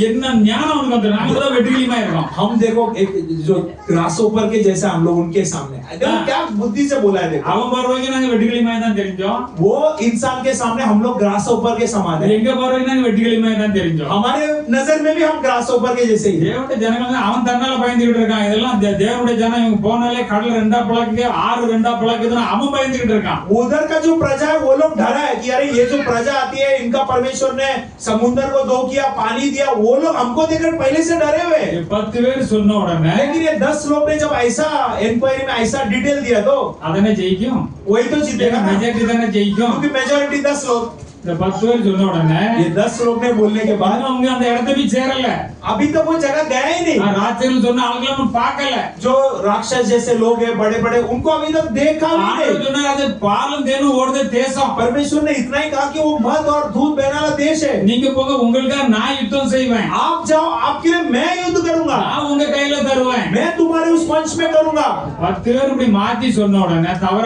என்ன ஞானம் உனக்கு வந்து நாங்க தான் வெட்டுக்கிளியமா இருக்கோம் हम देखो एक जो ग्रासहोपर के जैसा हम लोग उनके सामने देखो क्या बुद्धि से बोला है। देखो அவன் பார்வைக்கு நாங்க வெட்டுக்கிளியமா தான் தெரிஞ்சோம் वो इंसान के सामने हम लोग ग्रासहोपर के समान है। எங்க பார்வைக்கு நாங்க வெட்டுக்கிளியமா தான் தெரிஞ்சோம் हमारे नजर में भी हम ग्रासहोपर के जैसे ही है। தேவனுடைய ஜனங்கள் அவன் தன்னால பயந்துகிட்டு இருக்கான் இதெல்லாம் தேவனுடைய ஜனம் இவங்க போனாலே கடல் ரெண்டா பிளக்குது ஆறு ரெண்டா பிளக்குதுன்னு அவன் பயந்துகிட்டு இருக்கான்। उधर का जो प्रजा है वो लोग डरा है कि अरे ये जो प्रजा आती है इनका परमेश्वर ने समुद्र को दो किया पानी दिया, वो लोग हमको देखकर पहले से डरे हुए। 10 பேர் சொன்ன உடனே लेकिन ये 10 लोग ने जब ऐसा इंक्वायरी में ऐसा डिटेल दिया तो அதனே ஜெயிக்கும் वही तो जीतेगा ना, மெஜாரிட்டி தானே ஜெயிக்கும்। क्योंकि मेजोरिटी 10 लोग। இந்த 10 பேர் சொன்ன உடனே ये 10 लोग ने बोलने के बाद அவங்க அந்த இடத்தை போய் சேரல अभी तक वो जगह गया ही नहीं। ராத்திரி சொன்ன ஆளுங்களை நம்ம பார்க்கல जो राक्षस जैसे लोग हैं बड़े बड़े उनको अभी तक देखा भी ஆண்டவர் नहीं। சொன்னார் அது பாலும் தேனும் ஓடுற தேசம் परमेश्वर ने इतना ही कहा कि वो मध और दूध बहने वाला देश है। நீங்க போங்க உங்களுக்காக நான் யுத்தம் செய்வேன் आप जाओ आपके लिए मैं युद्ध करूंगा, நான் உங்க கையில தருவேன்। मैं तुम्हारे उस मंच में करूंगा। 10 பேர் இப்படி மாத்தி சொன்ன உடனே தவற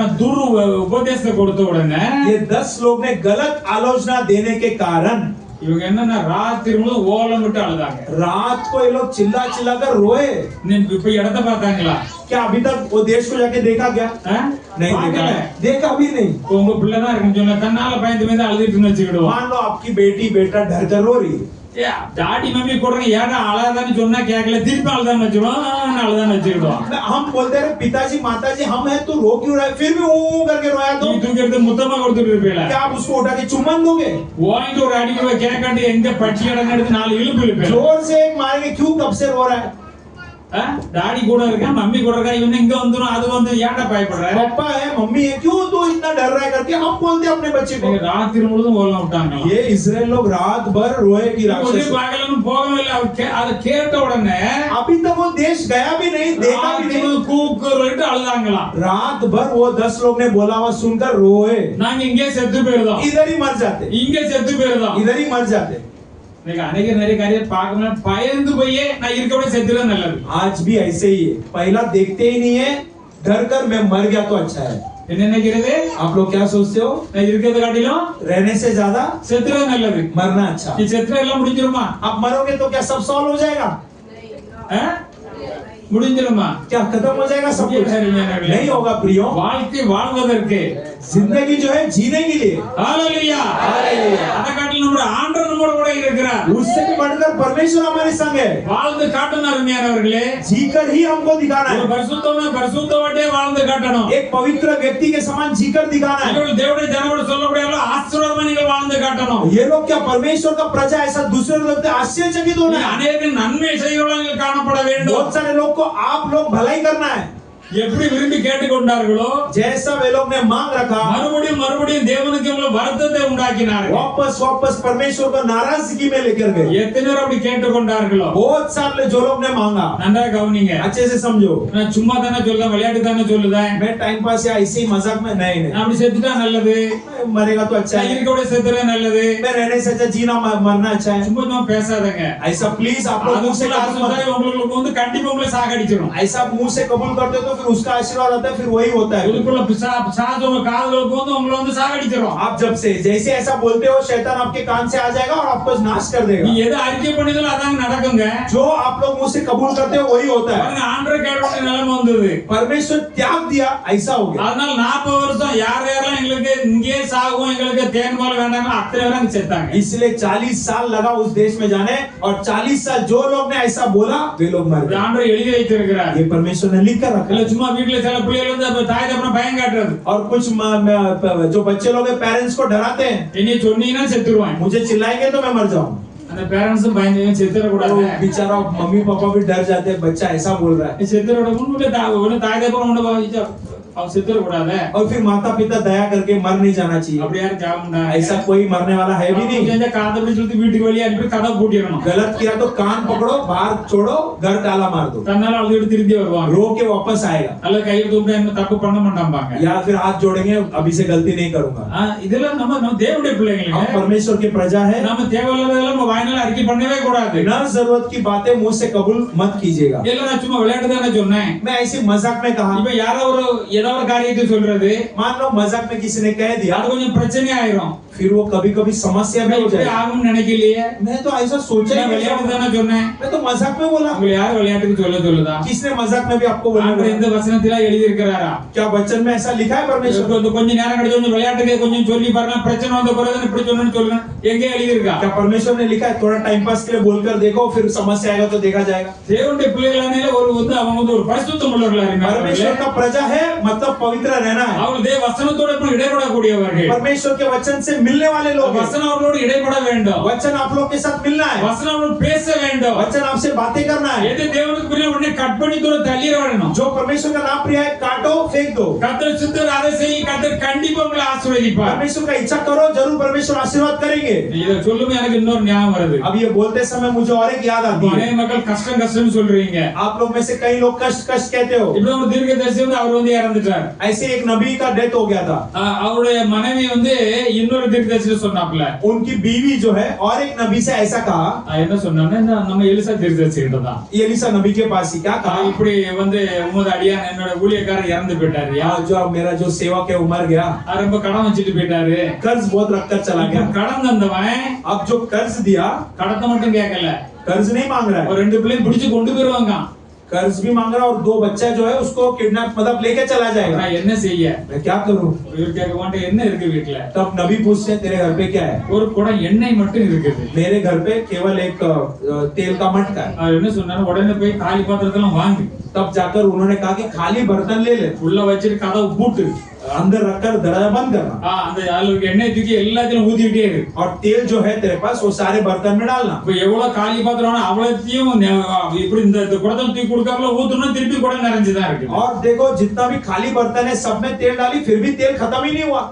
உபதேசத்தை கொடுத்த உடனே ये 10 लोग ने गलत आलोचना देने के कारण இவங்க என்னன்னா ராத்திரி முழுவதும் ஓலம் விட்டு அழுதாங்க। रात को ये लोग चिल्ला चिल्ला कर रोए। இப்ப இடத்தை பார்த்தாங்களா? क्या अभी तक वो देश को जाके देखा क्या? नहीं देखा, देखा भी नहीं। உங்க பிள்ளை தான் இருக்குன்னு சொன்னா தன்னால பயந்து பயந்து அழுதுட்டுன்னு வச்சுக்கிடுவோம்। मान लो आपकी बेटी बेटा डर कर रो रही है, டாடி மம்மி கொடுங்க ஏடா அழாதான்னு சொன்னா கேட்கல திருப்பி அழுதான்னு வச்சுக்கிடுவோம் அழுதான்னு வச்சுக்கிடுவோம்। हम बोलते रहे पिताजी माताजी हम है तो रो क्यों रहा है, फिर भी वो करके रोया तो நீ தூக்கி எடுத்து முத்தமா கொடுத்துட்டு இருப்பீல क्या आप उसको उठा के चुम्बन दोगे? வாங்கிட்டு ஒரு அடிக்க கேட்காண்டு எங்க பட்சி இடங்க எடுத்து 4 இழுப்பு இழுப்பேன்। जोर से एक मारेंगे, क्यों कब से रो रहा है? டாடி கூட இருக்கா மம்மி கூட இருக்கா இவன் இங்க வந்துரும் அது வந்து ஏன்டா பயப்படுற? पापा है मम्मी है क्यों तो इतना डर रहा है करके हम बोलते अपने बच्चे को। ராத்திரி முழுதும் ஓலம் விட்டாங்க। ये इजराइल लोग रात भर रोए कि राक्षस பகலும் போகவே இல்லை அதை கேட்ட உடனே अभी तक वो देश गया भी नहीं देखा भी नहीं, கூக்குறிட்டு அழுதாங்களாம்। रात भर वो 10 लोग ने बोला हुआ सुनकर रोए। நாங்க இங்கே செத்து போயிருந்தோம், इधर ही मर जाते, இங்கே செத்து போயிருந்தோம்। इधर ही मर जाते। அநேக நிறைய காரியம் பார்க்கணும் பயந்து போய் நான் இருக்கவே செத்துறது நல்லது। आज भी ऐसे ही है, पहला देखते ही नहीं है, डर कर मैं मर गया तो अच्छा है। என்ன நினைக்கிறது? आप लोग क्या सोचते हो? நான் இருக்கிறது காட்டிலும் रहने से ज्यादा செத்துறது நல்லது। मरना अच्छा। நீ செத்துற எல்லாம் முடிஞ்சிருமா? आप मरोगे तो क्या सब सॉल्व हो जाएगा? முடிஞ்சிருமா? क्या खत्म हो जाएगा सब कुछ? नहीं होगा प्रियो। வாழ்க்கை வாழ்வதற்கு, जिंदगी जो है जीने के लिए। ஹalleluya, हालेलुया। அதை காட்டிலும் நம்முடைய ஆண்டவர் நம்மோடு கூட இருக்கிறார். उससे भी बढ़कर परमेश्वर हमारे संग है। வாழ்ந்து காட்டணும் அருமையானவர்களே. जीकर ही हमको दिखाना है। ஒரு பரிசுத்தவானே வாழ்ந்து காட்டணும். एक पवित्र व्यक्ति के समान जीकर दिखाना है। இவர்கள் தேவனுடைய ஜனங்களோடு சொல்லக்கூடிய ஆசீர்வாதமா நீங்கள் வாழ்ந்து காட்டணும். ये लोग क्या परमेश्वर का प्रजा ऐसा दूसरे लोग से आश्चर्यचकित होना है। अनेक நன்மை செய்கிறவர்கள் காணப்பட வேண்டும். बहुत सारे लोग को आप लोग भलाई करना है। எப்படி விரும்பி கேட்டுக்கொண்டார்களோ जैसा वे लोग ने मांग रखा, மறுபடியும் தேவனுக்கு இவ்வளவு வருத்தத்தை உண்டாக்கினார்கள். वापस परमेश्वर को नाराजगी में लेकर गए। எத்தனை பேர் அப்படி கேட்டுக்கொண்டார்களோ? बहुत सारे जो लोग ने मांगा। நன்றா கவனிங்க, अच्छे से समझो। நான் சும்மா தானே சொல்றேன், விளையாட்டு தானே சொல்லுதேன், मैं टाइम पास या ऐसे ही मजाक में नहीं। அப்படி செத்துட்டா நல்லது, मरेगा तो अच्छा है, இருக்கோட செத்துறே நல்லது, मैं रहने से अच्छा जीना मरना अच्छा है। சும்மா பேசாதங்க ऐसा प्लीज आप लोग मुंह से உங்களுக்கு வந்து கண்டிப்பா உங்களை சாகடிச்சிரும். ऐसा मुंह से कबूल करते हो तो फिर उसका आशीर्वाद आता है, फिर वही होता है। உங்களுக்குள்ள பிசாசு உங்க காதுகளுக்கு வந்து உங்களை வந்து சாகடிச்சிரும். आप जब से जैसे ऐसा बोलते हो, शैतान आपके कान से आ जाएगा और आपको नाश कर देगा। நீ எதை அறிக்கை பண்ணீங்களோ அதான் நடக்குங்க. जो आप लोग मुंह से कबूल करते हो वही होता है। பாருங்க, ஆண்டவர் கேட்ட நிலைமை வந்தது, परमेश्वर त्याग दिया, ऐसा हो गया। அதனால 40 வருஷம் யாரெல்லாம் எங்களுக்கு இங்கே சாகும், எங்களுக்கு தேன்பால் வேண்டாம், அத்தனை பேரும் அங்க செத்தாங்க. इसलिए 40 साल लगा उस देश में जाने, और 40 साल जो लोग ने ऐसा बोला वे लोग मर गए। ஆண்டவர் எழுதி வைத்திருக்கிறார். ये परमेश्वर ने लिख कर रखा இல்ல है। சும்மா வீட்ல சில பிள்ளைகள் வந்து தாய் தகப்பனை பயம் காட்டுறது, और कुछ जो बच्चे लोग पेरेंट्स को डराते हैं, என்னைய சொன்னீங்கன்னா செத்துருவாங்க. मुझे चिल्लाएंगे तो मैं मर जाऊं। அந்த பேரண்ட்ஸும் பயந்து செத்துற கூடாது. बेचारा मम्मी पापा भी डर जाते हैं, बच्चा ऐसा बोल रहा है। செத்துற முன்னுக்கு தாய் தகப்பன் ஒண்ணு அவ செத்துற கூடாது. और फिर माता पिता दया करके मर नहीं जाना चाहिए। அப்படி யாரும் ஜாமுண்டா, ऐसा कोई मरने वाला है भी नहीं। கொஞ்சம் காதை பிடிச்சு இழுத்து வீட்டுக்கு வெளியே அனுப்பி கதை பூட்டிடணும். गलत किया तो कान पकड़ो, बाहर छोड़ो, घर ताला मार दो। தன்னால அவங்க திரும்பி வருவாங்க, रो के वापस आएगा। அல்ல கையை தூக்கி என்ன தப்பு பண்ண மாட்டாம்பாங்க, या फिर हाथ जोड़ेंगे, अभी से गलती नहीं करूंगा। இதெல்லாம் நம்ம தேவனுடைய பிள்ளைங்க, हम परमेश्वर की प्रजा है। நம்ம தேவையில்லாததெல்லாம் நம்ம வாயினால அறிக்கை பண்ணவே கூடாது. बिना जरूरत की बातें मुंह से कबूल मत कीजिएगा। இல்ல நான் சும்மா விளையாட்டு தானே சொன்னேன். मैं ऐसे मजाक में कहा। இப்ப யாரோ ஏதோ ஒரு காரியத்தை சொல்றது, मान लो मजाक में किसी ने कह दिया, அது கொஞ்சம் பிரச்சனை ஆயிரும், फिर वो कभी कभी समस्या में हो जाएगा। ஆகும்னு நினைக்கலையே, मैं तो ऐसा सोचा ही नहीं। விளையாட்டு தானே சொன்னேன். मैं तो मजाक में बोला। உங்களை யார் விளையாட்டுக்கு சொல்லுதா? किसने मजाक में भी आपको ஆண்டவர் बोला? எந்த வசனத்தில எழுதி இருக்கிறாரா? क्या वचन में ऐसा लिखा है परमेश्वर? கொஞ்ச நேரம் கழிச்சு கொஞ்சம் விளையாட்டுக்கு கொஞ்சம் சொல்லி பாருங்க, பிரச்சனை வந்த பிறகு இப்படி சொன்னு சொல்லுங்க, எங்க எழுதி இருக்கா? क्या परमेश्वर ने लिखा है थोड़ा टाइम पास के लिए बोलकर देखो, फिर समस्या आएगा तो देखा जाएगा। தேவனுடைய பிள்ளைகளானே ஒரு வந்து அவங்க வந்து ஒரு பரிசுத்தம் உள்ளவர்களா இருக்காங்க. परमेश्वर का प्रजा है, मतलब पवित्र रहना है। அவங்க தேவ வசனத்தோட இடைப்படக்கூடியவர்கள், परमेश्वर के वचन से मिलने वाले लोग हैं। வசனம் அவர்களோடு இடைப்பட வேண்டும், वचन आप लोग के साथ मिलना है, வசனம் அவர்களோடு பேச வேண்டும், वचन आपसे बातें करना है। எது தேவனுக்கு பிரியமா உடனே கட் பண்ணி தூர தள்ளிர வேணும். जो परमेश्वर का नाम प्रिय है, काटो, फेंक दो। கர்த்தர் சித்தர் அதை செய், கர்த்தர் கண்டிப்பா உங்களை ஆசீர்வதிப்பார். परमेश्वर का इच्छा करो, जरूर परमेश्वर आशीर्वाद करेंगे। இத சொல்லுமே எனக்கு இன்னொரு ஞாபகம் வருது. अब ये बोलते समय मुझे और एक याद आती है। அநேக மக்கள் கஷ்டம் கஷ்டம் சொல்றீங்க. आप लोग में से कई लोग कष्ट कष्ट कहते हो। இப்ப ஒரு தீர்க்கதரிசி வந்து அவர் வந்து இறந்துட்டார். ऐसे एक नबी का डेथ हो गया था। அவருடைய மனைவி வந்து இன்னொரு தீர்க்கதரிசி சொன்னாப்ல, उनकी बीवी जो है और एक नबी से ऐसा कहा, என்ன சொன்னானே, நம்ம எலிசா தீர்க்கதரிசி கிட்ட தான் एलिसा नबी के पास ही क्या कहा, இப்படி வந்து உமது அடியான் என்னோட ஊழியக்காரர் இறந்து போயிட்டாரு, जो मेरा जो सेवक है उमर गया, ரொம்ப கடன் வச்சிட்டு போயிட்டாரு, कर्ज बहुत रखकर चला गया। கடன் தந்தவன் अब जो कर्ज दिया, கடத்தை மட்டும் கேட்கல, कर्ज नहीं मांग रहा है, ஒரு ரெண்டு பிள்ளையும் பிடிச்சு கொண்டு போயிருவாங்க, कर्ज भी मांग रहा है और दो बच्चा जो है उसको किडनैप मतलब लेके चला जाएगा। நான் என்ன செய்ய, मैं क्या करूं? இவர் கேட்க மாட்டே, என்ன இருக்கு வீட்டுல? तब नबी पूछते हैं तेरे घर पे क्या है? ஒரு குடம் எண்ணெய் மட்டும் இருக்குது. मेरे घर पे केवल एक तेल का मटका है। அவர் என்ன சொன்னாரு, உடனே போய் காலி பாத்திரத்தெல்லாம் வாங்கு. तब जाकर उन्होंने कहा कि खाली बर्तन ले ले, உள்ள வச்சிட்டு கதவு பூட்டு, अंदर रखकर दरवाजा बंद करना, அந்த ஆளுக்கு எண்ணெய் தூக்கி எல்லாத்தையும் ஊத்திட்டே இரு, और तेल जो है तेरे पास वो सारे बर्तन में डालना। இப்ப எவ்வளவு காலி பாத்திரம் அவ்வளத்தையும் இப்படி இந்த குடத்தை தூக்கி கொடுக்காமல ஊத்துனா திருப்பி குடம் நிறைஞ்சுதான் இருக்கு. और देखो जितना भी खाली बर्तन है सब में तेल डाली, फिर भी तेल खत्म ही नहीं हुआ।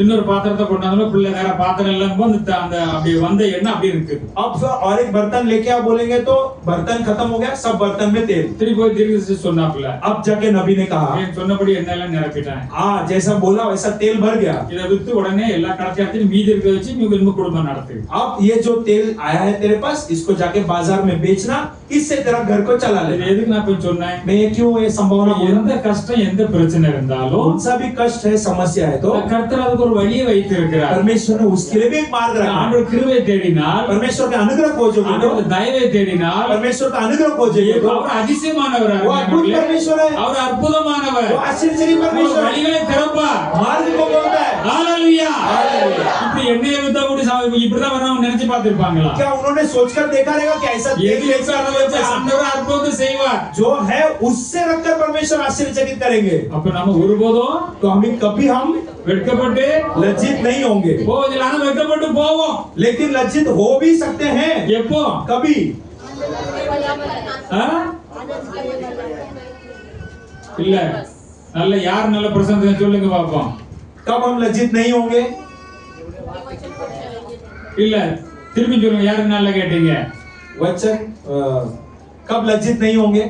இன்னொரு பாத்திரத்தை கொண்டாந்து பிள்ளை வேற பாத்திரம் எல்லாம் வந்து அந்த அப்படி வந்த எண்ணெய் அப்படி இருக்கு. अब और एक बर्तन लेके आप बोलेंगे तो बर्तन खत्म हो गया, सब बर्तन में तेल। திருப்பி போய் தீர்க்கதரிசி சொன்னாப்ல, अब जाके नबी ने कहा, சொன்னபடி எண்ணெய் எல்லாம் நிரப்பிட்டேன், हाँ जैसा बोला वैसा तेल भर गया, இதை வித்து உடனே எல்லா கடத்தையும் மீதி இருக்க வச்சு நீ குடும்பம் நடத்து। अब ये जो तेल आया है तेरे पास, इसको जाके बाजार में बेचना इससे तेरा घर को चला இது ले। எதுக்கு நான் இப்ப சொன்னேன்? मैं ये क्यों ये संभावना बोला? எந்த கஷ்டம் எந்த பிரச்சனை இருந்தாலும் कौन सा भी कष्ट है, समस्या है, तो கர்த்தர் அதுக்கு ஒரு வழியை வைத்திருக்கிறார். परमेश्वर ने उसके लिए भी एक मार्ग रखा है। ஆண்டவர் கிருபை தேடினால், परमेश्वर के अनुग्रह खोजोगे तो, ஆண்டவர் தயவை தேடினால், परमेश्वर का अनुग्रह खोजोगे तो, அவர் அதிசயமானவர். वो अद्भुत परमेश्वर है, அவர் அற்புதமானவர். वो आश्चर्यकारी அவர் परमेश्वर है, வழிகளை திறப்பார். मार्ग को खोलता है। ஹalleluya. हालेलुया। இப்படி என்னைய விட்டா கூட இப்படிதான் வரணும் நினைச்சு பார்த்திருப்பாங்களா? क्या उन्होंने सोचकर देखा रहेगा कि ऐसा எது வச்சாலும் வச்சு ஆண்டவர் அற்புதம் செய்வார். जो है उससे रखकर परमेश्वर आश्चर्यचकित करेंगे। அப்ப நம்ம ஒருபோதும் तो हमें कभी हम வெட்கப்பட்டு लज्जित नहीं होंगे, போவதில்லை. ஆனா வெட்கப்பட்டு போவோம். लेकिन लज्जित हो भी सकते हैं। எப்போ? कभी ஆ? இல்ல நல்ல யார் நல்ல பிரசன்ன சொல்லுங்க பாப்போம். कब हम लज्जित नहीं होंगे? இல்ல திரும்பி சொல்லுங்க, யாரு நல்லா கேட்டீங்க? वचन कब लज्जित नहीं होंगे?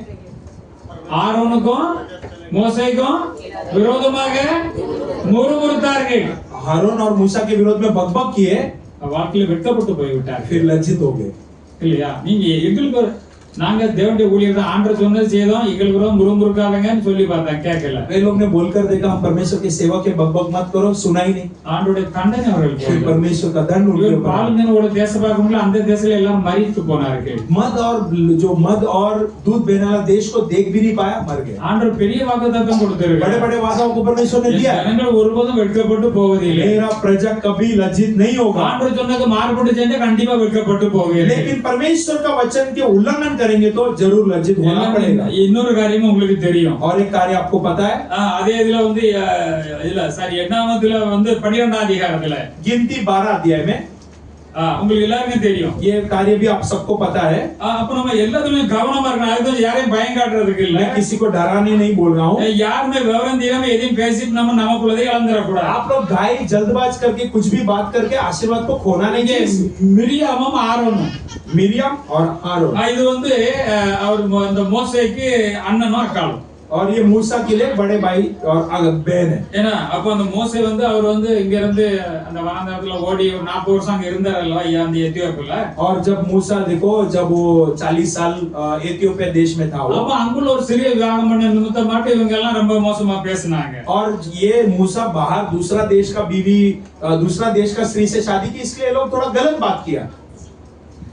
ஆரோனுக்கும் மோசேக்கும் விரோதமாக முறுமுறுத்தார்கள். हारून और मूसा के विरोध में बकबक किए, வாழ்க்கையில வெட்கப்பட்டு போய் விட்டார். फिर लज्जित हो गए। இல்லையா? நீங்க எங்களுக்கு நாங்க தேவனுடைய ஊழியர் ஆண்டவர் சொன்னது செய்தோம், எங்களுக்கு முறுமுறுக்காதங்கன்னு சொல்லி பார்த்தேன், கேட்கல. वे लोग ने बोलकर देखा हम परमेश्वर की सेवा के बकबक मत करो, सुना ही नहीं। ஆண்டவருடைய தண்டனை அவர்களுக்கு फिर परमेश्वर का दंड उनके ऊपर। பாலுங்கனோட தேசபாகம்ல அந்த தேசத்துல எல்லாம் மரித்து போனார்கள். मद और जो मद और दूध देने वाला देश को देख भी नहीं पाया, मर गए। ஆண்டவர் பெரிய வாக்குத்தத்தம் கொடுத்திருக்கிறார். बड़े बड़े वादाओं को परमेश्वर ने दिया। ஜனங்கள் ஒருபோதும் வெட்கப்பட்டு போவதில்லை. मेरा प्रजा कभी लज्जित नहीं होगा। ஆண்டவர் சொன்னது மாறுபட்டு செஞ்சா கண்டிப்பா வெட்கப்பட்டு போவீர்கள். लेकिन परमेश्वर का वचन के उल्लंघन करेंगे तो जरूर लज्जित होना पड़ेगा। இன்னொரு காரியமும் உங்களுக்கு தெரியும். और एक कार्य आपको पता है, அதே இதுல வந்து இல்ல சாரி 8ஆம் வந்து 12ஆம் அதிகாரத்துல गिनती 12 अध्याय में உங்களுக்கு எல்லாருக்கும் தெரியும். ये कार्य भी आप सबको पता है। அப்ப நம்ம எல்லாத்துலயும் கவனமா இருக்கணும். அதுக்கு யாரையும் பயம் காட்டுறதுக்கு இல்ல. मैं किसी को डराने नहीं बोल रहा हूँ। யாருமே விவரம் தெரியாம எதையும் பேசிட்டு நம்ம நமக்குள்ளதே இழந்துடக்கூடாது. आप लोग घाई जल्दबाज करके कुछ भी बात करके आशीर्वाद को खोना नहीं चाहिए। மிரியாமும் ஆரோனும், मिरियम और हारून, இது வந்து அவர் இந்த மோசேக்கு அண்ணனும் அக்காலும். और ये मूसा के लिए बड़े भाई और बहन है। ஏன்னா அப்ப அந்த மோசே வந்து அவர் வந்து இங்க இருந்து அந்த வனாந்தரத்துல ஓடி ஒரு 40 வருஷம் அங்க இருந்தாரல்ல அந்த எத்தியோப்பியால. और जब मूसा देखो जब वो 40 साल एथियोपिया देश में था वो, அப்ப அங்குள்ள ஒரு சிறிய விவாகம் பண்ண நிமித்தமாட்டு இவங்க எல்லாம் ரொம்ப மோசமா பேசினாங்க. और ये मूसा बाहर दूसरा देश का बीवी दूसरा देश का स्त्री से शादी की, इसलिए लोग थोड़ा गलत बात किया।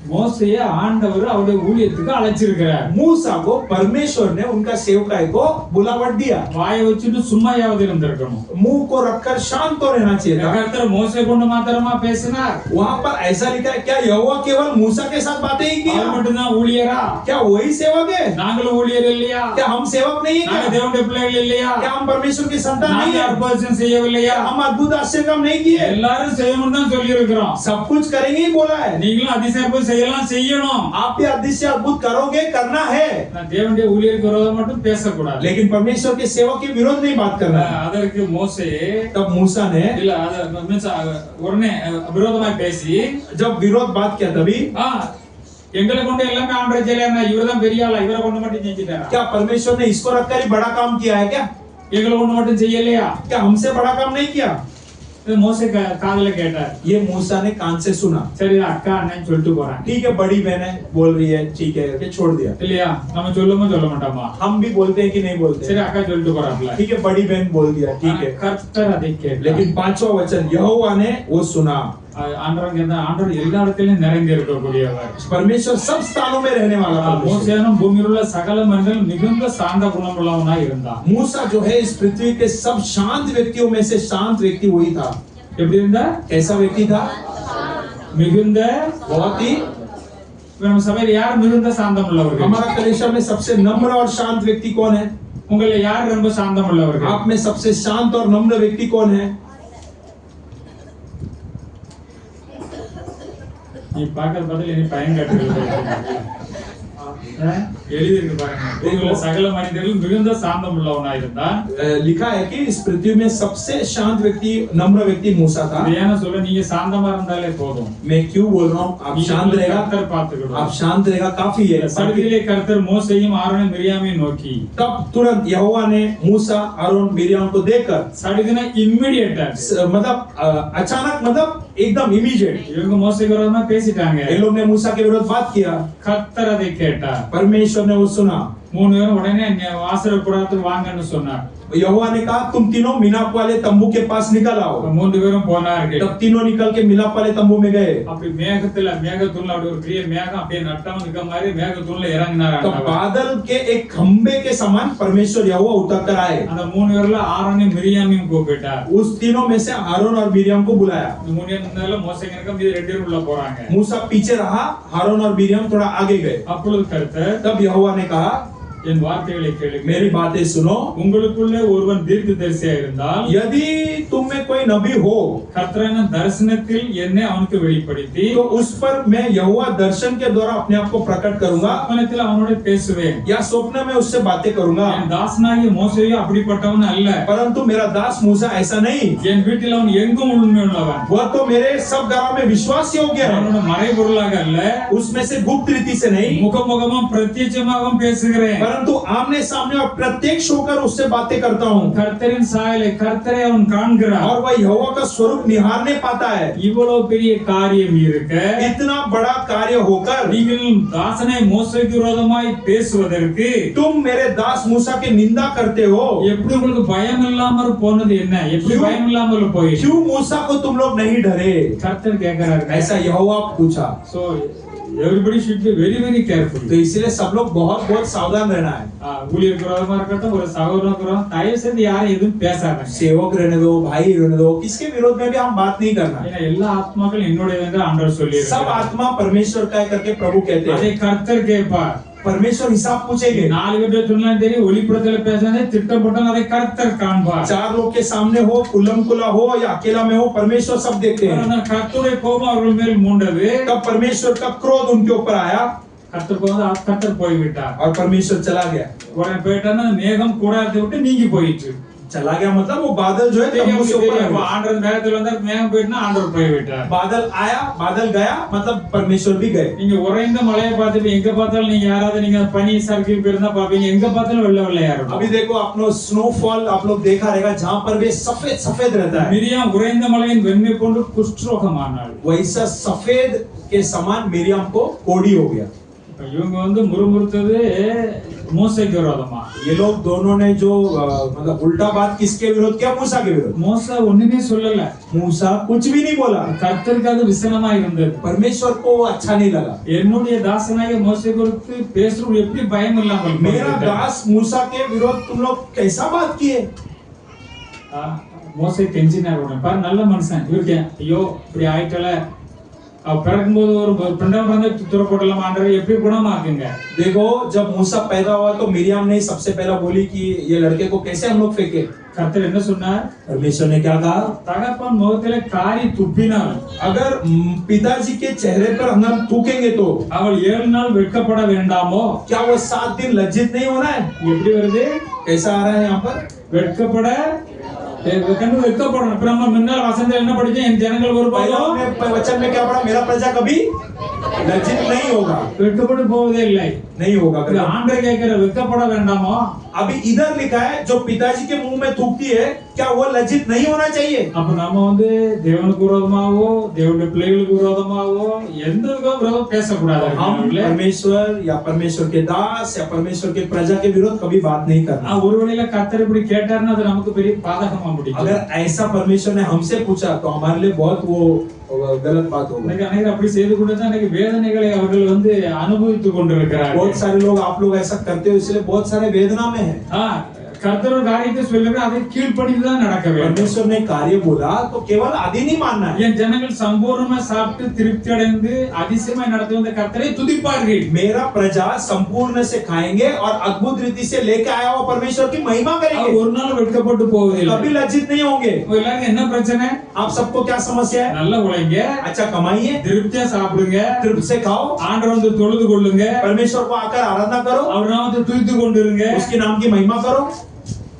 மோசேயை ஆண்டவர் அவருடைய ஊழியத்துக்கு அழைச்சிருக்கிறார். मूसा को परमेश्वर ने उनका सेवकाई को बुलावट दिया। வாயை வச்சுட்டு சும்மாயாவது இருந்திருக்கணும். मुंह को रखकर शांत तो रहना चाहिए था। கர்த்தர் மோசே கொண்டு மாத்திரமா பேசினார். वहाँ पर ऐसा लिखा है, क्या यहोवा केवल मूसा के साथ बातें ही किया? அவர் மட்டும்தான் ஊழியரா? क्या वही सेवक है? நாங்களும் ஊழியர் இல்லையா? क्या हम सेवक नहीं है? நாங்க क्या தேவனுடைய பிள்ளைகள் இல்லையா? क्या हम परमेश्वर की संतान नहीं நாங்க है? அற்புதம் செய்யவில்லையா? हम अद्भुत आश्चर्य काम नहीं किए? எல்லாரும் செய்யணும்னு தான் சொல்லி இருக்கிறோம். सब कुछ करेंगे ही बोला है। நீங்களும் அதிசயம் செய்யலாம், செய்யணும். आप भी अतिशय अद्भुत करोगे, करना है, நான் தேவனுடைய ஊழியருக்கு விரோதம் மட்டும் பேசக்கூடாது. लेकिन परमेश्वर के सेवक के विरोध नहीं बात करना है। அதற்கு மோசே तब मूसा ने இல்ல அத மீன்ஸ் உடனே விரோதமாய் பேசி जब विरोध बात किया तभी எங்களை கொண்டு எல்லாமே ஆண்டவர் செய்யலன்னா இவர்தான் பெரிய ஆளா, இவரை கொண்டு மட்டும் செஞ்சுட்டாரா? क्या परमेश्वर ने इसको रखकर ही बड़ा काम किया है? क्या எங்களை கொண்டு மட்டும் செய்யலையா? क्या हमसे बड़ा काम नहीं किया? இது மோசே காதுல கேட்டார். ये मूसा ने कान से सुना। சரி அக்கா அண்ணன் சொல்லிட்டு போறாங்க. ठीक है, बड़ी बहन है बोल रही है, ठीक है करके छोड़ दिया। இல்லையா? நம்ம சொல்லுமா சொல்ல மாட்டோமா? हम भी बोलते हैं कि नहीं बोलते? சரி அக்கா சொல்லிட்டு போறாப்ல. ठीक है, बड़ी बहन बोल दिया, ठीक है। கர்த்தர் அதை கேட்டார். लेकिन 5वां वचन यहोवा ने वो सुना। ஆண்டவர் எல்லா இடத்திலும் நிறைந்து இருக்கக்கூடியவர். परमेश्वर सब स्थानों में रहने वाला परमेश्वर। மோசேனும் பூமியில் உள்ள சகல மனிதர்கள் மிகுந்த சாந்த குணமுள்ளவனாய் இருந்தான். मूसा जो है इस पृथ्वी के सब शांत व्यक्तियों में से शांत व्यक्ति वही था। எப்படி இருந்தா? कैसा व्यक्ति था? மிகுந்த बहुत ही। நம்ம சபையில யார் மிகுந்த சாந்தம் உள்ளவர்கள்? हमारा कलीसिया में सबसे नम्र और शांत व्यक्ति कौन है? உங்களை யார் ரொம்ப சாந்தம் உள்ளவர்கள்? आप में सबसे शांत और नम्र व्यक्ति कौन है? நீ பார்க்கறது பதில் நீ பயன் காட்டுறது எழுதிருக்கு பாருங்க. பூமியில் சகல மனிதர்கள் மிகுந்த சாந்தம் உள்ளவனாய் இருந்தான். लिखा है कि इस पृथ्वी में सबसे शांत व्यक्ति नम्र व्यक्ति मूसा था। ஏன்னா சொல்ல நீங்க சாந்தமா இருந்தாலே போதும். मैं क्यों बोल रहा हूँ? आप शांत रहेगा, கர்த்தர் பார்த்துக்கிடுவார். आप शांत रहेगा काफी है। சடுதியிலே கர்த்தர் மோசேயும் ஆரோனையும் மிரியாமையும் நோக்கி तब तुरंत यहोवा ने मूसा आरोन मिरियम को देखकर சடுதினா இம்மிடியேட்டா मतलब अचानक मतलब एकदम इमीडिएट இவங்க மோசேக்கு விரோதமா பேசிட்டாங்க. इन लोग ने मूसा के विरुद्ध बात किया, கர்த்தர் அதை கேட்டார். परमेश्वर ने वो सुना। 3 பேரும் உடனே ஆசீர்வாத கூடாரத்துக்கு வாங்கன்னு சொன்னார். यहोवा ने कहा तुम तीनों मिलाप वाले तंबू के पास निकल आओ। 3 பேரும் போனார்கள். तब तीनों निकल के मिलाप वाले तंबू में गए। அப்படி மேகத்தூள்ல அப்படி ஒரு பெரிய மேகம் அப்படியே நட்டமா நிக்க மாதிரி மேகத்தூள்ல இறங்கினார். तो बादल के एक खंबे के समान परमेश्वर यहोवा उतर कर आए। அந்த 3 பேர்ல ஆரோனையும் மிரியாமையும் கூப்பிட்டார். उस तीनों में से आरोन और मिरियम को बुलाया। 3 பேர்ல மோசேக்கு மீதி 2 பேர் உள்ள போறாங்க. मूसा पीछे रहा, आरोन और मिरियम थोड़ा आगे गए। அப்பொழுது கர்த்தர், तब यहोवा ने कहा என் வார்த்தைகளை கேளுங்கள், मेरी बातें सुनो। உங்களுக்குள்ளே ஒருவன் தீர்க்கதரிசியா இருந்தால், यदि तुम में कोई नबी हो, கர்த்தரான தரிசனத்தில் என்னை அவனுக்கு வெளிப்படுத்தி, तो उस पर मैं यहोवा दर्शन के द्वारा अपने आप को प्रकट करूंगा சொப்பனத்தில் அவனோட பேசுவேன். या स्वप्न में उससे बातें करूंगा। என் தாசனாகிய மோசேயோ அப்படிப்பட்டவன் அல்ல. परंतु मेरा दास मूसा ऐसा नहीं, என் வீட்டில் அவன் எங்கும் உண்மையுள்ளவன். वह तो मेरे सब गांव में विश्वास योग्य है। அவனோட மறைபொருளாக அல்ல, उसमें से गुप्त रीति से नहीं, முகமுகமும் பிரத்யட்சமாகவும் பேசுகிறேன். परंतु आमने सामने और प्रत्यक्ष होकर उससे बातें करता हूँ। கர்த்தரின் சாயலை கர்த்தரை அவன் காண்கிறான். और वह यहोवा का स्वरूप निहारने पाता है। இவ்வளவு பெரிய காரியம் இருக்க, इतना बड़ा कार्य होकर நீங்கள் தாசனை மோசேக்கு விரோதமாய் பேசுவதற்கு तुम मेरे दास मूसा की निंदा करते हो। எப்படி உங்களுக்கு பயம் இல்லாமல் போனது என்ன? எப்படி பயம் இல்லாமல் போயிடுச்சு? क्यों मूसा को तुम लोग नहीं डरे? கர்த்தர் கேக்குறாரு. ऐसा यहोवा पूछा। So everybody should be very very careful. तो इसलिए सब लोग बहुत बहुत सावधान रहना है। ஊழியருக்கு விரோதமா இருக்கட்டும், ஒரு சகோதரனுக்கு விரோதம் தயவு செய்து யாரும் எதுவும் பேசாதீங்க. सेवक रहने दो, भाई रहने दो, किसके विरोध में भी हम बात नहीं करना है। ஏன்னா எல்லா ஆத்மாக்கள் என்னுடையது என்று ஆண்டவர் சொல்லியிருக்கிறார். सब आत्मा परमेश्वर का है करके प्रभु कहते அதை हैं। கர்த்தர் கேட்பார். परमेश्वर हिसाब पूछेंगे। 4 பேர்ட்ட சொன்னாலும் தெரியும், ஒளிப்புறத்துல பேசாதே, திட்டப்பட்டாலும் அதை கர்த்தர் காண்பார். 4 लोग के सामने हो, कुलम कुला हो या अकेला में हो, परमेश्वर सब देखते हैं। ஆனா கர்த்தருடைய கோபம் அவர்கள் மேல் மூண்டது. तब परमेश्वर का क्रोध उनके ऊपर आया கர்த்தர் போய்விட்டார். और परमेश्वर चला गया। உடனே போயிட்டான்னா மேகம் கூடாரத்தை விட்டு நீங்கி போயிடுச்சு. चला गया मतलब वो बादल जो है तंबू से ऊपर आ गया। ஆண்டவர் வேகத்துல வந்தா மேகம் போயிட்டுனா ஆண்டவர் போய்விட்டார். बादल आया, बादल गया, मतलब परमेश्वर भी गए। நீங்க உறைந்த மலையை பார்த்துட்டு எங்க பார்த்தாலும் நீங்க யாராவது நீங்க பனி சறுக்கி போயிருந்தா பாப்பீங்க, எங்க பார்த்தாலும் வெள்ளை வெள்ளையா இருக்கும். अभी देखो आप लोग स्नोफॉल आप लोग देखा रहेगा, जहां पर भी सफेद सफेद रहता है। மிரியாம் உறைந்த மலையின் வெண்மை போன்று குஷ்டரோகமானாள். वैसा सफेद के समान मिरियम को कोढ़ी हो गया। இவங்க முறுமுறுத்தது மோசேக்கு விரோதமா. ये लोग दोनों ने जो मतलब उल्टा बात किसके विरोध किया? मूसा के विरोध। மோசே ஒண்ணுமே சொல்லல. मूसा कुछ भी नहीं बोला। கர்த்தருக்கு அது விசனமா இருந்தது. परमेश्वर को वो अच्छा नहीं लगा। என்னுடைய தாசனாகிய மோசே குறித்து பேசுறது எப்படி பயம் இல்லாமல்? मेरा दास मूसा के विरोध तुम लोग कैसा बात किए? மோசே கெஞ்சினார். உடனே பாரு, நல்ல மனுஷன் இருக்கேன், ஐயோ இப்படி ஆயிட்டல, பிறக்கும்போது ஒரு பிண்டம் வந்து துறப்படலாம் ஆண்டவரே, எப்படி குணமாக்குங்க. देखो जब मूसा पैदा हुआ तो मिरियम ने सबसे पहला बोली कि ये लड़के को कैसे हम लोग फेंके? கர்த்தர் என்ன சொன்னார்? परमेश्वर ने क्या कहा? தகப்பன் முகத்திலே காரி துப்பினார். अगर पिताजी के चेहरे पर हम थूकेंगे तो அவள் 7 நாள் வெட்கப்பட வேண்டாமோ? क्या वो 7 दिन लज्जित नहीं होना है? எப்படி வருது? कैसा आ रहा है यहाँ पर? வெட்கப்பட வெட்கப்படணும். நம்ம முன்னாள் வசனத்துல என்ன படிச்சோம்? என் ஜனங்கள் ஒருபோதும் वचन में क्या पढ़ा? मेरा प्रजा कभी लज्जित नहीं होगा। வெட்கப்பட்டு போவதே இல்லை. नहीं होगा। ஆண்டவர் கேட்கிற வெட்கப்பட வேண்டாமோ? अभी इधर लिखा है जो पिताजी के मुंह में थूकती है, क्या वो लज्जित नहीं होना चाहिए? அப்ப நம்ம தேவனுக்கு விரோதமாவோ தேவனுடைய பிள்ளைகளுக்கு விரோதமாவோ எந்த விரோதம் பேசக்கூடாது. हम परमेश्वर या परमेश्वर के दास या परमेश्वर के प्रजा के विरोध कभी बात नहीं करना। ஒருவேளை கர்த்தர் இப்படி கேட்டாருன்னா அது நமக்கு பெரிய பாதகமா முடியும். अगर ऐसा परमेश्वर ने हमसे पूछा तो हमारे लिए बहुत वो गलत बात होगा। अनेक அப்படி செய்து கொண்டு தான் அன்னைக்கு வேதனைகளை அவர்கள் அனுபவித்துக் கொண்டிருக்கிறார்கள். बहुत सारे लोग आप लोग ऐसा करते हो, इसलिए बहुत सारे वेदना में है। கர்த்தர் ஒரு காரியத்தை சொல்லுங்க, அதை கீழ்ப்படிந்து தான் நடக்க வேண்டும். परमेश्वर ने कार्य बोला तो केवल आदि नहीं मानना है। என் ஜனங்கள் சம்பூர்ணமா சாப்பிட்டு திருப்தி அடைந்து அதிசயமாய் நடத்தி வந்த கர்த்தரை துதிப்பார்கள். मेरा प्रजा संपूर्ण से खाएंगे और अद्भुत रीति से लेके आया हुआ परमेश्वर की महिमा करेंगे। ஒரு நாள் வெட்கப்பட்டு போவதில்லை, कभी लज्जित नहीं होंगे। எல்லாரும் என்ன பிரச்சனை? आप सबको क्या समस्या है? நல்ல உழைங்க, अच्छा कमाइए, திருப்தியா சாப்பிடுங்க, तृप्त से खाओ, ஆண்டவரை தொழுது கொள்ளுங்க, परमेश्वर को आकर आराधना करो, அவர் நாமத்தை துதித்து கொண்டிருங்க, उसके नाम की महिमा करो।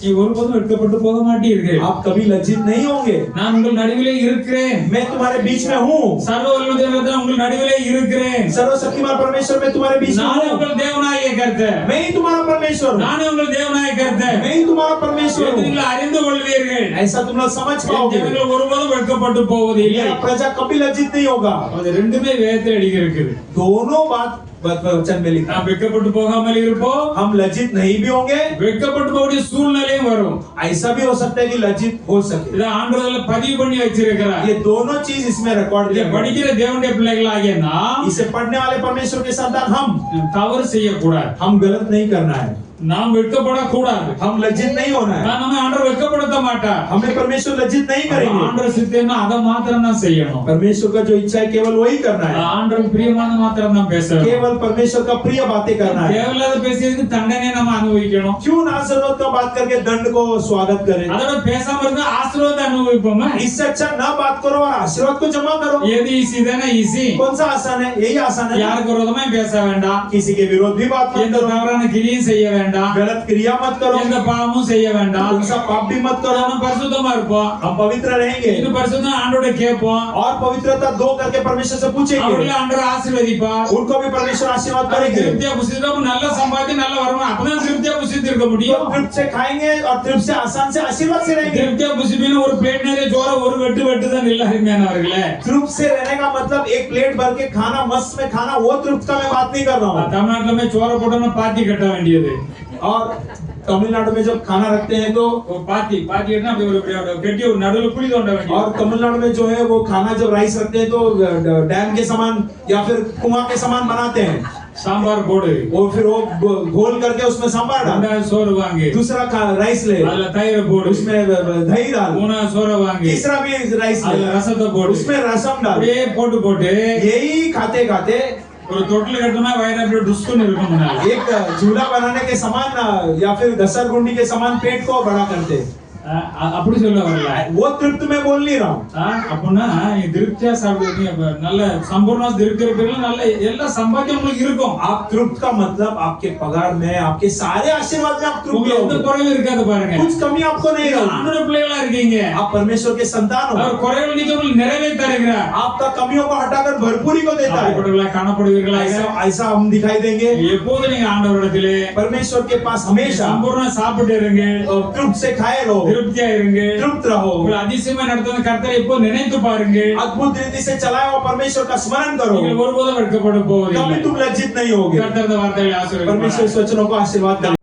நீ ஒருபோதும் வெட்கப்பட்டு போக மாட்டீர்கள். आप कभी लज्जित नहीं होंगे. நான் உங்கள் நடுவிலே இருக்கிறேன். मैं तुम्हारे बीच में हूँ. சர்வவல்லமை தேவன் உங்கள் நடுவிலே இருக்கிறேன். सर्वशक्तिमान परमेश्वर मैं तुम्हारे बीच में நான் हूँ. உங்கள் தேவனாகிய கர்த்தர். मैं ही तुम्हारा परमेश्वर हूँ. நான் உங்கள் தேவனாகிய கர்த்தர். मैं ही तुम्हारा परमेश्वर हूँ. நீங்கள் அறிந்து கொள்வீர்கள். ऐसा तुम लोग समझ पाओगे. நீங்கள் ஒருபோதும் வெட்கப்பட்டு போவதில்லை. मेरा प्रजा कभी लज्जित नहीं होगा. அது ரெண்டுமே வேதத்தில் எழுதி இருக்குது. दोनों बात वचन में लिखा. நாம் வெட்கப்பட்டு போகாமல் இருப்போம். हम लज्जित नहीं भी होंगे. வெட்கப்பட்டு போகக்கூடிய சூழ்நிலையும் வரும். ऐसा भी हो सकता है कि लज्जित हो सके. இத ஆண்டவர்ல பதிவு பண்ணி வச்சிருக்கிறார். ये दोनों चीज इसमें रिकॉर्ड இத किया. படிக்கிற தேவனுடைய பிள்ளைகளாகிய நாம் इसे पढ़ने वाले परमेश्वर के संतान हम தவறு செய்யக்கூடாது. हम गलत नहीं करना है. நாம் வெட்கப்படக்கூடாது. हम लज्जित नहीं होना है. நம்ம ஆண்டவர் வெட்கப்படுத்த மாட்டார். हमें परमेश्वर लज्जित नहीं करेंगे. ஆண்டவர் சித்தம்னா அத மாத்திரம் தான் செய்யணும். परमेश्वर का जो इच्छा है केवल वही करना है. ஆண்டவருக்கு பிரியமான மாத்திரம் தான் பேசணும். केवल परमेश्वर का प्रिय बातें करना है. தேவலாத பேசியதுக்கு தண்டனை நம்ம அனுபவிக்கணும். क्यों ना जरूरत का बात करके दंड को स्वागत करें. அதோட பேசாம இருந்தா ஆசீர்வாதத்தை அனுபவிப்போமா? इससे अच्छा ना बात करो और आशीर्वाद को जमा करो. எது ஈஸி தானே ஈஸி. कौन सा आसान है? यही आसान है. யாருக்கு விரோதமா பேச வேண்டாம். किसी के विरोध भी बात मत எந்த करो. தவறான கிரியும் செய்ய வேண்டாம். गलत क्रिया मत करो. எந்த பாவமும் செய்ய வேண்டாம். कौन सा पाप भी मत करो. நம்ம பரிசுத்தமா இருப்போம். हम पवित्र रहेंगे இன்னும் பரிசுத்தம் ஆண்டவரை கேட்போம். और पवित्रता दो करके परमेश्वर से पूछेंगे. அவர்களை ஆண்டவர் ஆசீர்வதிப்பார். उनको भी परमेश्वर आशीर्वाद அவரை करेंगे. திருப்தியா புசித்தோம் நல்ல சம்பாதி நல்ல வரணும். அப்பதான் திருப்தியா புசித்து இருக்க तो முடியும். तृप्त से खाएंगे और तृप्त से आसान से आशीर्वाद से रहेंगे. திருப்தியா புசிப்பின ஒரு பிளேட் நிறைய சோற ஒரு வெட்டு தான் இல்ல அருமையானவர்களே. तृप्त से रहने का मतलब एक प्लेट भर के खाना मस्त में खाना वो तृप्त का मैं बात नहीं कर रहा हूँ. தமிழ்நாட்டுல சோற போட்டோம்னா பாத்தி கட்ட வேண்டியது. और तमिलनाडु में जब खाना रखते हैं तो பாத்தி கட்டினா அப்படி ஒரு கட்டி ஒரு நடுவுல குழி தோண்ட வேண்டியது. और तमिलनाडु में जो है वो खाना जब राइस रखते हैं तो डैम के समान या फिर कुआं के समान बनाते हैं. சாம்பார் போடு. और फिर वो घोल करके उसमें सांभर डाल. ரெண்டாவது சோறு வாங்கு. दूसरा राइस ले. அதுல தயிர் போடு. उसमें दही डाल. மூணாவது சோறு வாங்கு. तीसरा भी राइस ले. அதுல ரசத்தை போடு. उसमें रसम डाल. அப்படியே போட்டு यही खाते खाते ஒரு தொட்டில் கட்டமா வயிறு அப்படியே டுஸ்குன்னு இருக்கும் முன்னால. एक झूला बनाने के समान या फिर घसरगुंडी के समान पेट को बड़ा करते. அப்படி சொல்ல வரல. वो तृप्त में बोल नहीं रहा हूँ. அப்படின்னா நீ திருப்தியா சாப்பிடுவீங்க. நல்ல சம்பூர்ண திருப்தி இருக்கிறது நல்ல எல்லா சம்பாத்தியம் உங்களுக்கு இருக்கும். आप तृप्त का मतलब आपके पगार में आपके सारे आशीर्वाद में आप तृप्त உங்களுக்கு எந்த होगे. குறையும் இருக்காது பாருங்க. कुछ कमी आपको नहीं होगी. ஆண்டவருடைய பிள்ளைகளா இருக்கீங்க. आप परमेश्वर के संतान हो. அவர் குறைகள் நீங்க உங்களுக்கு நிறைவேற்றி தருகிறார். आपका कमियों को हटाकर भरपूरी को देता है. அப்படிப்பட்டவர்களா காணப்படுவீர்களா? ऐसा हम दिखाई देंगे. எப்போது நீங்க ஆண்டவரிடத்திலே परमेश्वर के पास हमेशा சம்பூர்ண சாப்பிட்டு இருங்க. तृप्त से खाए रहो. திருப்தியா இருங்க. तृप्त रहो. உங்களை அதிசயமா நடத்துவ கர்த்தரை எப்போ நினைத்து பாருங்க. अद्भुत रीति से चलाए हुआ परमेश्वर का स्मरण करो. நீங்கள் ஒருபோதும் வெட்கப்பட कभी போவதில்லை. तुम लज्जित नहीं होगे. கர்த்தர் இந்த வார்த்தைகளை ஆசீர்வதிப்பார். परमेश्वर इस वचनों को आशीर्वाद करे.